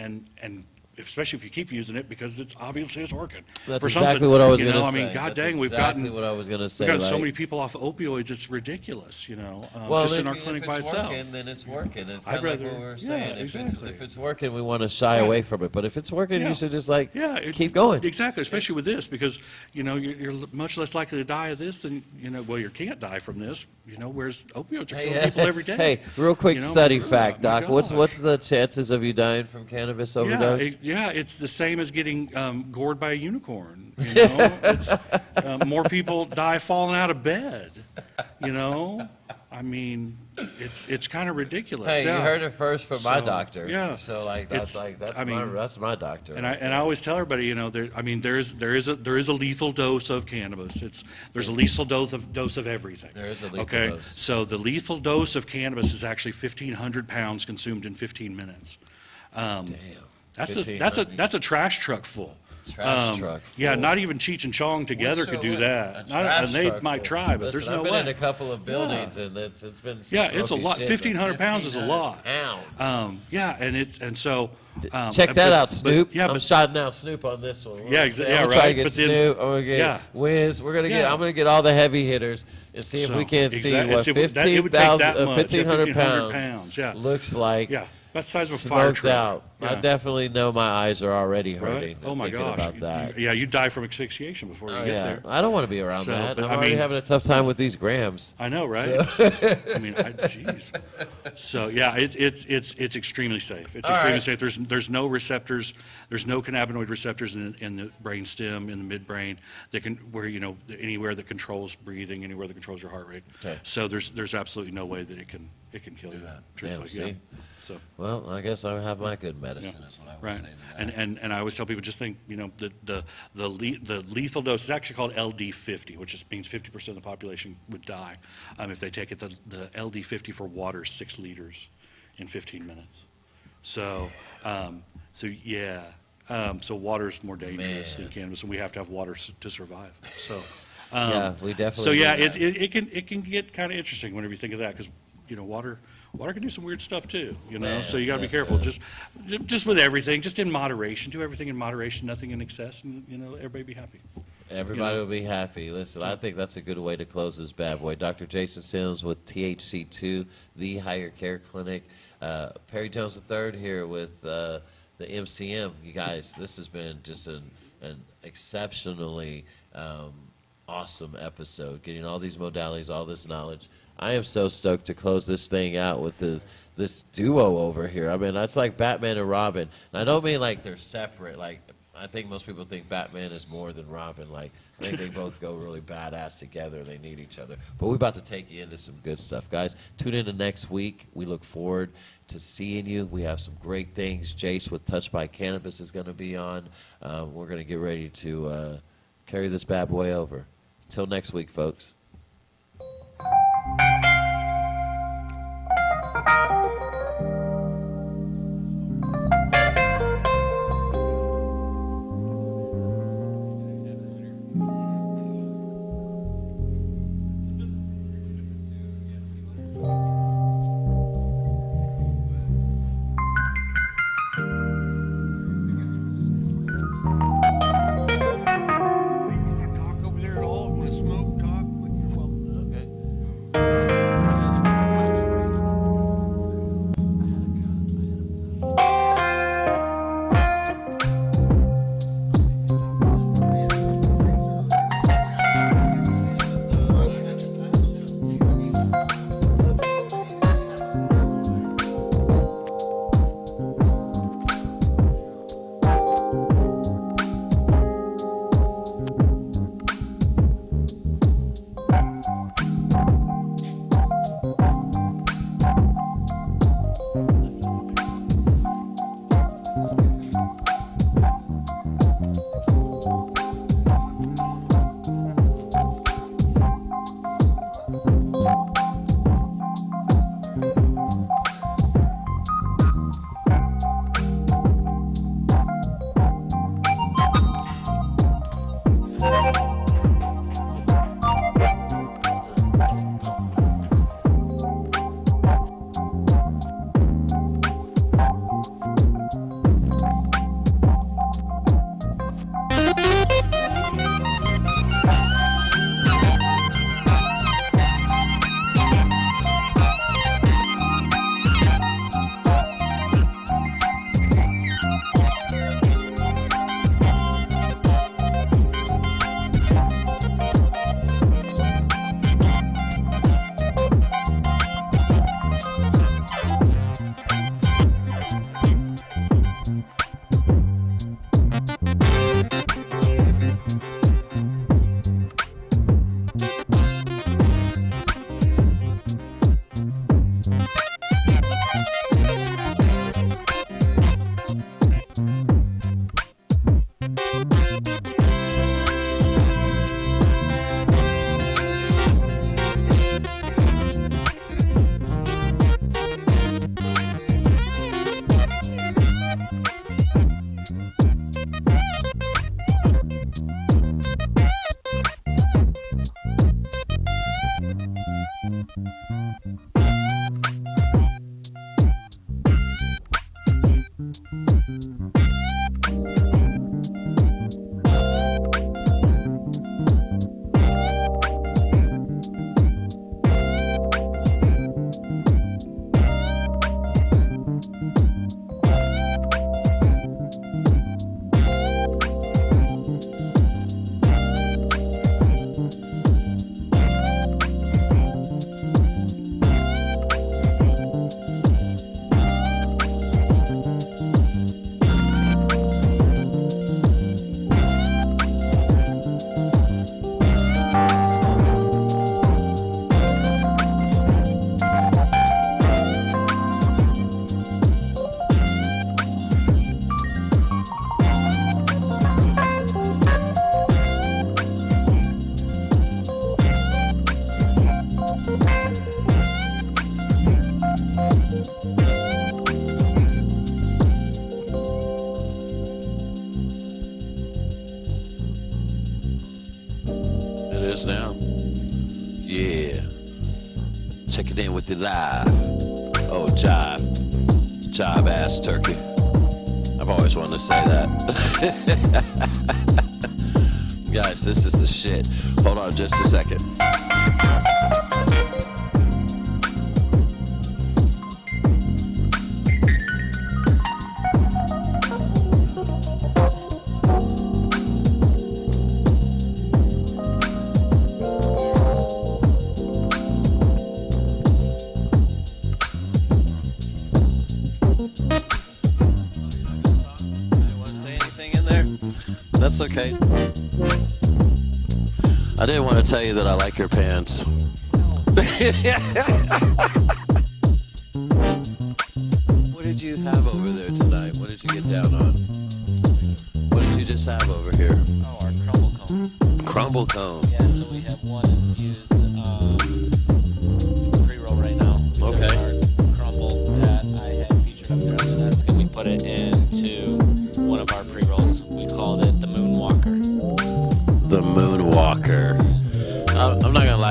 especially if you keep using it because it's obviously it's working. That's for exactly something, what I was going to say. I mean, God That's dang, we've exactly gotten what I was going to say. we've got so like- many people off opioids. It's ridiculous, Well, just if, in our if clinic it's by itself. working, then it's working. It's I'd kind of like rather- what we were yeah, saying. exactly. If it's working, we want to shy Right. away from it. But if it's working, Yeah. you should just like Yeah, keep going. Exactly, especially with this because you're much less likely to die of this than well, you can't die from this. Whereas opioids are killing people every day. Hey, real quick study fact, my Doc. What's gosh. the chances of you dying from cannabis overdose? It's the same as getting gored by a unicorn. It's, more people die falling out of bed. It's kind of ridiculous. Hey, yeah. you heard it first from my So, doctor. yeah. So that's my doctor. And I always tell everybody, there is a lethal dose of cannabis. There's a lethal dose of everything. There is a lethal okay? dose. So the lethal dose of cannabis is actually 1,500 pounds consumed in 15 minutes. Damn. That's 1,500. a trash truck full. Trash truck Yeah, full. not even Cheech and Chong together could do that. And they might try, but there's no I've been way. in a couple of buildings and it's been some Yeah, it's a smoky lot. shit, but 1,500 pounds is a lot. Pounds. Yeah, and so. Check that out, but- Snoop. yeah, I'm but shouting out Snoop on this one. Yeah, I'm yeah, gonna try to right, get but then- Snoop. I'm gonna get yeah. Wiz. We're gonna get. Yeah. I'm gonna get all the heavy hitters and see if So, we can't see exactly. what See, it would take that much, 1,500 1,500 pounds pounds, yeah. looks like. Yeah, that's the size of a fire Smoked truck. out. I Yeah. definitely know my eyes are already Right? hurting. Oh my thinking gosh! about that. Yeah, you die from asphyxiation before you Oh, get yeah, there. I don't want to be around So, that. but I'm I already mean- having a tough time with these grams. I know, right? Jeez. So yeah, it's extremely safe. It's All extremely right. safe. There's no receptors. There's no cannabinoid receptors in the brain stem, in the midbrain that can anywhere that controls breathing, anywhere that controls your heart rate. Okay. So there's absolutely no way that it can kill you. Truthfully, see? yeah. So. Well, I guess I have my good medicine. Is what I would Right, say. to that. and I always tell people just think the lethal dose is actually called LD50, which just means 50% of the population would die if they take it. The LD50 for water is 6 liters in 15 minutes. So water is more dangerous than cannabis, and we have to have water to survive. So Yeah, we definitely So yeah, do that. it can get kind of interesting whenever you think of that because water can do some weird stuff too, Man, so you got to be yes, careful. sir. Just with everything, just in moderation. Do everything in moderation, nothing in excess, and everybody be happy. Everybody will be happy. Listen, I think that's a good way to close this bad boy. Dr. Jason Sims with THC2, the Higher Care Clinic. Perry Jones III here with the MCM. You guys, this has been just an exceptionally awesome episode, getting all these modalities, all this knowledge. I am so stoked to close this thing out with this duo over here. I mean, that's like Batman and Robin. And I don't mean like they're separate. Like, I think most people think Batman is more than Robin. Like, I think they both go really badass together. They need each other. But we're about to take you into some good stuff. Guys, tune in to next week. We look forward to seeing you. We have some great things. Jace with Touched by Cannabis is going to be on. We're going to get ready to carry this bad boy over. Till next week, folks. Talk over there at all? Want to smoke, talk? Is now. Yeah. Check it in with the live. Oh, jive ass turkey. I've always wanted to say that. Guys, this is the shit. Hold on just a second. That's okay. I didn't want to tell you that I like your pants. What did you have over there tonight? What did you get down on? What did you just have over here? Oh, our crumble cone. Crumble cone. Yeah, so we have one infused pre-roll right now. Okay. Our crumble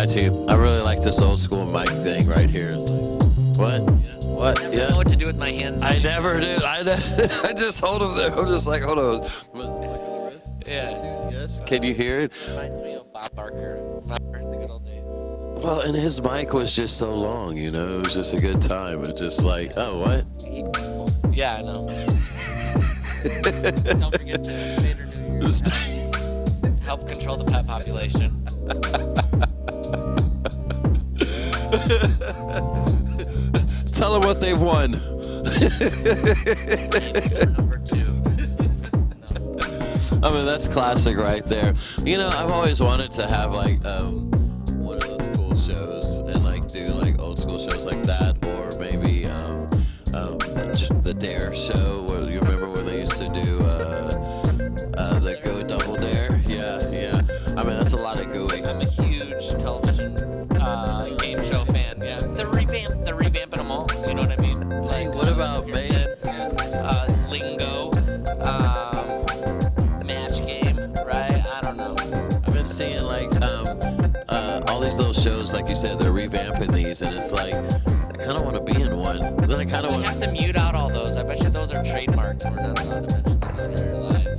to you. I really like this old school mic thing right here. It's like, what? What? I Yeah. don't know what to do with my hands. I never do. I just hold them there. I'm just like, hold on. Flick of the wrist. Yeah. Yes. Can you hear it? Reminds me of Bob Barker. Remember the good old days. Well, and his mic was just so long, you know. It was just a good time. It's just like, oh, what? Yeah, I know. Don't forget to Spader New Year's. Help control the pet population. Tell them what they've won. Number 2. I mean, that's classic right there. You know, I've always wanted to have like one of those cool shows and like do like old school shows like that, or maybe the Dare show. Where you remember when they used to do the Go Double Dare? Yeah, yeah. I mean, that's a lot of gooey. I'm a huge television game show fan. Yeah, they're revamping them all. You know what I mean? Like, What about Maine? Lingo, Match Game, right? I don't know. I've been seeing like all these little shows, like you said, they're revamping these, and it's like I kind of want to be in one. Then I kind of We want. have to mute out all those. I bet you those are trademarked. We're not allowed to mention them on air live.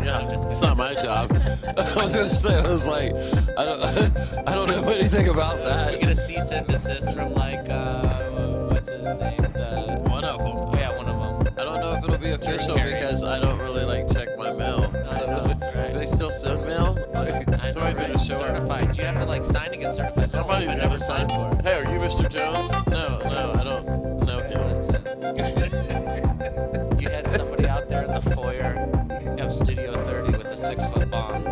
Yeah, it's not my job. I was gonna say, I was like, I don't know anything about You that. get a cease and desist from like what's his name? One of them. Oh yeah, one of them. I don't know if it'll be official because I don't really like check my mail. So right. do they still send mail? Like, I know, somebody's right? gonna show up. Certified. You have to like sign to get certified. Somebody's I gonna never sign signed for it. Hey, are you Mr. Jones? No, I don't know him. Listen. You had somebody out there in the foyer of Studio 30 with a 6-foot bong.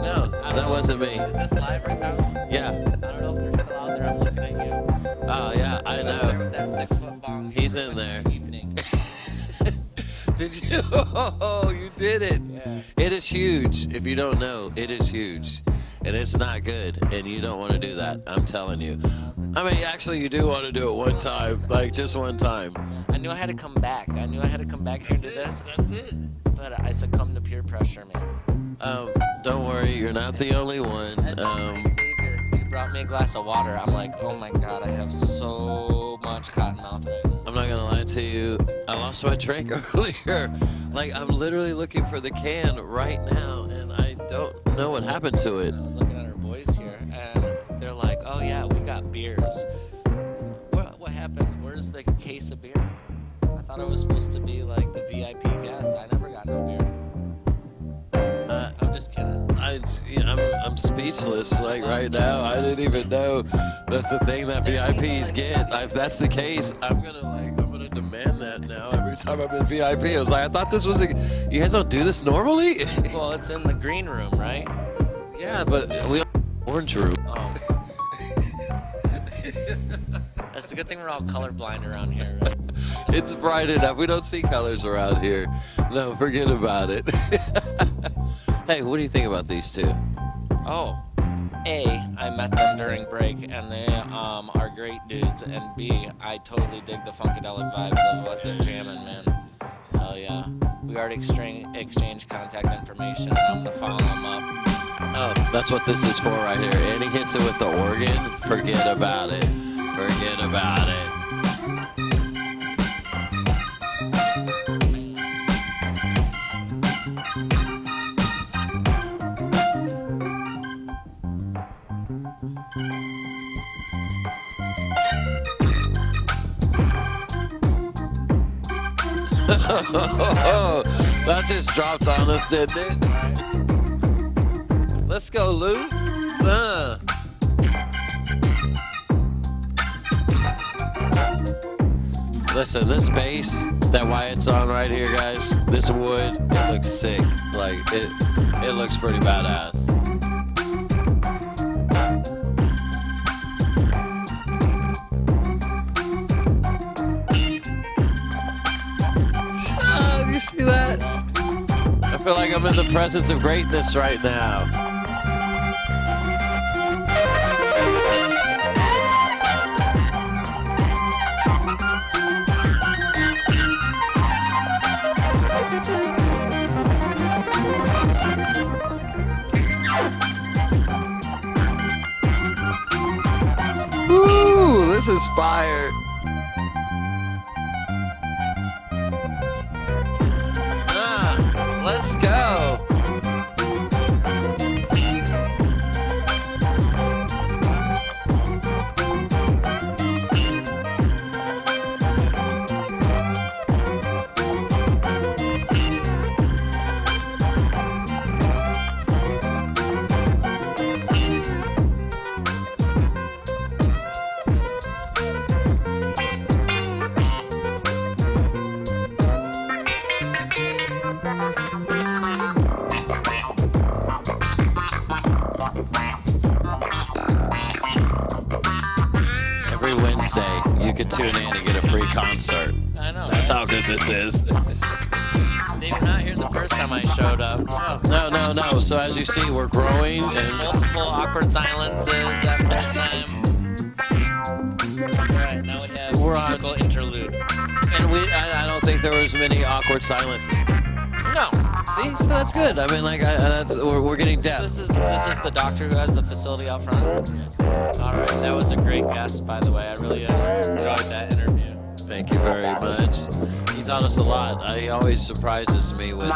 No, that wasn't me. Is this live right now? Yeah. I don't know if they're still out there. I'm looking at you. Oh yeah, I Out there know. with that 6-foot bong. He's in there. Evening. Did you? Oh, you did it. Yeah. It is huge. If you don't know, it is huge. And it's not good. And you don't want to do that. I'm telling you. I mean, actually, you do want to do it one time. Like, just one time. I knew I had to come back. I knew I had to come back here and do this. That's it. But I succumbed to peer pressure, man. Don't worry. You're not the only one. My savior, he brought me a glass of water. I'm like, oh my God, I have so much cotton mouth right now. I'm not going to lie to you. I lost my drink earlier. Like, I'm literally looking for the can right now. And I don't know what happened to it. I was looking at our boys here, and they're like, oh yeah, we got beers. So, what happened? Where's the case of beer? I thought I was supposed to be like the VIP guest. I never got no beer. I'm just kidding. I'm speechless like right now. I didn't even know that's the thing that VIPs get. If that's the case, I'm gonna demand that now every time I'm in VIP. I was like, I thought this was you guys don't do this normally? Well, it's in the green room, right? Yeah, but we orange room. Oh. That's a good thing we're all colorblind around here, right? It's bright enough. We don't see colors around here. No, forget about it. Hey, what do you think about these two? Oh, A, I met them during break, and they are great dudes, and B, I totally dig the funkadelic vibes of what they're jamming, man. Hell yeah. We already exchanged contact information, and I'm gonna follow them up. Oh, that's what this is for right here. And he hits it with the organ. Forget about it. Forget about it. That just dropped on us, didn't it? Let's go, Lou. Listen, this bass that Wyatt's on right here, guys, this wood, it looks sick. Like, it looks pretty badass. Do you see that? I feel like I'm in the presence of greatness right now. This is fire. Let's go. Every Wednesday, you can tune in and get a free concert. I know. That's right? how good this is. They were not here the first time I showed up. No. So as you see, we're growing and Multiple awkward silences that first time. That's all right. Now we have We're on. musical interlude. and I don't think there was many awkward silences. No. See, so that's good. I mean, like, we're getting depth. This is the doctor who has the facility out front. Yes. All right. That was a great guest, by the way. I really enjoyed that interview. Thank you very much. He taught us a lot. He always surprises me with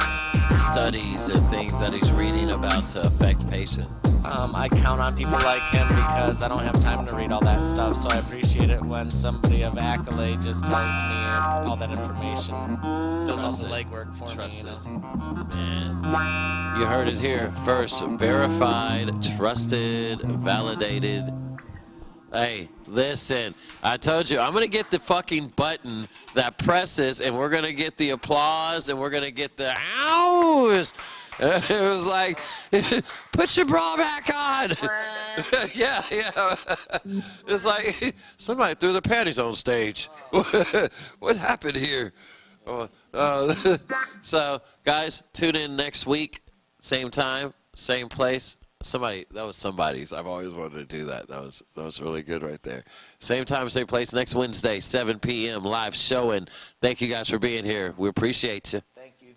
studies and things that he's reading about to affect patients. I count on people like him because I don't have time to read all that stuff, so I appreciate it when somebody of accolade just tells me all that information, does all the legwork for Trusted. me. Man. You heard it here first. Verified, trusted, validated. Hey, listen, I told you, I'm going to get the fucking button that presses, and we're going to get the applause, and we're going to get the ows. It was like, put your bra back on. yeah. It's like, somebody threw their panties on stage. What happened here? So, guys, tune in next week, same time, same place. That was somebody's. I've always wanted to do that. That was really good right there. Same time, same place, next Wednesday, 7 p.m. live showing. Thank you guys for being here. We appreciate you. Thank you.